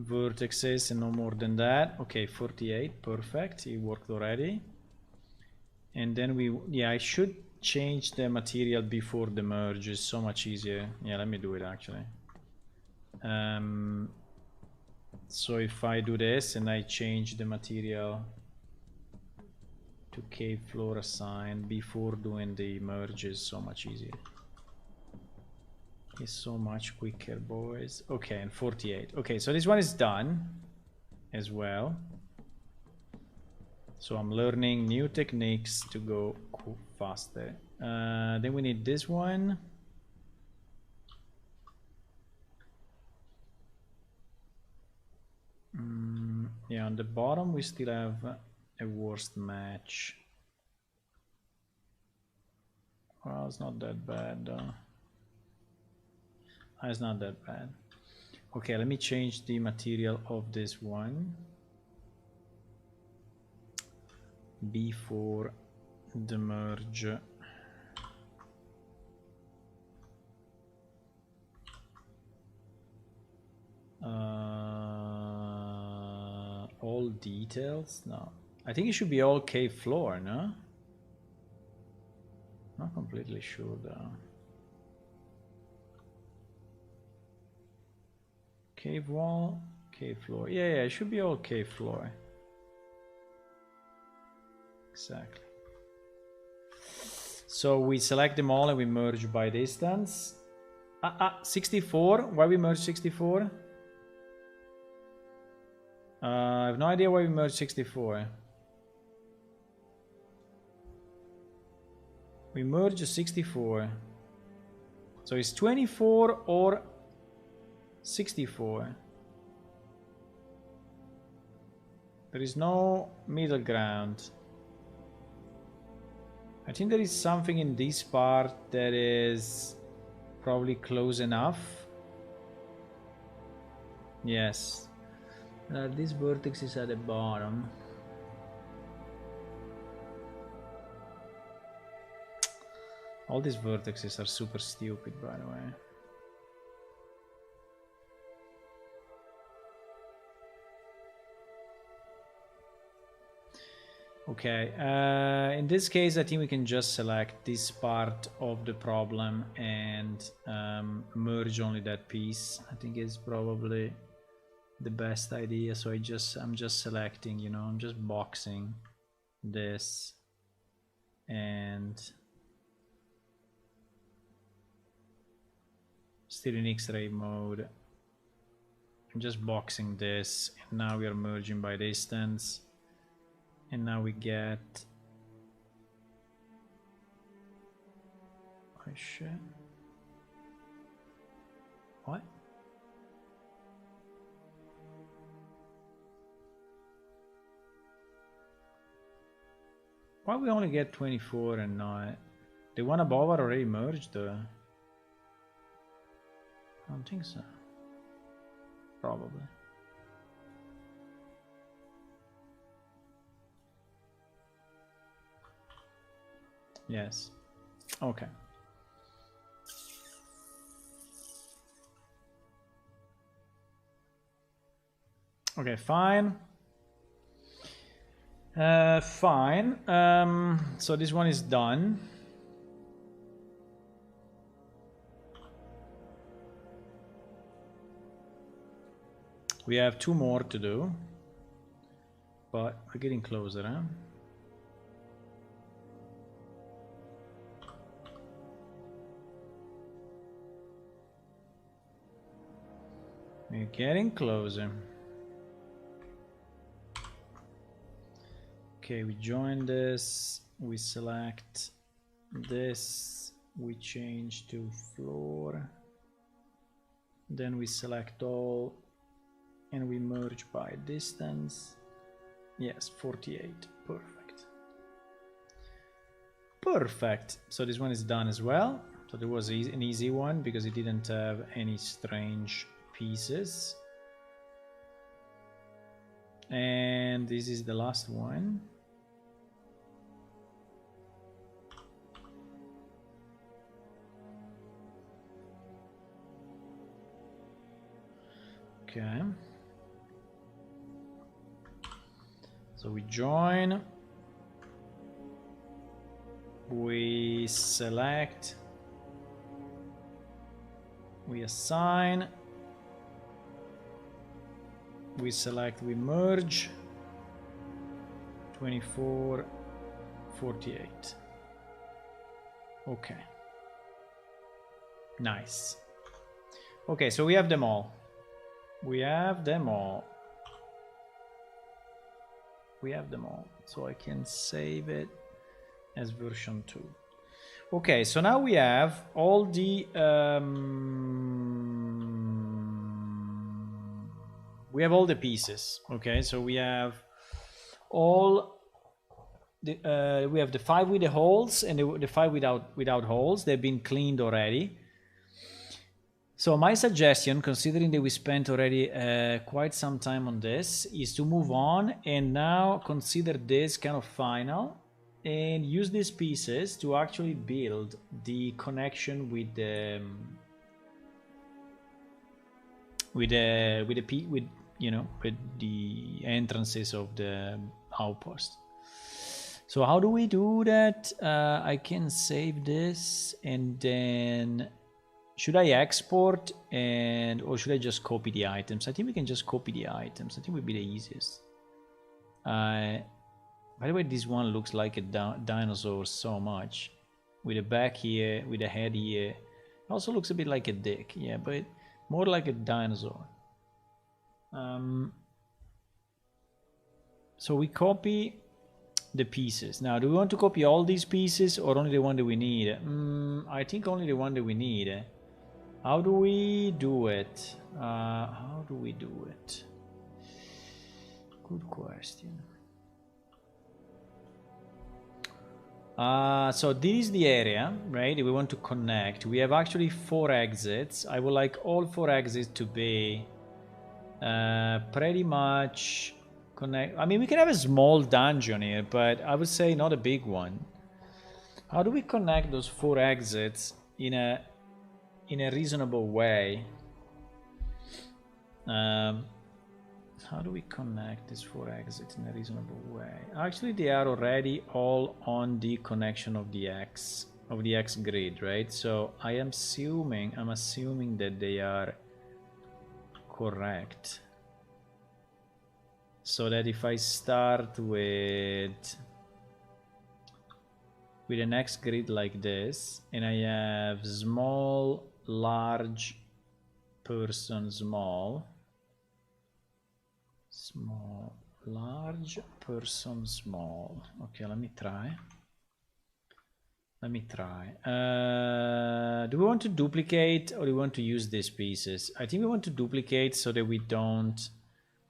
vertices and no more than that. Okay, 48, perfect, it worked already. And then yeah, I should change the material before the merge, is so much easier. Yeah, let me do it actually. So if I do this and I change the material to cave floor assign before doing the merge, is so much easier. It's so much quicker, boys. Okay, and 48. Okay, so this one is done as well. So I'm learning new techniques to go faster. Then we need this one. Yeah, on the bottom we still have a worst match. Well, it's not that bad though. It's not that bad. Okay, let me change the material of this one before the merge. All details? No. I think it should be all cave floor, no? Not completely sure though. Cave wall, cave floor. Yeah, it should be all cave floor. Exactly. So we select them all and we merge by distance. 64. Why we merge 64? I have no idea why we merged 64. We merge 64. So it's 24 or 64. There is no middle ground. I think there is something in this part that is probably close enough. Yes. This vertex is at the bottom. All these vertexes are super stupid, by the way. Okay, in this case, I think we can just select this part of the problem and merge only that piece. I think it's probably the best idea. So I'm just selecting, you know, I'm just boxing this and still in X-ray mode. I'm just boxing this, and now we are merging by distance. And now we get... Oh shit. What? Why we only get 24 and not... The one above are already merged? I don't think so. Probably. Yes. Okay. Okay, fine. Fine. So this one is done. We have 2 more to do, but we're getting closer, huh? We're getting closer. Okay, we join this, we select this, we change to floor, then we select all, and we merge by distance. Yes, 48, perfect. Perfect, so this one is done as well. So there was an easy one because it didn't have any strange pieces. And this is the last one. Okay. So we join. We select. We assign. We select, we merge. 24, 48. Okay. Nice. Okay, so we have them all. We have them all. We have them all. So I can save it as version 2. Okay, so now we have all the we have all the pieces. Okay, so we have all the we have the 5 with the holes and the 5 without holes. They've been cleaned already. So my suggestion, considering that we spent already quite some time on this, is to move on and now consider this kind of final and use these pieces to actually build the connection with the with you know, with the entrances of the outpost. So how do we do that? I can save this and then should I export and or should I just copy the items? I think we can just copy the items. I think would be the easiest. By the way, this one looks like a dinosaur so much, with a back here, with a head here. It also looks a bit like a dick, yeah, but more like a dinosaur. So we copy the pieces. Now, do we want to copy all these pieces or only the one that we need? I think only the one that we need. How do we do it? How do we do it? Good question. So this is the area, right? We want to connect. We have actually 4 exits. I would like all 4 exits to be pretty much connect. I mean, we can have a small dungeon here, but I would say not a big one. How do we connect those 4 exits in a reasonable way? How do we connect these 4 exits in a reasonable way? Actually, they are already all on the connection of the X grid, right? So I'm assuming that they are correct. So that if I start with an X grid like this, and I have small, large, person, small, large, person, small. Okay, let me try. Do we want to duplicate or do we want to use these pieces? I think we want to duplicate so that we don't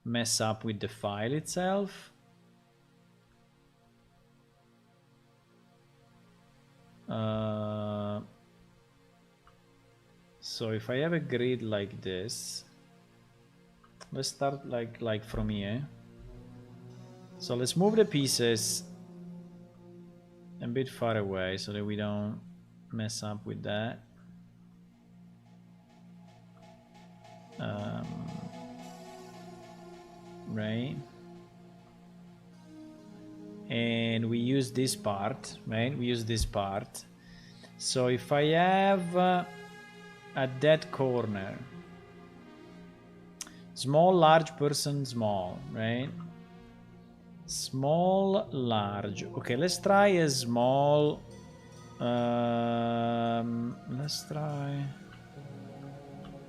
mess up with the file itself. So if I have a grid like this, let's start like from here. So let's move the pieces a bit far away so that we don't mess up with that. Right, and we use this part, right? We use this part. So if I have at that corner small, large, person, small, right? Small, large. Okay, let's try a small. Let's try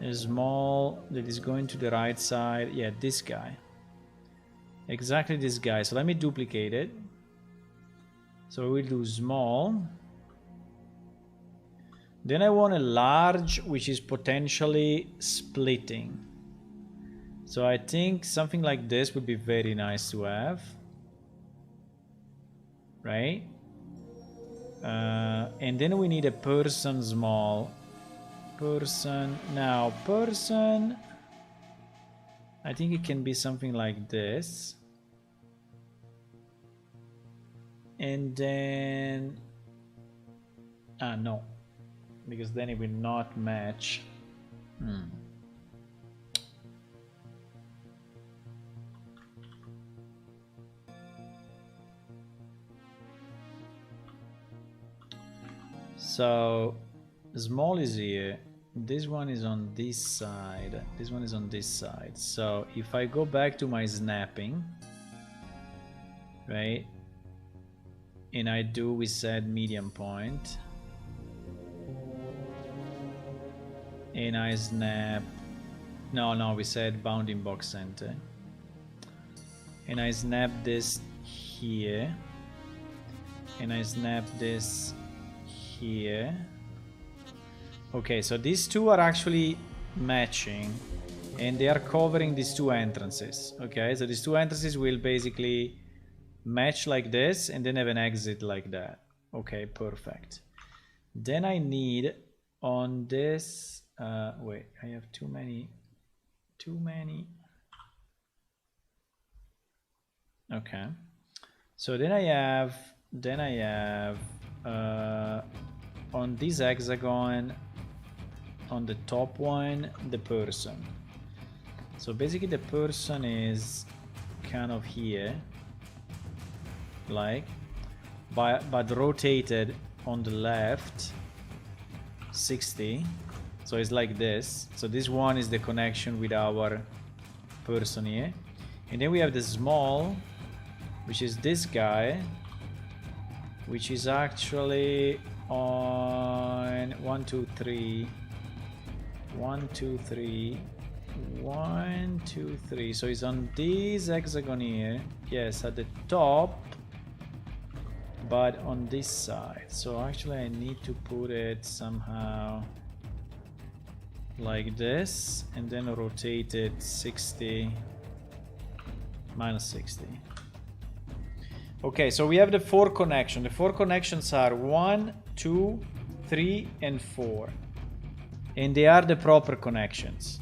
a small that is going to the right side. Yeah, this guy. Exactly this guy. So let me duplicate it. So we'll do small. Then I want a large, which is potentially splitting. So I think something like this would be very nice to have. Right? And then we need a person small. Person. Now, person, I think it can be something like this. And then... no. Because then it will not match. So small is here, this one is on this side, this one is on this side. So if I go back to my snapping, right, and we said medium point, and I snap, no, we said bounding box center, and I snap this here, and I snap this here. Okay, so these two are actually matching and they are covering these 2 entrances. Okay, so these 2 entrances will basically match like this and then have an exit like that. Okay, perfect. Then I need on this wait, I have too many. Okay, so then I have on this hexagon, on the top one, the person. So basically the person is kind of here, like, but rotated on the left 60. So it's like this. So this one is the connection with our person here. And then we have the small, which is this guy, which is actually on 1 2 3 1 2 3 1 2 3. So it's on this hexagon here, yes, at the top, but on this side. So actually I need to put it somehow like this, and then rotate it 60 minus 60. Okay, so we have the 4 connections. The 4 connections are 1 2 3 and 4, and they are the proper connections,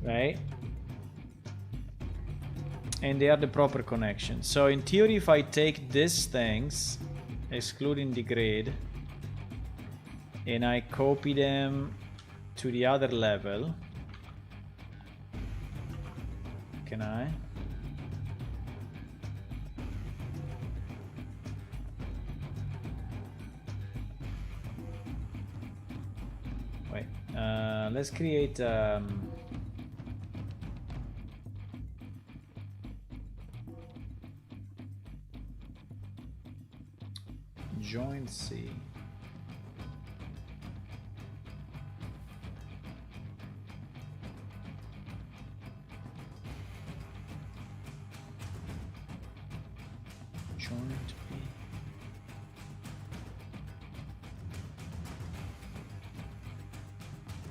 right? And they are the proper connections. So in theory, if I take these things, excluding the grid, and I copy them to the other level, can I? Wait, let's create join C. Joint B.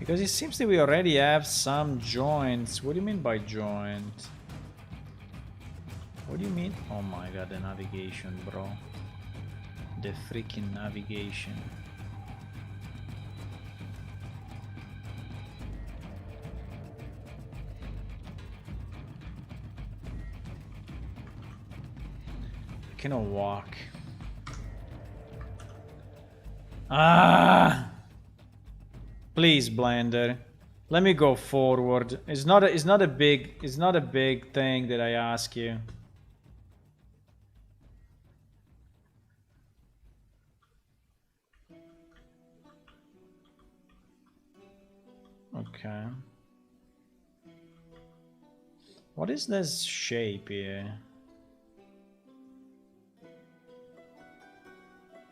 Because it seems that we already have some joints. What do you mean by joint? What do you mean? Oh my god, the navigation, bro. The freaking navigation. I cannot walk. Ah! Please, Blender, let me go forward. It's not a big thing that I ask you. Okay. What is this shape here?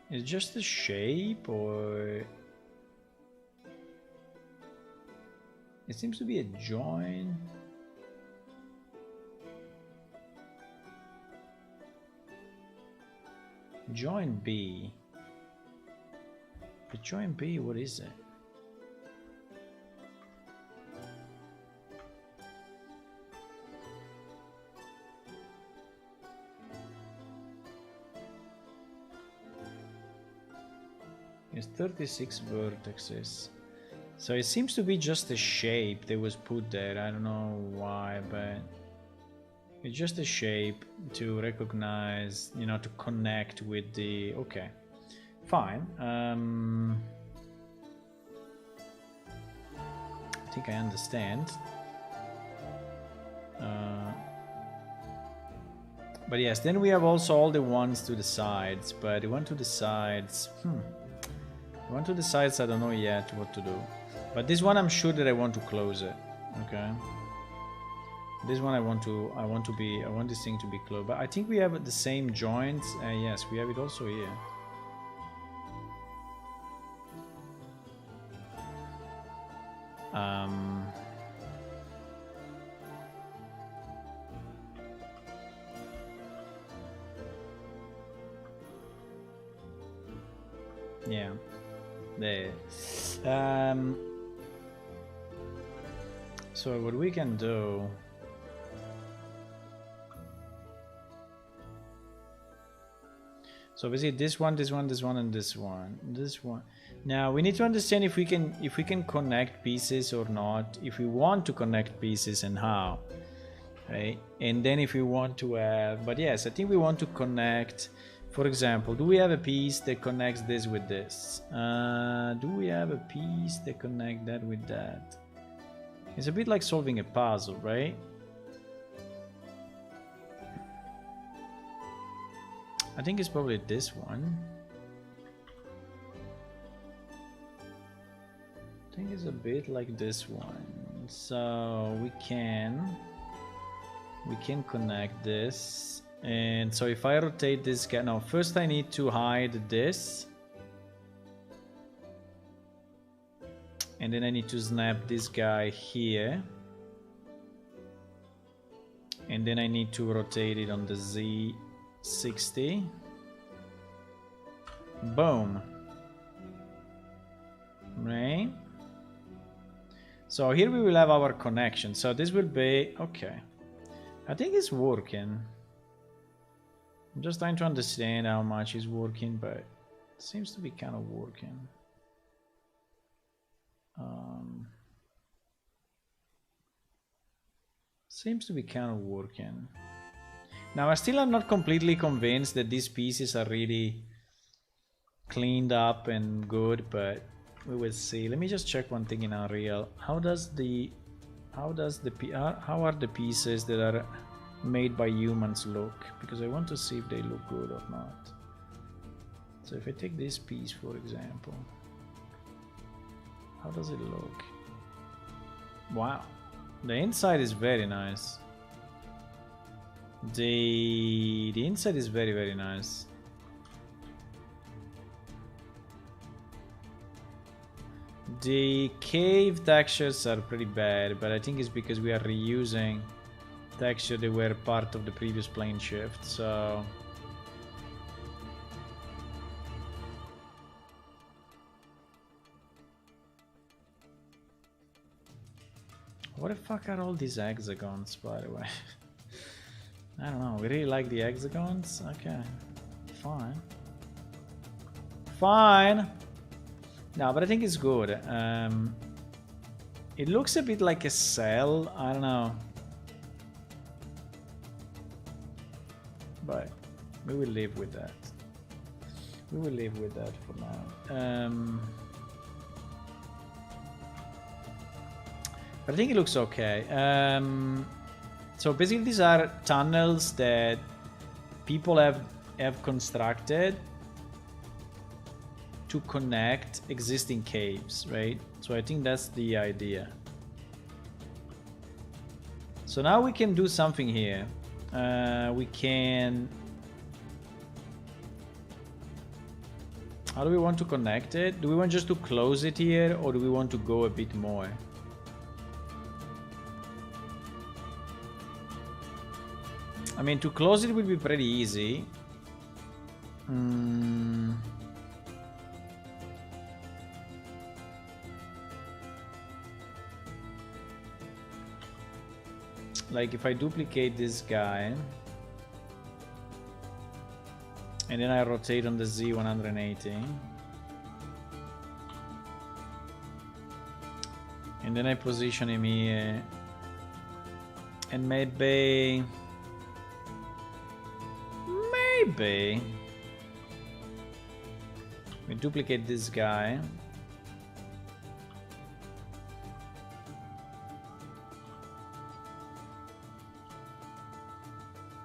Is it just a shape, or it seems to be a join? Join B. But join B, what is it? It's 36 vertices. So it seems to be just a shape that was put there. I don't know why, but it's just a shape to recognize, you know, to connect with the... Okay, fine. I think I understand. But yes, then we have also all the ones to the sides, but the one to the sides... The one to the sides, I don't know yet what to do. But this one, I'm sure that I want to close it. Okay. This one, I want this thing to be closed. But I think we have the same joints. Yes, we have it also here. Yeah. There. So what we can do... So basically this one, this one, this one, and this one. Now we need to understand if we can connect pieces or not. If we want to connect pieces and how, right? And then if we want to have, but yes, I think we want to connect. For example, do we have a piece that connects this with this? Do we have a piece that connects that with that? It's a bit like solving a puzzle, right? I think it's probably this one. I think it's a bit like this one. So we can connect this. And so if I rotate this guy, no, first I need to hide this. And then I need to snap this guy here. And then I need to rotate it on the Z60. Boom. Right? So here we will have our connection. So this will be, okay. I think it's working. I'm just trying to understand how much it's working, but it seems to be kind of working. Seems to be kind of working. Now I still am not completely convinced that these pieces are really cleaned up and good, but we will see. Let me just check one thing in Unreal. How are the pieces that are made by humans look? Because I want to see if they look good or not. So if I take this piece, for example, how does it look? Wow, the inside is very nice. The inside is very, very nice. The cave textures are pretty bad, but I think it's because we are reusing texture that were part of the previous plane shift, so what the fuck are all these hexagons, by the way? I don't know, we really like the hexagons? Okay, fine. Fine! No, but I think it's good. It looks a bit like a cell, I don't know. But we will live with that. We will live with that for now. But I think it looks okay. So basically these are tunnels that people have constructed to connect existing caves, right? So I think that's the idea. So now we can do something here. We can... How do we want to connect it? Do we want just to close it here, or do we want to go a bit more? I mean, to close it would be pretty easy. Like if I duplicate this guy and then I rotate on the Z180 and then I position him here, and maybe we duplicate this guy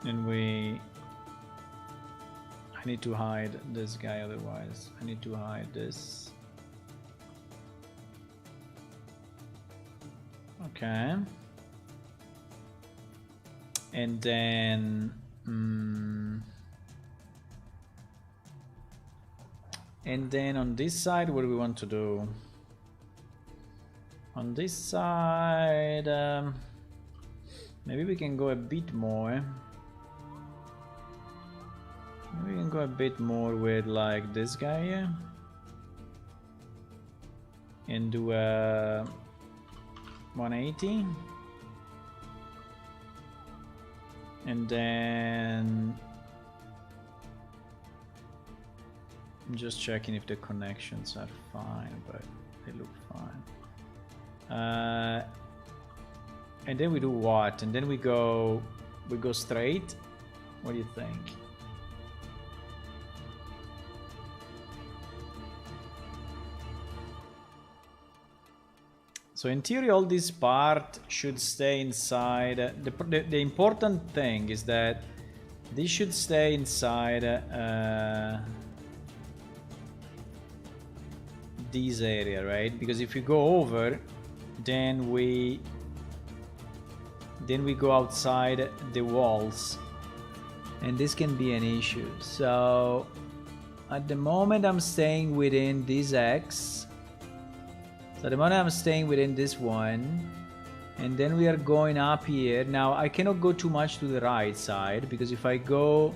and I need to hide this guy, otherwise I need to hide this. Okay, and then on this side, what do we want to do? On this side, maybe we can go a bit more. Maybe we can go a bit more with like this guy here and do a 180, and then I'm just checking if the connections are fine, but they look fine. And then we do what? And then we go straight? What do you think? So in theory, all this part should stay inside. The important thing is that this should stay inside this area, right? Because if you go over, then we go outside the walls, and this can be an issue. So at the moment I'm staying within this X. So at the moment I'm staying within this one, and then we are going up here. Now I cannot go too much to the right side, because if I go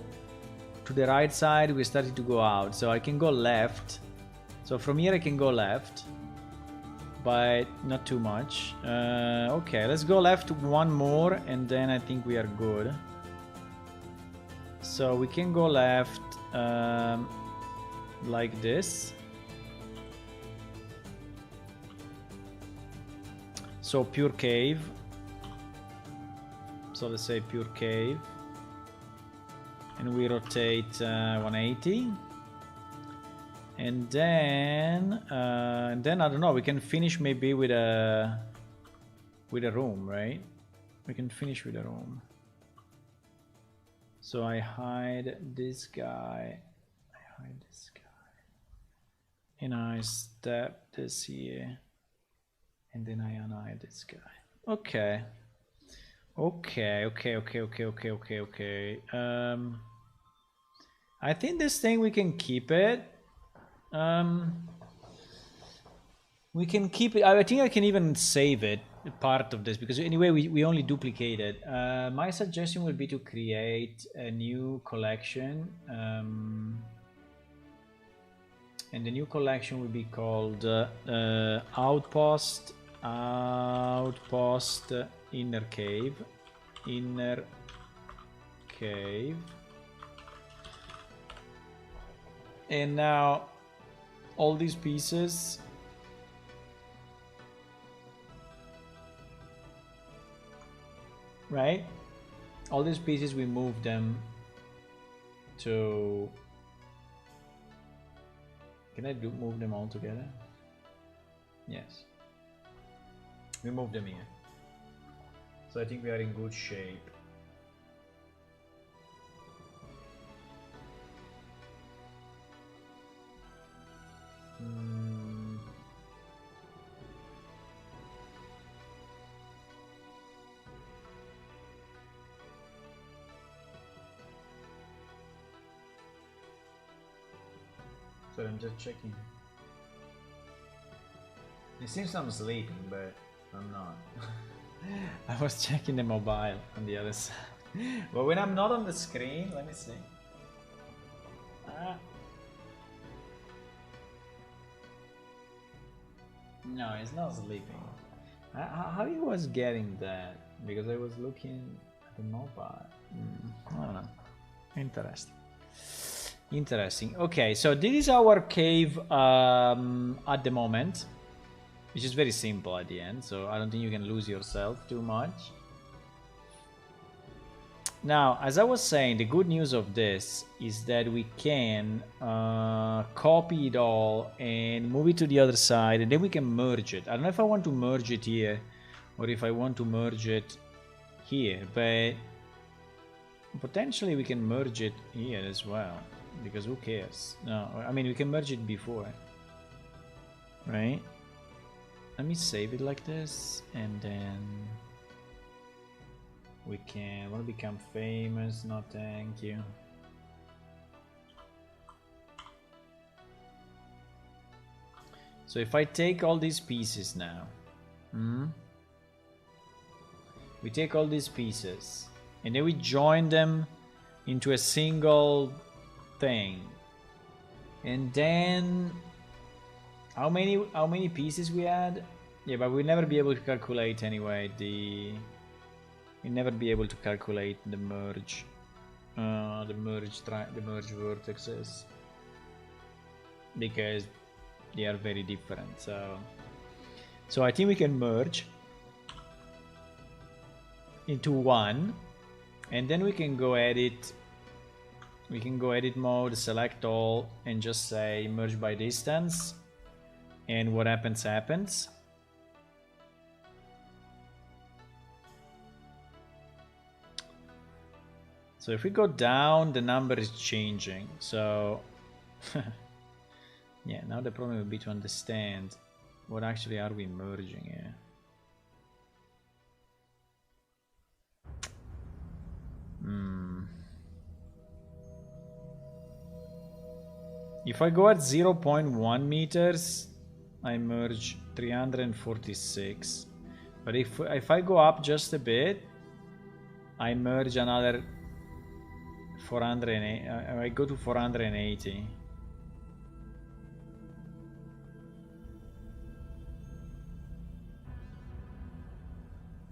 to the right side we're starting to go out. So I can go left. So from here I can go left, but not too much. Okay, let's go left one more, and then I think we are good. So we can go left like this. So pure cave. So let's say pure cave, and we rotate 180. And then I don't know, we can finish maybe with a room, right? We can finish with a room. So I hide this guy, and I step this here, and then I unhide this guy. Okay. I think this thing we can keep it. We can keep it. I think I can even save it, part of this, because anyway we only duplicate it. My suggestion would be to create a new collection, and the new collection would be called Outpost Inner Cave. And now all these pieces, right? All these pieces, we move them to... Can I move them all together? Yes. We move them here. So I think we are in good shape. So I'm just checking. It seems I'm sleeping, but I'm not. I was checking the mobile on the other side. But when I'm not on the screen, let me see. No, it's not sleeping. How he was getting that? Because I was looking at the mobile. I don't know. Interesting. Okay, so this is our cave at the moment, which is very simple at the end, so I don't think you can lose yourself too much. Now, as I was saying, the good news of this is that we can copy it all and move it to the other side, and then we can merge it. I don't know if I want to merge it here or if I want to merge it here, but potentially we can merge it here as well, because who cares? No, I mean, we can merge it before, right? Let me save it like this, and then we can... want to become famous? No, thank you. So if I take all these pieces now, we take all these pieces and then we join them into a single thing, and then how many pieces we add? Yeah, but we'll never be able to calculate anyway we'll never be able to calculate the merge vertexes. because they are very different. So I think we can merge into one, and then we can go edit. We can go edit mode, select all, and just say merge by distance, and what happens happens. So if we go down, the number is changing. So yeah, now the problem will be to understand what actually are we merging here. If I go at 0.1 meters, I merge 346. But if I go up just a bit, I merge another 480. I go to 480.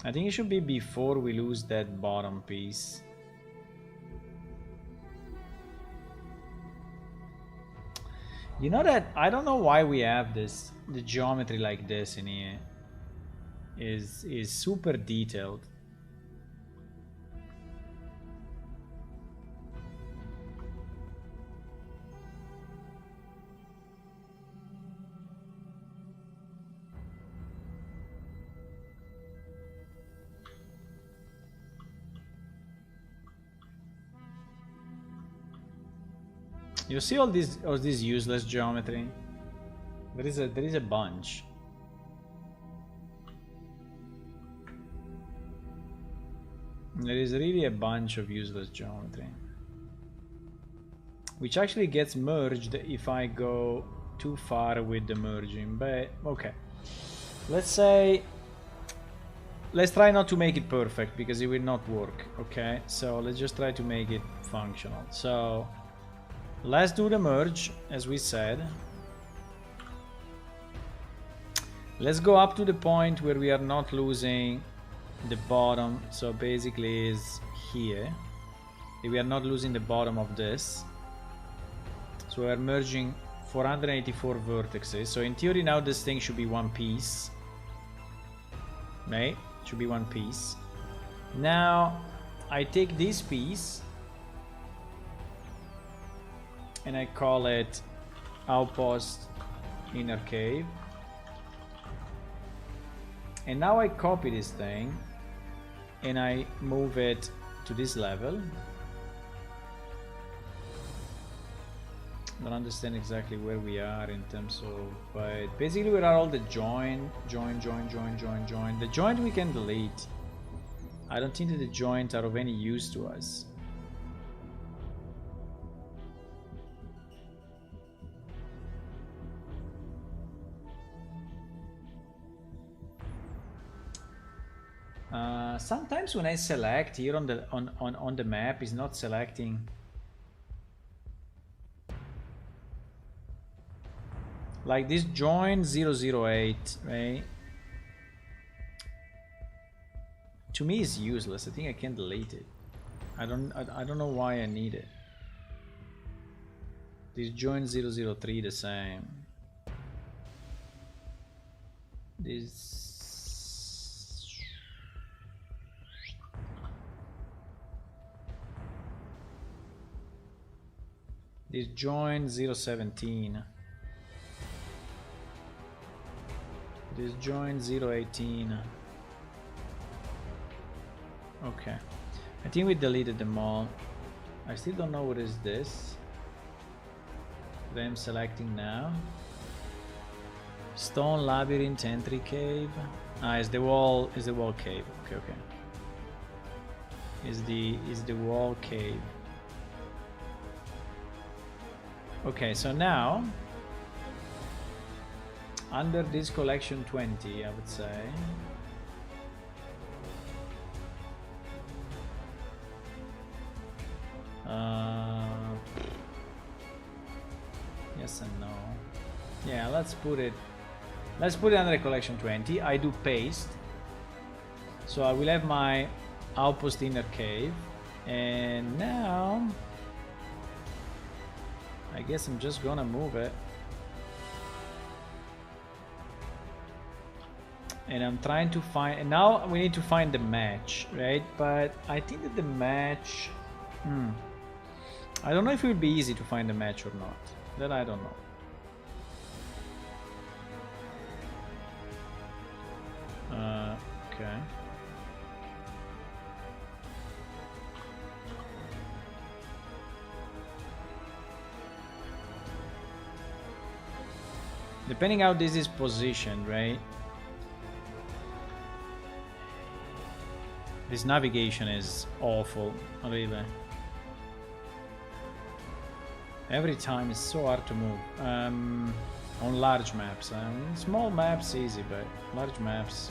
I think it should be before we lose that bottom piece. You know that I don't know why we have this, the geometry like this in here is super detailed. You see all this useless geometry? There is a bunch. There is really a bunch of useless geometry, which actually gets merged if I go too far with the merging. But okay, let's try not to make it perfect because it will not work. Okay, so let's just try to make it functional. So let's do the merge as we said. Let's go up to the point where we are not losing the bottom. So basically is here. We are not losing the bottom of this. So we are merging 484 vertices. So in theory now this thing should be one piece. Right? Should be one piece. Now I take this piece and I call it outpost inner cave, and now I copy this thing and I move it to this level. Don't understand exactly where we are in terms of, but basically where are all the join. The joint we can delete. I don't think that the joints are of any use to us. Sometimes when I select here on the map, it's not selecting. Like this join 008, right? To me it's useless. I think I can delete it. I don't know why I need it. This join 003 the same. This join 017. This join 018. Okay. I think we deleted them all. I still don't know what is this. That I'm selecting now. Stone labyrinth entry cave. Ah, is the wall cave. Okay. Is the wall cave. Okay, so now under this collection 20, I would say yes and no. Yeah, let's put it under collection 20. I do paste, so I will have my outpost inner cave, and now I guess I'm just gonna move it And I'm trying to find, and now we need to find the match, right? But I think that the match, I don't know if it would be easy to find the match or not. That I don't know. Okay. Depending how this is positioned, right? This navigation is awful, really. Every time it's so hard to move. On large maps. Small maps easy, but large maps.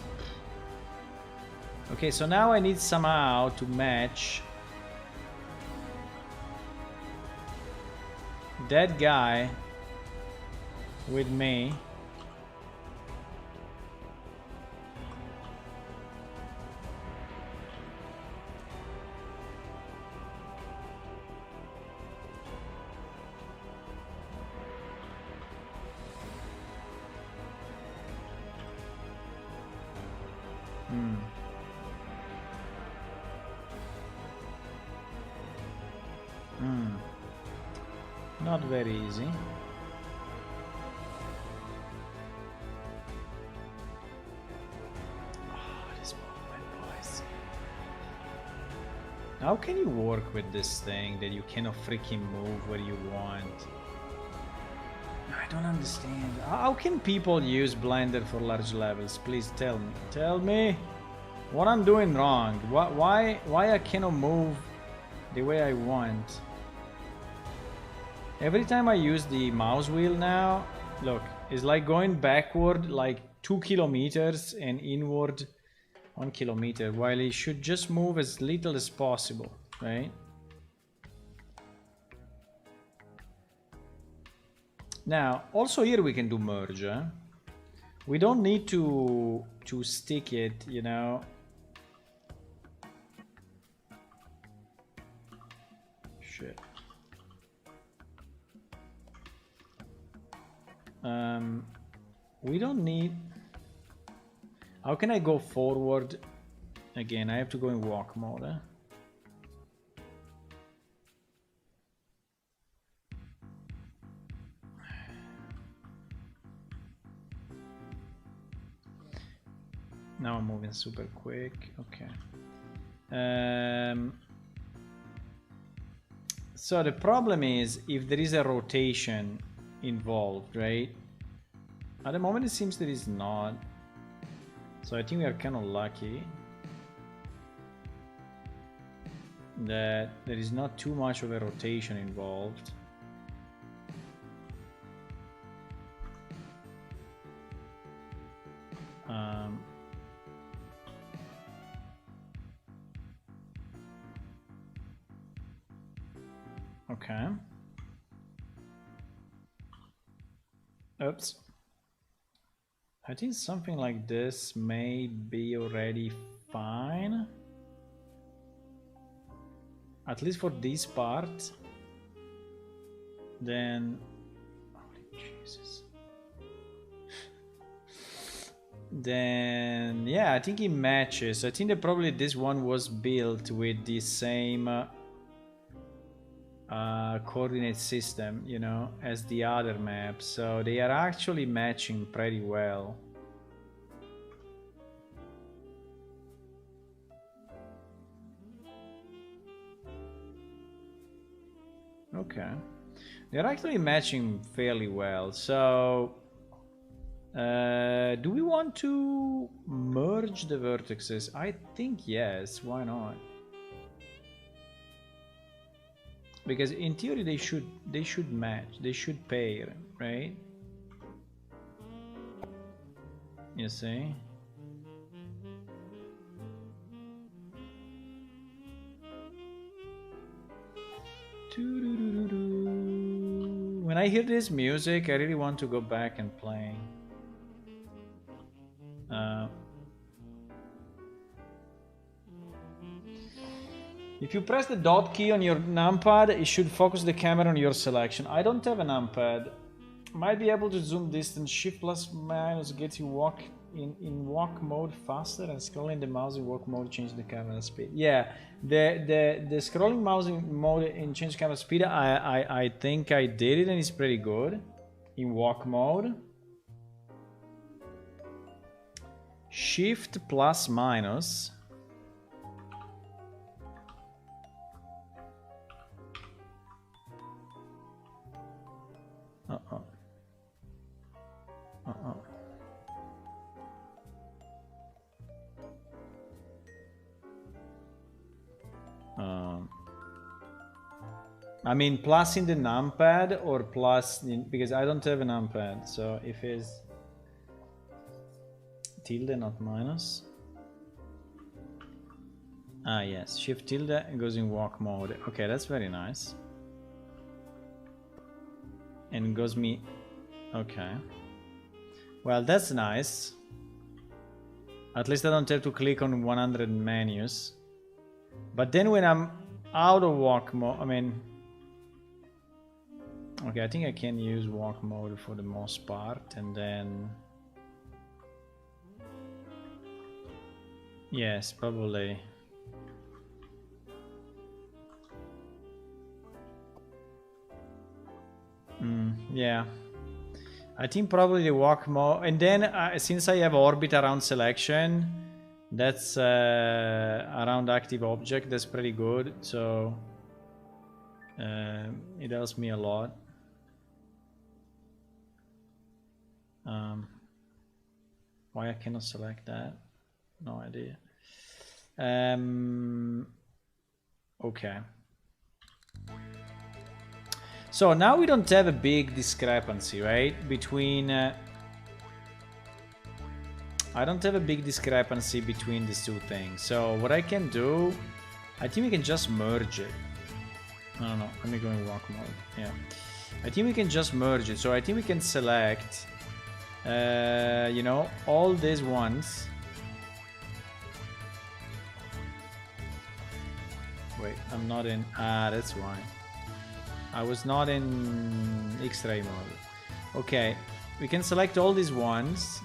Okay, so now I need somehow to match that guy with me. Not very easy. This movement, boys. How can you work with this thing that you cannot freaking move where you want? I don't understand. How can people use Blender for large levels? Please tell me. Tell me what I'm doing wrong. Why I cannot move the way I want? Every time I use the mouse wheel now, look, it's like going backward like 2 kilometers and inward 1 kilometer, while it should just move as little as possible, right? Now, also here we can do merge. We don't need to stick it, you know. Shit. We don't need. How can I go forward? Again, I have to go in walk mode. Now I'm moving super quick. Okay. So the problem is if there is a rotation involved, right? At the moment it seems there is not. So I think we are kind of lucky that there is not too much of a rotation involved. Okay. Oops. I think something like this may be already fine. At least for this part. Then... Holy Jesus. Then... Yeah, I think it matches. I think that probably this one was built with the same coordinate system, you know, as the other maps. So they are actually matching pretty well. Okay, they're actually matching fairly well. So do we want to merge the vertices? I think yes, why not? Because in theory they should match, they should pair, right? You see? When I hear this music, I really want to go back and play. If you press the dot key on your numpad, it should focus the camera on your selection. I don't have a numpad. Might be able to zoom distance. Shift plus minus gets you in walk mode faster and scrolling the mouse in walk mode change the camera speed. Yeah, the scrolling mouse in mode in change camera speed, I think I did it and it's pretty good in walk mode. Shift plus minus. Uh-oh. Uh-oh. I mean, plus in the numpad or plus in, because I don't have a numpad. So if it's tilde, not minus. Ah, yes, shift tilde goes in walk mode. Okay, that's very nice. And goes me. Okay. Well, that's nice. At least I don't have to click on 100 menus. But then when I'm out of walk mode, I mean, okay, I think I can use walk mode for the most part, and then yes, probably. Yeah, I think probably the walk mode, and then since I have orbit around selection, that's around active object, that's pretty good, so it helps me a lot. Why I cannot select that? No idea. Okay. So now we don't have a big discrepancy, right? Between... I don't have a big discrepancy between these two things. So what I can do... I think we can just merge it. No, let me go in walk mode. Yeah. I think we can just merge it. So I think we can select... you know, all these ones. Wait, I'm not in... Ah, that's why. I was not in X-ray mode. Okay, we can select all these ones.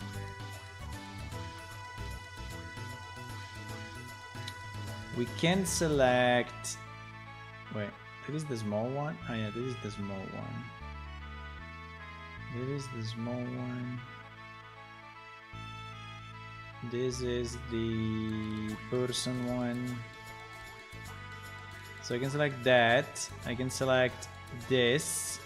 We can select... Wait, this is the small one? Oh yeah, this is the small one. This is the small one. This is the person one. So I can select that. I can select this.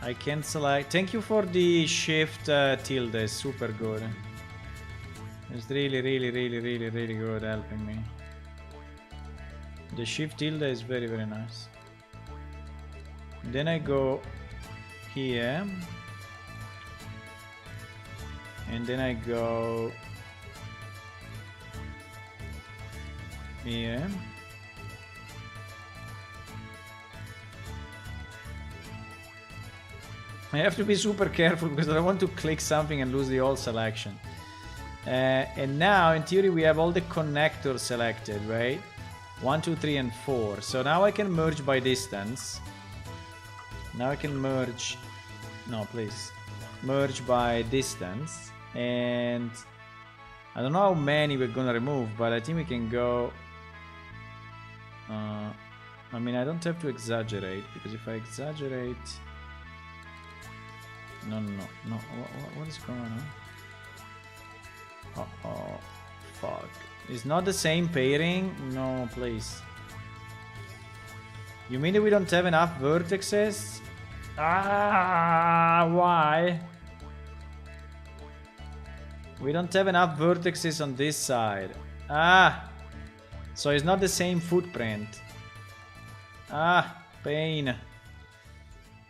I can select... Thank you for the shift tilde. It's super good. It's really good helping me. The shift tilde is very nice. Then I go here. And then I go here. I have to be super careful because I don't want to click something and lose the whole selection. And now in theory we have all the connectors selected, right? 1, 2, 3 and 4. So now I can merge by distance. Now I can merge... No, please. Merge by distance. And I don't know how many we're gonna remove, but I think we can go... I mean, I don't have to exaggerate, because if I exaggerate... No. What is going on? Uh-oh. Fuck. It's not the same pairing? No, please. You mean that we don't have enough vertices? Ah, why? We don't have enough vertices on this side. Ah! So it's not the same footprint. Ah, pain.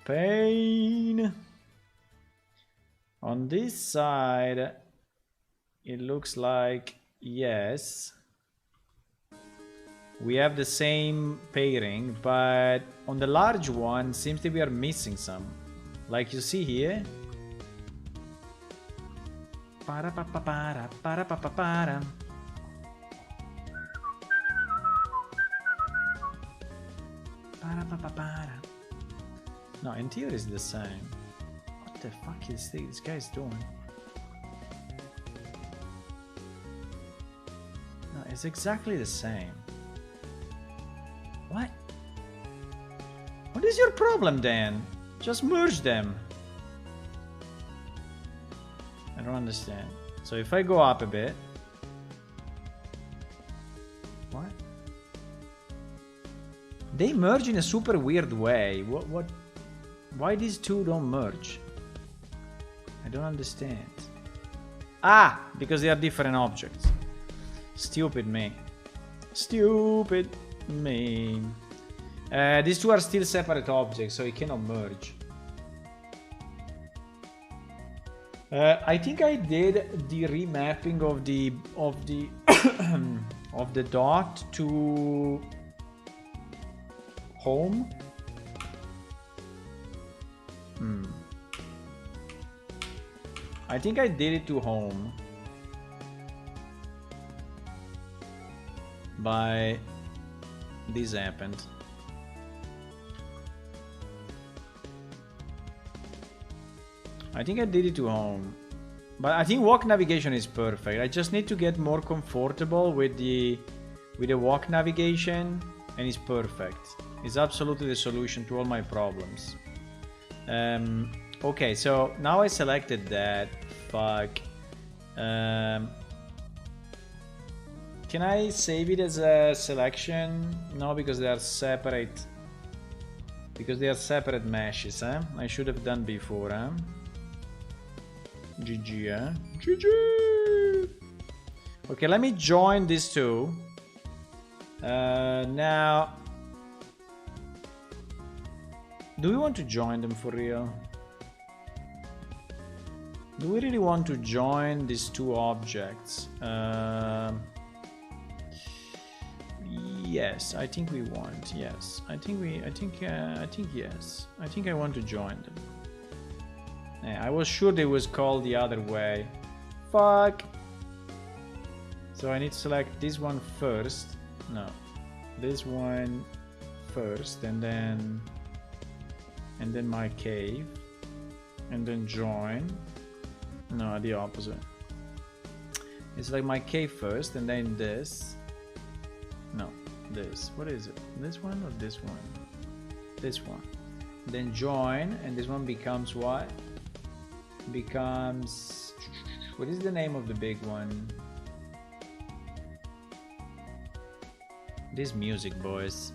Pain. On this side, it looks like, yes, we have the same pairing, but on the large one, seems that we are missing some. Like you see here. Para pa pa para para pa pa para. Para pa pa para. No, in theory it's the same. What the fuck is this guy's doing? It's exactly the same. What? What is your problem then? Just merge them. I don't understand. So if I go up a bit. What? They merge in a super weird way. What? Why these two don't merge? I don't understand. Ah! Because they are different objects. Stupid me. Stupid me. These two are still separate objects, so it cannot merge. I think I did the remapping of the of the dot to home. I think I did it to home by this happened. I think I did it to home, but I think walk navigation is perfect. I just need to get more comfortable with the walk navigation, and it's perfect. It's absolutely the solution to all my problems. Okay, so now I selected that. Fuck. Can I save it as a selection? No, because they are separate. Because they are separate meshes, huh? I should have done before, huh? GG, huh? GG! Okay, let me join these two. Now... Do we want to join them for real? Do we really want to join these two objects? Yes, I think we want. Yes, I think yes. I think I want to join them. Yeah, I was sure they was called the other way. Fuck. So I need to select this one first. No, this one first, and then my cave, and then join. No, the opposite. It's like my cave first, and then this. No, this. What is it? This one or this one? This one. Then join, and this one becomes what? Becomes... What is the name of the big one? This music, boys.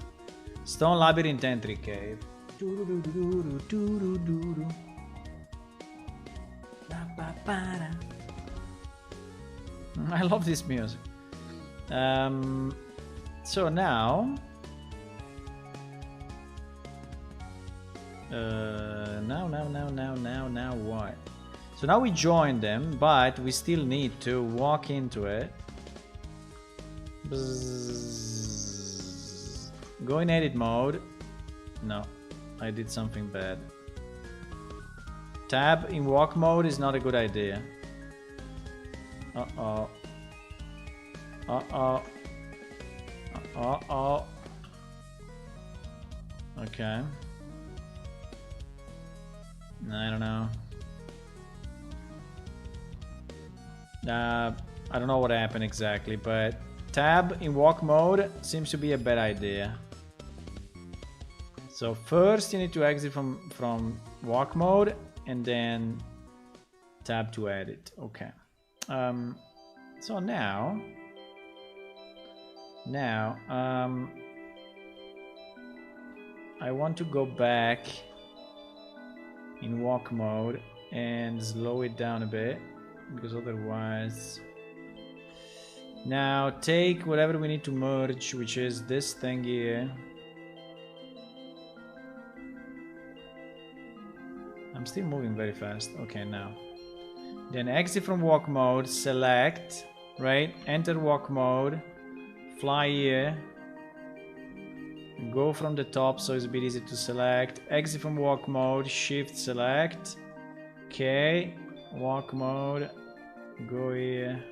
Stone Labyrinth Entry Cave. I love this music. So now... Now what? So now we join them, but we still need to walk into it. Bzzz. Go in edit mode. No, I did something bad. Tab in walk mode is not a good idea. Uh-oh. Uh-oh. Uh-oh. Okay. I don't know. I don't know what happened exactly, but tab in walk mode seems to be a bad idea. So first you need to exit from walk mode and then tab to edit. Okay. So now I want to go back in walk mode and slow it down a bit, because otherwise... Now take whatever we need to merge, which is this thing here. I'm still moving very fast. Okay, now. Then exit from walk mode, select, right? Enter walk mode, fly here. Go from the top so it's a bit easy to select. Exit from walk mode, shift, select. Okay, walk mode, go here.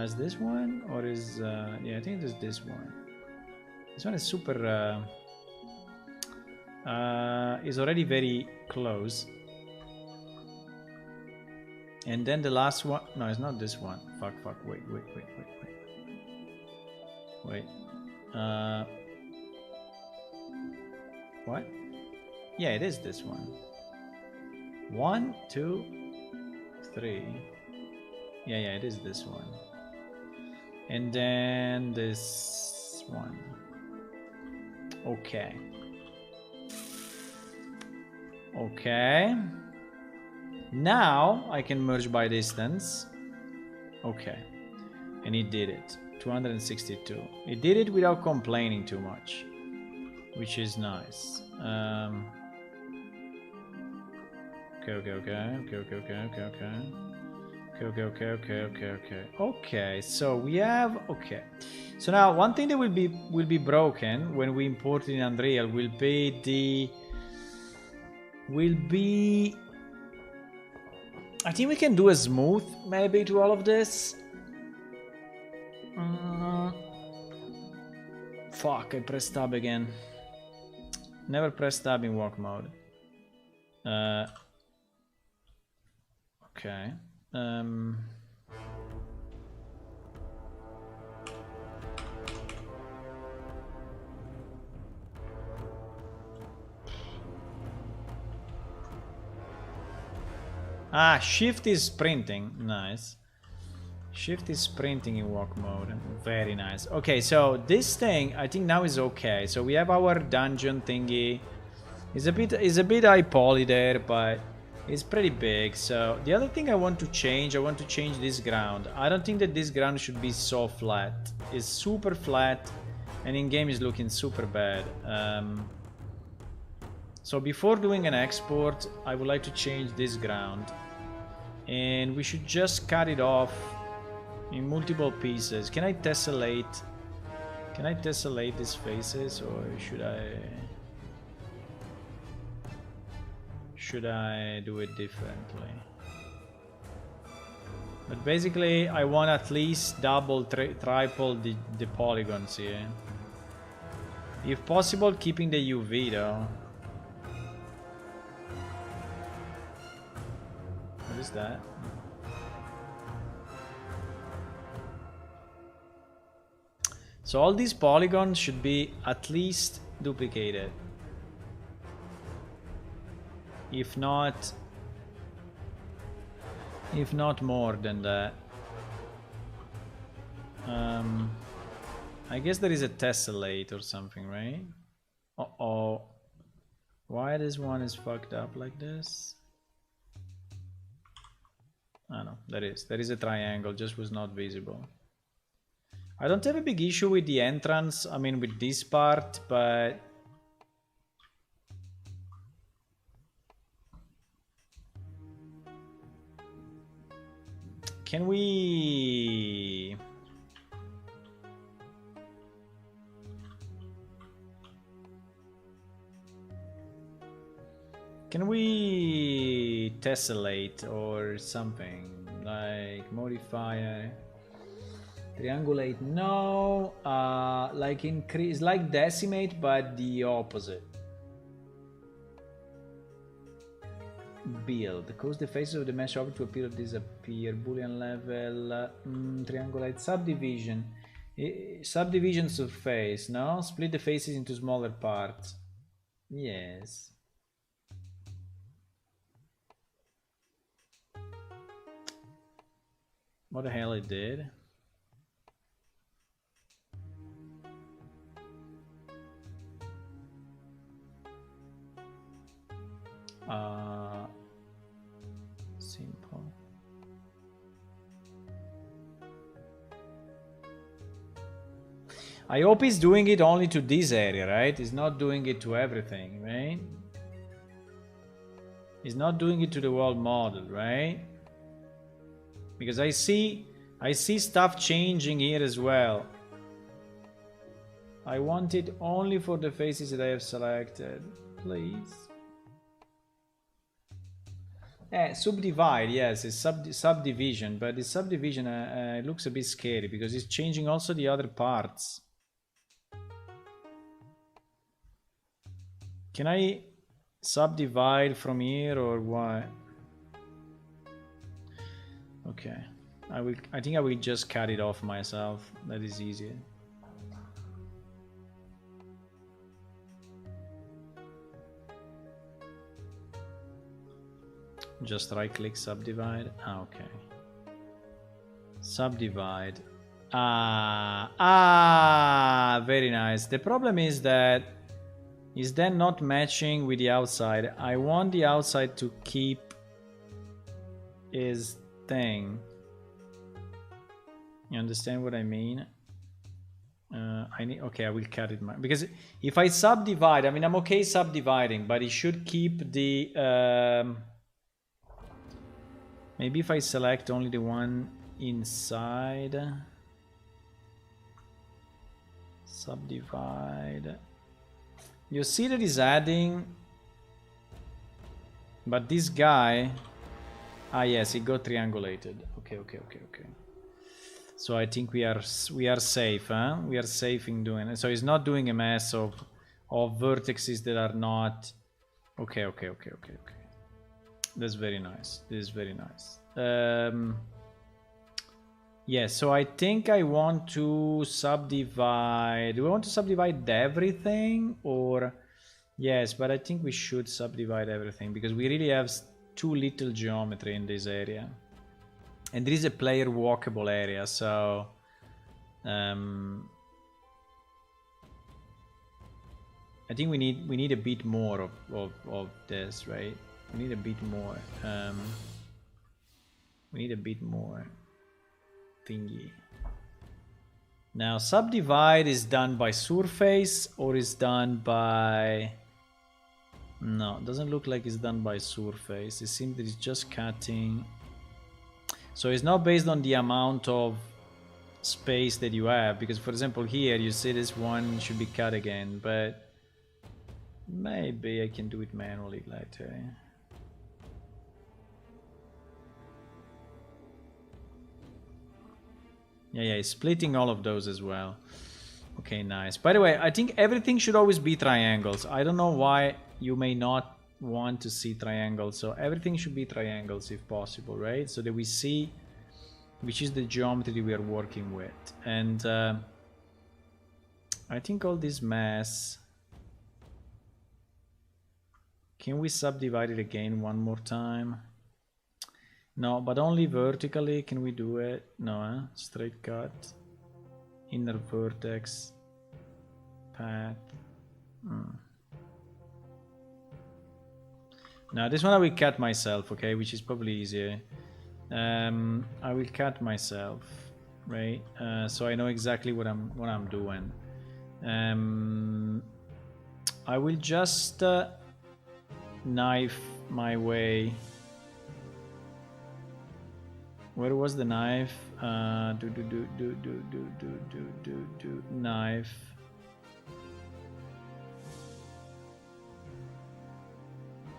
Is this one or is yeah, I think it's this one. This one is super is already very close. And then the last one, no, it's not this one. Fuck, wait. Wait. What? Yeah, it is this one. 1, 2, 3. Yeah, it is this one. And then this one. Okay. Okay. Now I can merge by distance. Okay. And it did it. 262. It did it without complaining too much, which is nice. Okay, so we have so now one thing that will be broken when we import it in Unreal will be I think we can do a smooth maybe to all of this. Fuck, I pressed tab again. Never press tab in walk mode. Okay. Shift is sprinting. Nice. Shift is sprinting in walk mode. Very nice. Okay, so this thing I think now is okay. So we have our dungeon thingy. It's a bit high poly there, but it's pretty big. So the other thing I want to change this ground. I don't think that this ground should be so flat. It's super flat, and in game is looking super bad. So before doing an export, I would like to change this ground, and we should just cut it off in multiple pieces. Can I tessellate? Can I tessellate these faces, or should I do it differently? But basically I want at least double, triple the polygons here. If possible, keeping the UV though. What is that? So all these polygons should be at least duplicated. If not more than that. I guess there is a tessellate or something, right? Uh-oh. Why this one is fucked up like this? I know, there is a triangle, just was not visible. I don't have a big issue with the entrance, I mean with this part, but can we tessellate or something, like modify triangulate? No, like increase, like decimate, but the opposite. Build, cause the faces of the mesh object to appear or disappear. Boolean level. Triangulate. Subdivision. Subdivision surface. No, split the faces into smaller parts. Yes. What the hell it did? Simple. I hope he's doing it only to this area, right? He's not doing it to everything, right? He's not doing it to the world model, right? Because I see stuff changing here as well. I want it only for the faces that I have selected, please. Subdivide, yes, it's subdivision, but the subdivision it looks a bit scary because it's changing also the other parts. Can I subdivide from here or what? Okay, I think I will just cut it off myself. That is easier. Just right click subdivide. Ah, okay. Subdivide. Very nice. The problem is that is then not matching with the outside. I want the outside to keep his thing. You understand what I mean? Okay, I will cut it because if I subdivide, I mean, I'm okay subdividing, but it should keep the maybe if I select only the one inside, subdivide, you see that is adding, but this guy, yes, it got triangulated. Okay. So I think we are safe, huh? We are safe in doing it. So it's not doing a mess of vertices that are not. Okay. That's very nice. This is very nice. Yeah, so I think I want to subdivide. Do we want to subdivide everything or? Yes, but I think we should subdivide everything because we really have too little geometry in this area. And there is a player walkable area, so I think we need a bit more of this, right? We need a bit more. We need a bit more thingy. Now subdivide is done by surface or is done by... No, it doesn't look like it's done by surface. It seems that it's just cutting. So it's not based on the amount of space that you have, because for example here you see this one should be cut again, but maybe I can do it manually later. Yeah, splitting all of those as well. Okay, nice. By the way, I think everything should always be triangles. I don't know why you may not want to see triangles, so everything should be triangles if possible, right? So that we see which is the geometry we are working with. And I think all this mess, can we subdivide it again one more time? No, but only vertically. Can we do it? No, straight cut, inner vertex, path. Now this one I will cut myself, okay, which is probably easier. I will cut myself, right? So I know exactly what I'm doing. I will just knife my way. Where was the knife? Knife.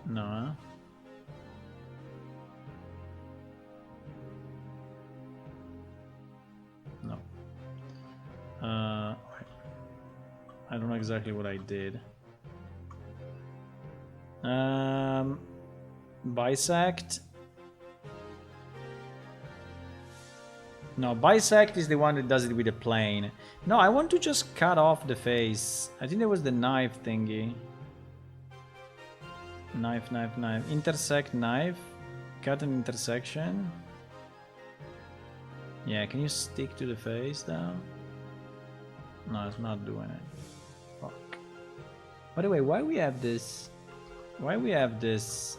No. No. I don't know exactly what I did. Bisect. No, bisect is the one that does it with a plane. No, I want to just cut off the face. I think there was the knife thingy. Knife. Intersect knife. Cut an intersection. Yeah, can you stick to the face though? No, it's not doing it. Fuck. By the way, why we have this? Why we have this?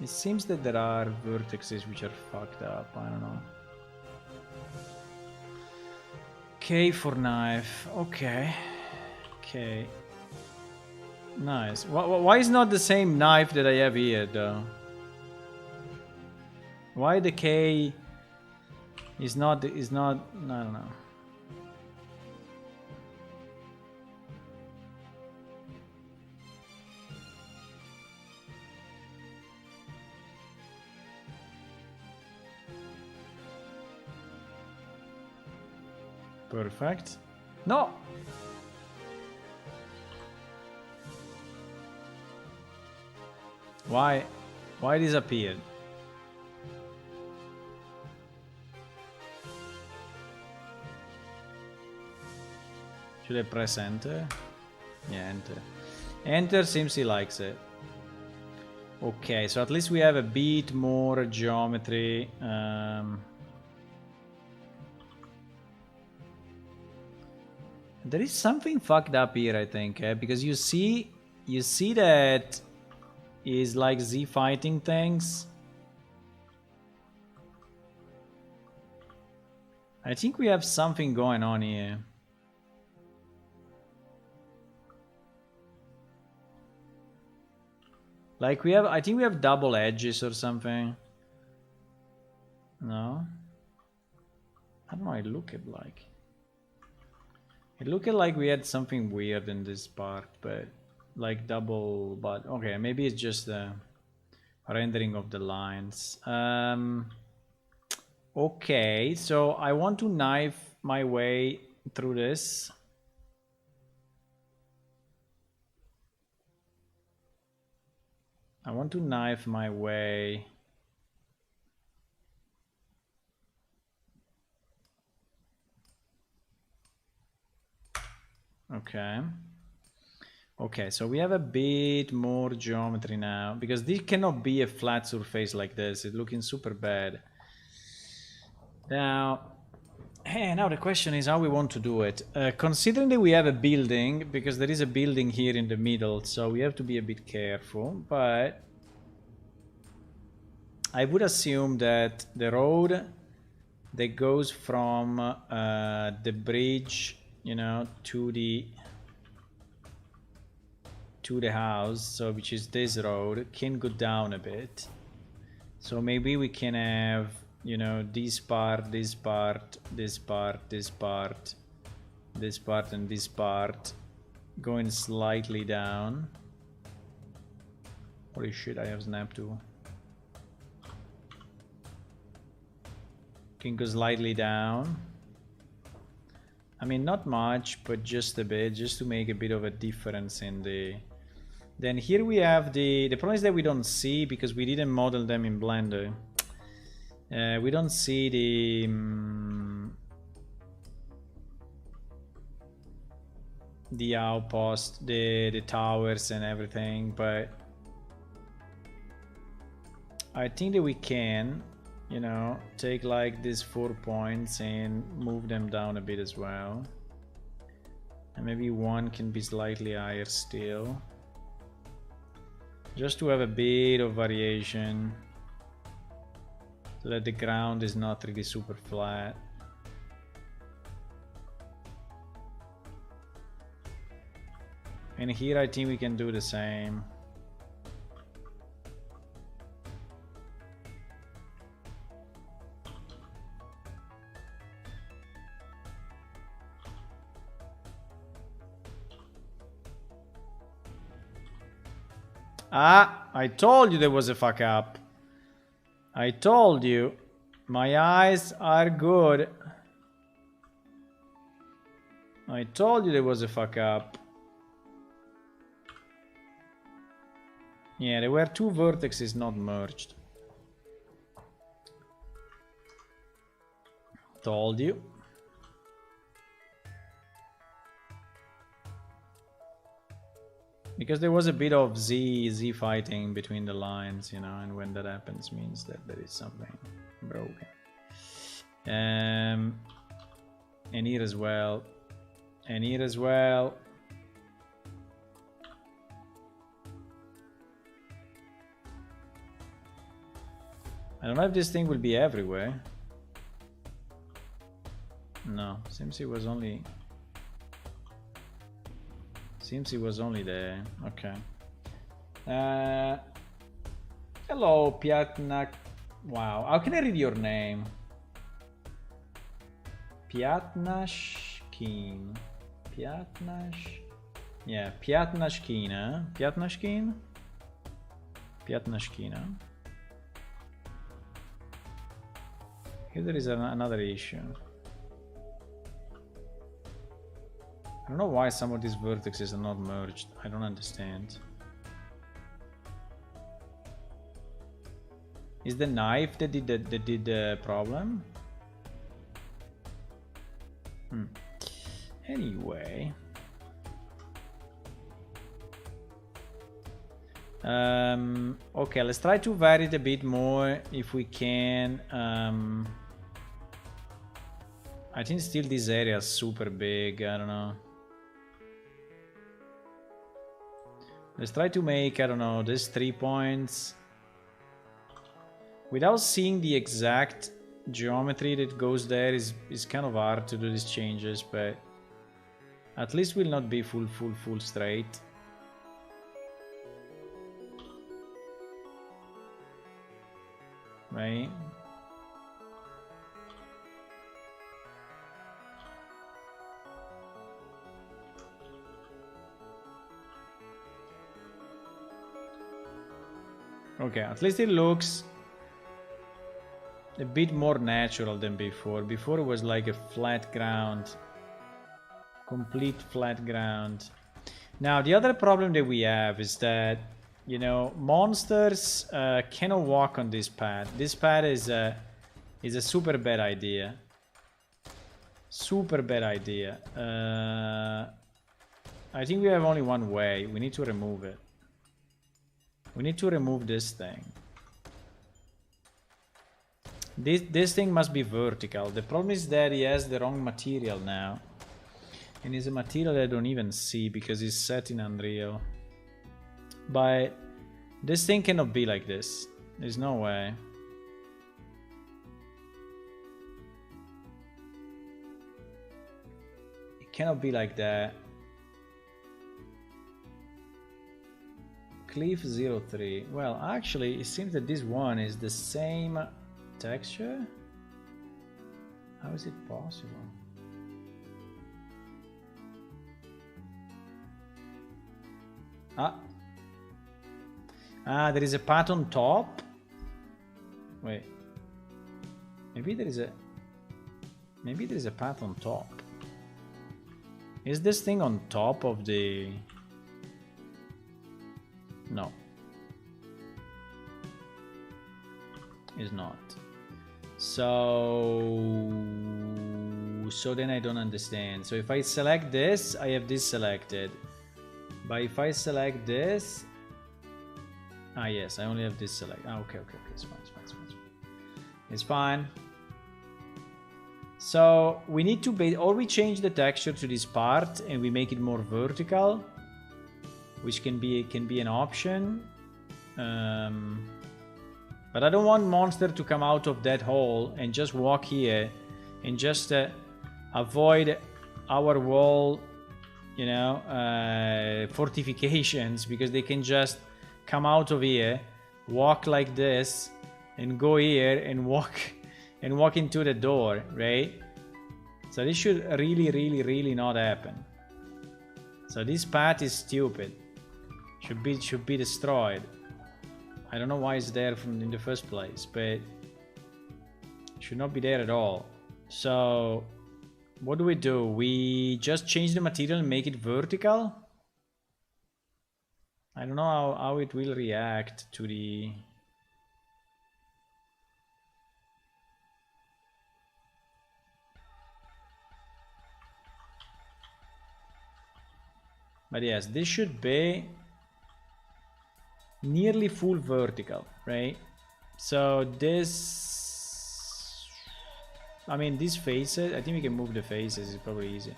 It seems that there are vertices which are fucked up. I don't know. K for knife. Okay. Nice. Why is not the same knife that I have here though? Why the K is not? I don't know. Perfect. No. Why disappeared? Should I press enter? Yeah, enter. Enter seems he likes it. Okay, so at least we have a bit more geometry. There is something fucked up here, I think, because you see that is like Z fighting things. I think we have something going on here. Like we have, I think we have double edges or something. No? I don't know, it looked like. It looked like we had something weird in this part, but like double, but okay, maybe it's just the rendering of the lines. Okay, so I want to knife my way through this. I want to knife my way. Okay. Okay, so we have a bit more geometry now, because this cannot be a flat surface like this. It's looking super bad. Now the question is how we want to do it. Considering that we have a building, because there is a building here in the middle, so we have to be a bit careful, but I would assume that the road that goes from the bridge, you know, to the house, so which is this road, can go down a bit. So maybe we can have, you know, this part, this part, this part, this part, this part, and this part going slightly down. Holy shit, I have snap too. Can go slightly down. I mean, not much, but just a bit, just to make a bit of a difference in the... Then here we have the problem is that we don't see, because we didn't model them in Blender. We don't see the outpost, the towers and everything, but I think that we can, you know, take like these 4 points and move them down a bit as well. And maybe one can be slightly higher still, just to have a bit of variation, so that the ground is not really super flat. And here I think we can do the same. Ah, I told you there was a fuck up. I told you. My eyes are good. I told you there was a fuck up. Yeah, there were 2 vertices not merged. Told you. Because there was a bit of Z fighting between the lines, you know, and when that happens means that there is something broken. And here as well. And here as well. I don't know if this thing will be everywhere. No, seems it was only... Seems it was only there. Okay. Hello, Piatnak. Wow. How can I read your name? Piatnashkin. Piatnash. Yeah, Piatnashkin, huh? Piatnashkin? Piatnashkin, huh? Here there is another issue. I don't know why some of these vertices are not merged. I don't understand. Is the knife that did the problem? Anyway, Okay, let's try to vary it a bit more if we can. I think still this area is super big. I don't know. Let's try to make, I don't know, this 3 points. Without seeing the exact geometry that goes there is kind of hard to do these changes, but at least will not be full straight. Right? Okay, at least it looks a bit more natural than before. Before it was like a flat ground. Complete flat ground. Now, the other problem that we have is that, you know, monsters cannot walk on this path. This path is a super bad idea. Super bad idea. I think we have only one way. We need to remove it. We need to remove this thing. This thing must be vertical. The problem is that he has the wrong material now. And it's a material I don't even see because it's set in Unreal. But this thing cannot be like this. There's no way. It cannot be like that. Cliff 03. Well, actually, it seems that this one is the same texture. How is it possible? There is a path on top. Wait. Maybe there is a path on top. Is this thing on top of the... No. It's not. So then I don't understand. So if I select this, I have this selected. But if I select this... Ah, yes, I only have this selected. Ah, okay, it's fine. It's fine. So we need to or we change the texture to this part and we make it more vertical, which can be an option. But I don't want monster to come out of that hole and just walk here and just avoid our wall, you know, fortifications, because they can just come out of here, walk like this, and go here and walk into the door, right? So this should really not happen. So this path is stupid. Should be destroyed. I don't know why it's there in the first place, but it should not be there at all. So what do? We just change the material and make it vertical. I don't know how it will react to the... But yes, this should be nearly full vertical, right? So this... I mean, these faces, I think we can move the faces, it's probably easy.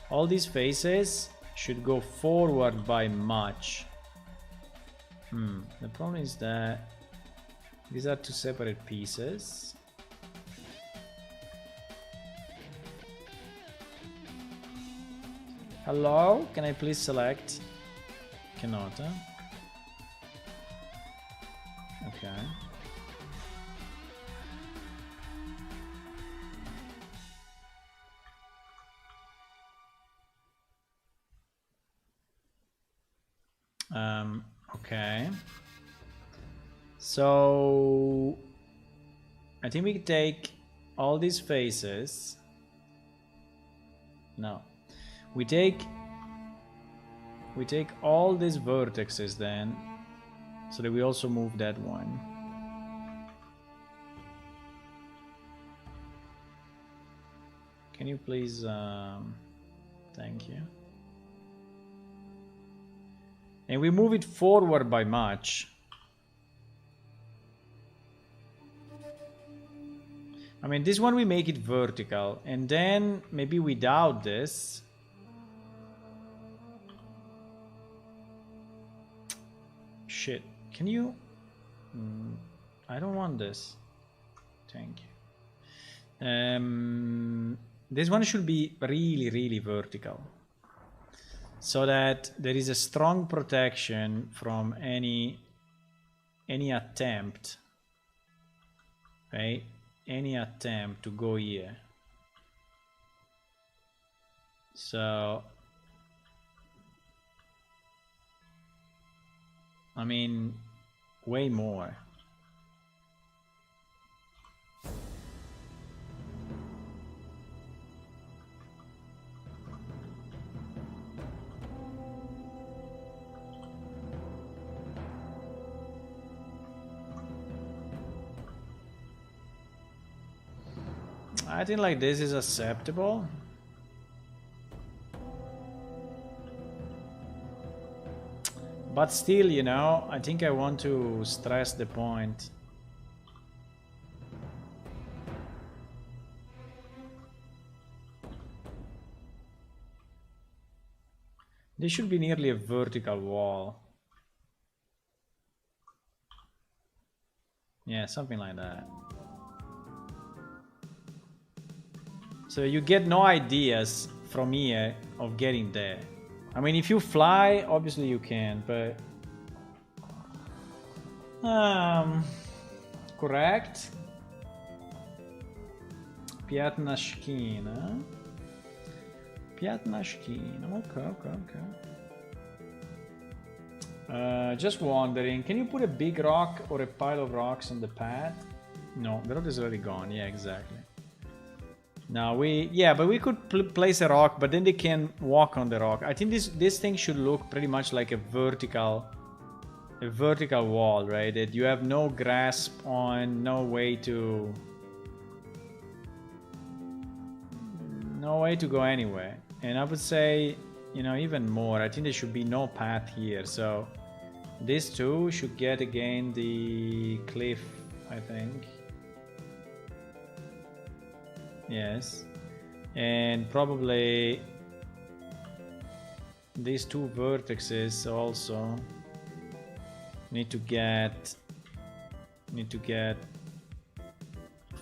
All these faces should go forward by much. The problem is that these are two separate pieces. Hello? Can I please select? Cannot, huh? Okay. Okay. So I think we can take all these faces. No. We take all these vertices then, so that we also move that one. Can you please thank you. And we move it forward by much. I mean, this one we make it vertical, and then maybe without this. Shit, can you? I don't want this. Thank you. This one should be really, really vertical, so that there is a strong protection from any attempt, right? Any attempt to go here. So, I mean, way more. I think like this is acceptable. But still, you know, I think I want to stress the point. This should be nearly a vertical wall. Yeah, something like that. So you get no ideas from here of getting there. I mean, if you fly, obviously you can, but... correct. Piatnashkina. Piatnashkina. Okay. Just wondering, can you put a big rock or a pile of rocks on the path? No, the rock is already gone. Yeah, exactly. Now but we could place a rock, but then they can walk on the rock. I think this thing should look pretty much like a vertical wall, right? That you have no grasp on, no way to go anywhere. And I would say, you know, even more. I think there should be no path here. So these two should get again the cliff, I think. Yes, and probably these two vertices also need to get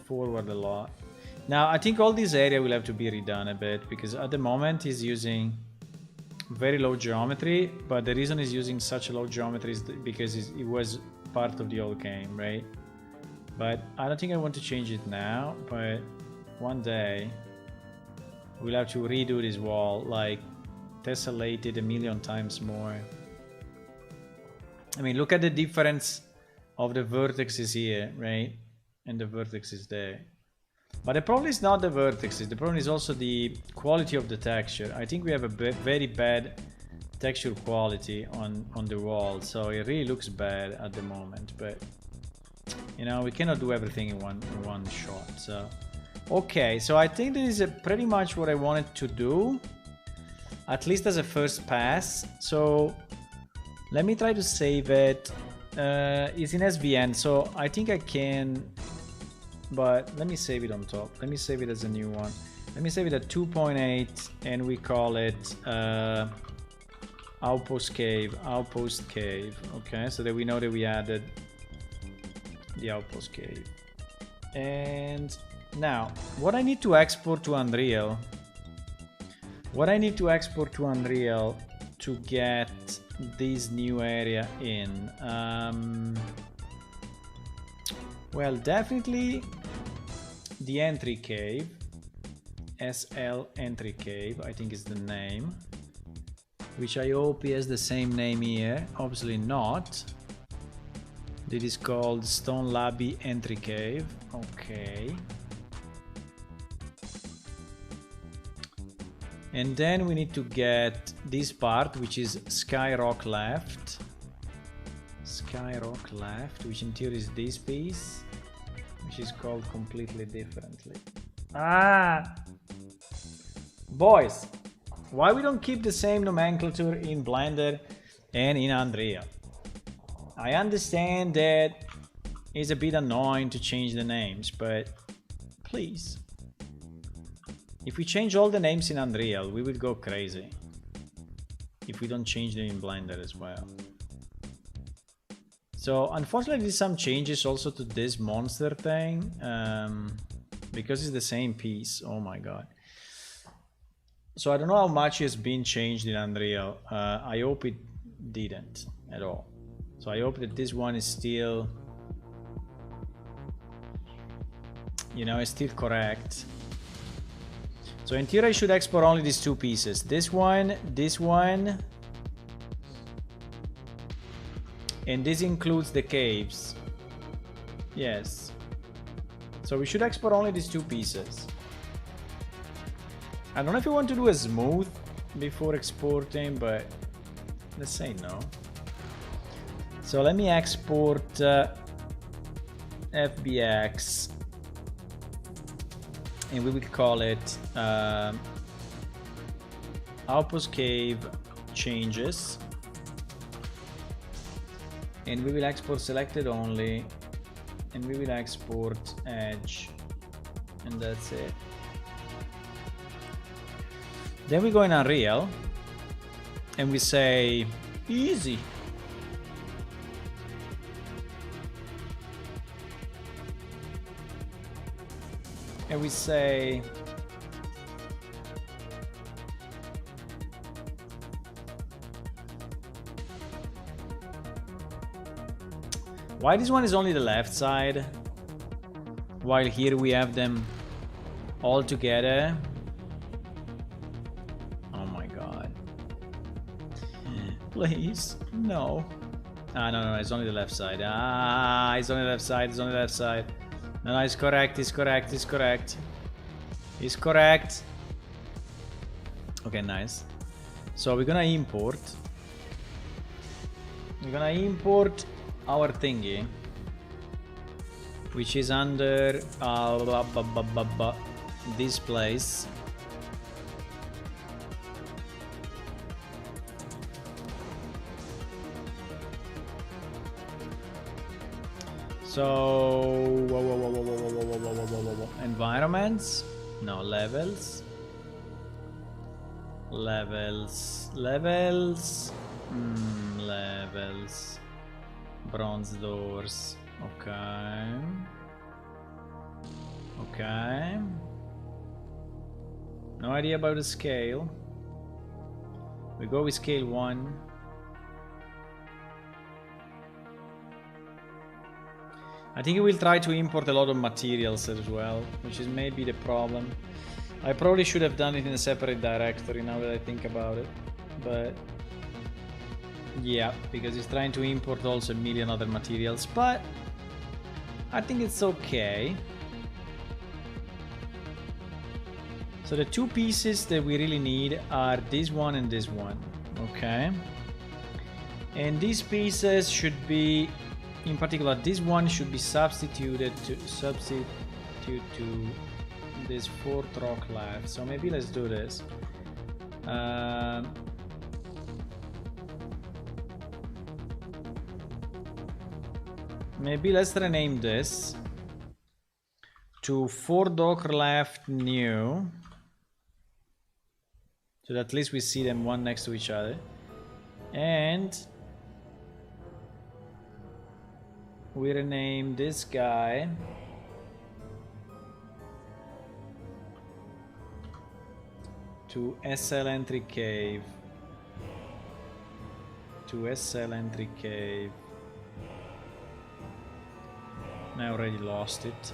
forward a lot. Now I think all this area will have to be redone a bit, because at the moment he's using very low geometry, but the reason he's using such a low geometry is because it was part of the old game, right? But I don't think I want to change it now, but one day we'll have to redo this wall, like tessellate it 1,000,000 times more. I mean, look at the difference of the vertices here, right? And the vertices there. But the problem is not the vertices, the problem is also the quality of the texture. I think we have a very bad texture quality on the wall, so it really looks bad at the moment. But you know, we cannot do everything in one shot. So okay, so I think this is pretty much what I wanted to do, at least as a first pass. So let me try to save it. It's in SVN, so I think I can, but let me save it on top. Let me save it as a new one. Let me save it at 2.8 and we call it Outpost Cave. Okay, so that we know that we added the Outpost Cave. And now, what I need to export to Unreal, to get this new area in, well, definitely the entry cave, SL entry cave, I think is the name, which I hope has the same name here. Obviously not. This is called Stone Labby entry cave. Okay. And then we need to get this part, which is Skyrock left. Skyrock left, which in theory is this piece, which is called completely differently. Boys, why we don't keep the same nomenclature in Blender and in Unreal. I understand that it's a bit annoying to change the names, but please. If we change all the names in Unreal, we will go crazy. If we don't change them in Blender as well. So unfortunately there's some changes also to this monster thing. Because it's the same piece. Oh my god. So I don't know how much has been changed in Unreal. I hope it didn't at all. So I hope that this one is still, you know, is still correct. So in theory I should export only these two pieces. This one, and this includes the caves. Yes. So we should export only these two pieces. I don't know if you want to do a smooth before exporting, but let's say no. So let me export FBX, and we will call it Outpost Cave Changes, and we will export selected only, and we will export edge, and that's it. Then we go in Unreal and we say easy. And we say why this one is only the left side while here we have them all together. Oh my god. Please, no. Ah, no, it's only the left side. Ah, it's only the left side, it's only the left side. No, it's correct, it's correct, it's correct. It's correct. Okay, nice. So we're gonna import. We're gonna import our thingy, which is under this place. So environments, no, levels, levels, bronze doors. Okay, no idea about the scale. We go with scale 1. I think we will try to import a lot of materials as well, which is maybe the problem. I probably should have done it in a separate directory now that I think about it. But yeah, because it's trying to import also a million other materials, but I think it's okay. So the two pieces that we really need are this one and this one, okay? And these pieces should be, in particular, this one should be substituted to this fourth rock left. So maybe let's do this. Maybe let's rename this to 4 dock left new, so that at least we see them one next to each other. And we rename this guy to SL entry cave. I already lost it.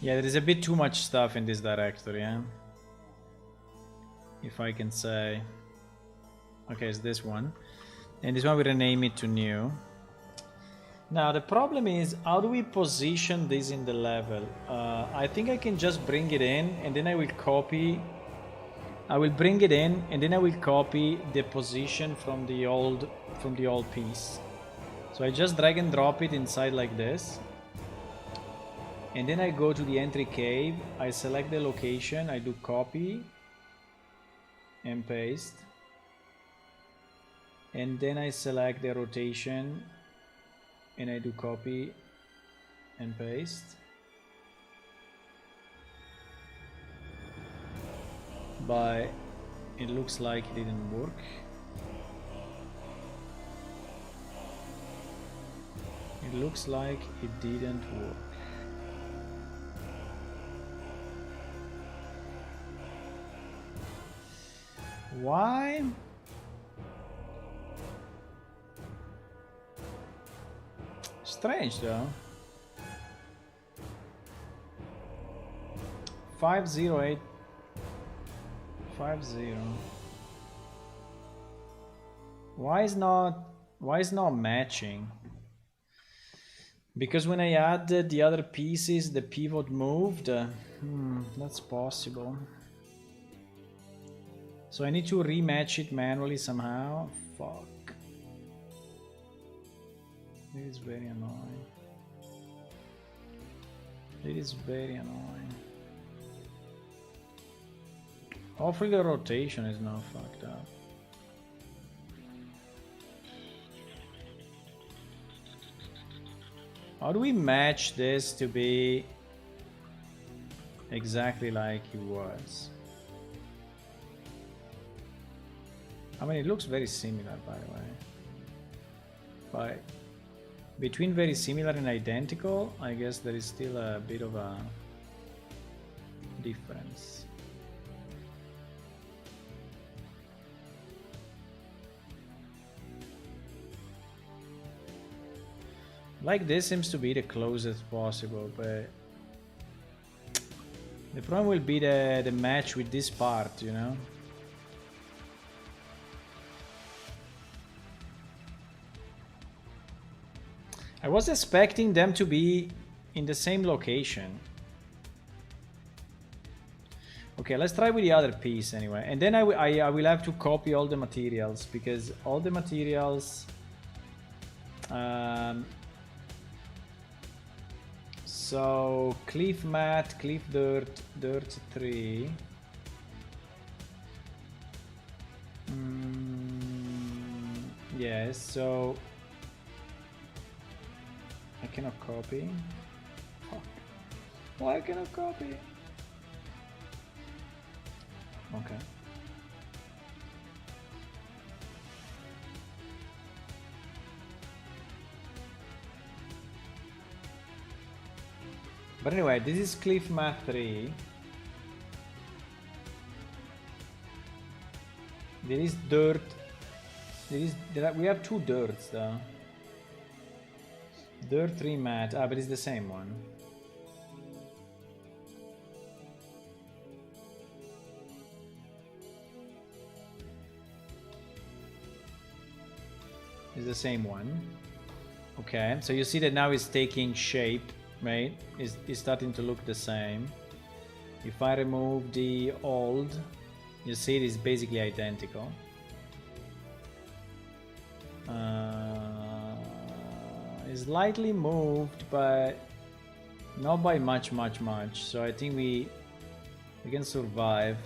Yeah, there is a bit too much stuff in this directory, eh? If I can say. Okay, it's this one. And this one we rename it to new. Now the problem is, how do we position this in the level? I think I can just bring it in and then I will copy. I will bring it in and then I will copy the position from the old piece. So I just drag and drop it inside like this. And then I go to the entry cave, I select the location, I do copy and paste. And then I select the rotation and I do copy and paste. But it looks like it didn't work. It looks like it didn't work. Why? Strange though. 50850. Why is not matching? Because when I added the other pieces, the pivot moved. That's possible. So I need to rematch it manually somehow. Fuck. It is very annoying. It is very annoying. Hopefully the rotation is not fucked up. How do we match this to be exactly like it was? I mean, it looks very similar, by the way. But between very similar and identical, I guess there is still a bit of a difference. Like this seems to be the closest possible, but the problem will be the match with this part, you know? I was expecting them to be in the same location. Okay, let's try with the other piece anyway. And then I will have to copy all the materials, because all the materials... so, cliff mat, cliff dirt, dirt 3. Yes, so... I cannot copy. Fuck. Why I cannot copy? Okay. But anyway, this is cliff mat 3. There is dirt. We have two dirts though. Dirt 3 mat. Ah, but it's the same one. It's the same one. Okay, so you see that now it's taking shape, right? It's starting to look the same. If I remove the old, you see it is basically identical. It's slightly moved, but not by much. So I think we can survive.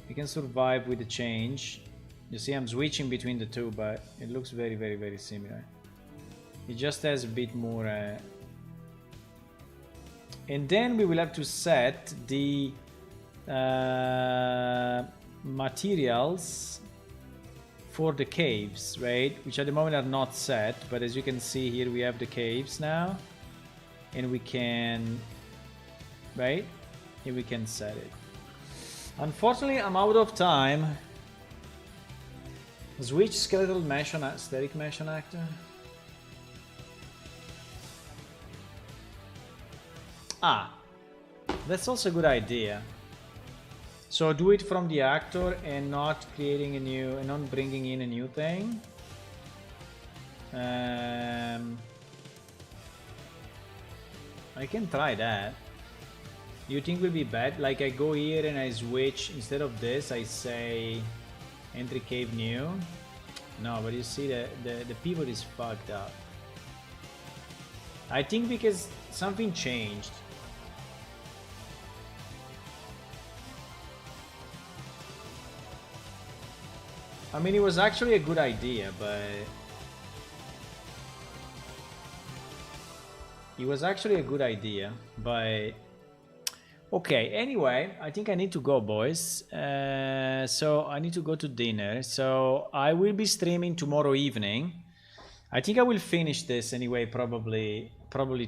We can survive with the change. You see I'm switching between the two, but it looks very similar. It just has a bit more and then we will have to set the materials for the caves, right? Which at the moment are not set, but as you can see here we have the caves now, and we can, right? Here we can set it. Unfortunately, I'm out of time. Switch skeletal mesh on static mesh on actor. Ah, that's also a good idea. So do it from the actor and not creating a new, and not bringing in a new thing. I can try that. You think will be bad? Like I go here and I switch, instead of this I say entry cave new. No, but you see the pivot is fucked up. I think because something changed. I mean, it was actually a good idea, but... It was actually a good idea, but... Okay, anyway, I think I need to go, boys. So I need to go to dinner. So I will be streaming tomorrow evening. I think I will finish this anyway, probably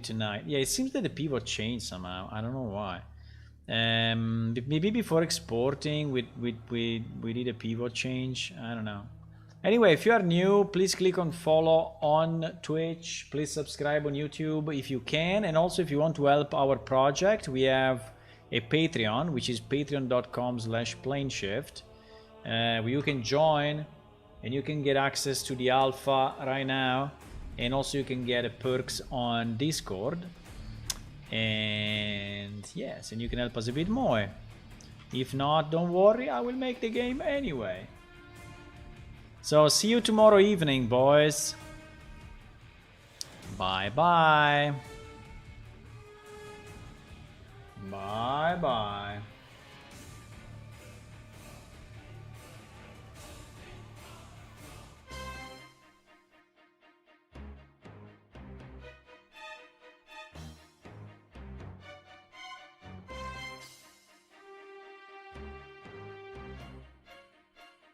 tonight. Yeah, it seems that the pivot changed somehow. I don't know why. Maybe before exporting, we did a pivot change. I don't know. Anyway, if you are new, please click on follow on Twitch. Please subscribe on YouTube if you can. And also, if you want to help our project, we have a Patreon, which is patreon.com/planeshift, where you can join and you can get access to the alpha right now. And also you can get perks on Discord. And yes, and you can help us a bit more. If not, don't worry, I will make the game anyway. So see you tomorrow evening, boys. Bye bye. Bye bye.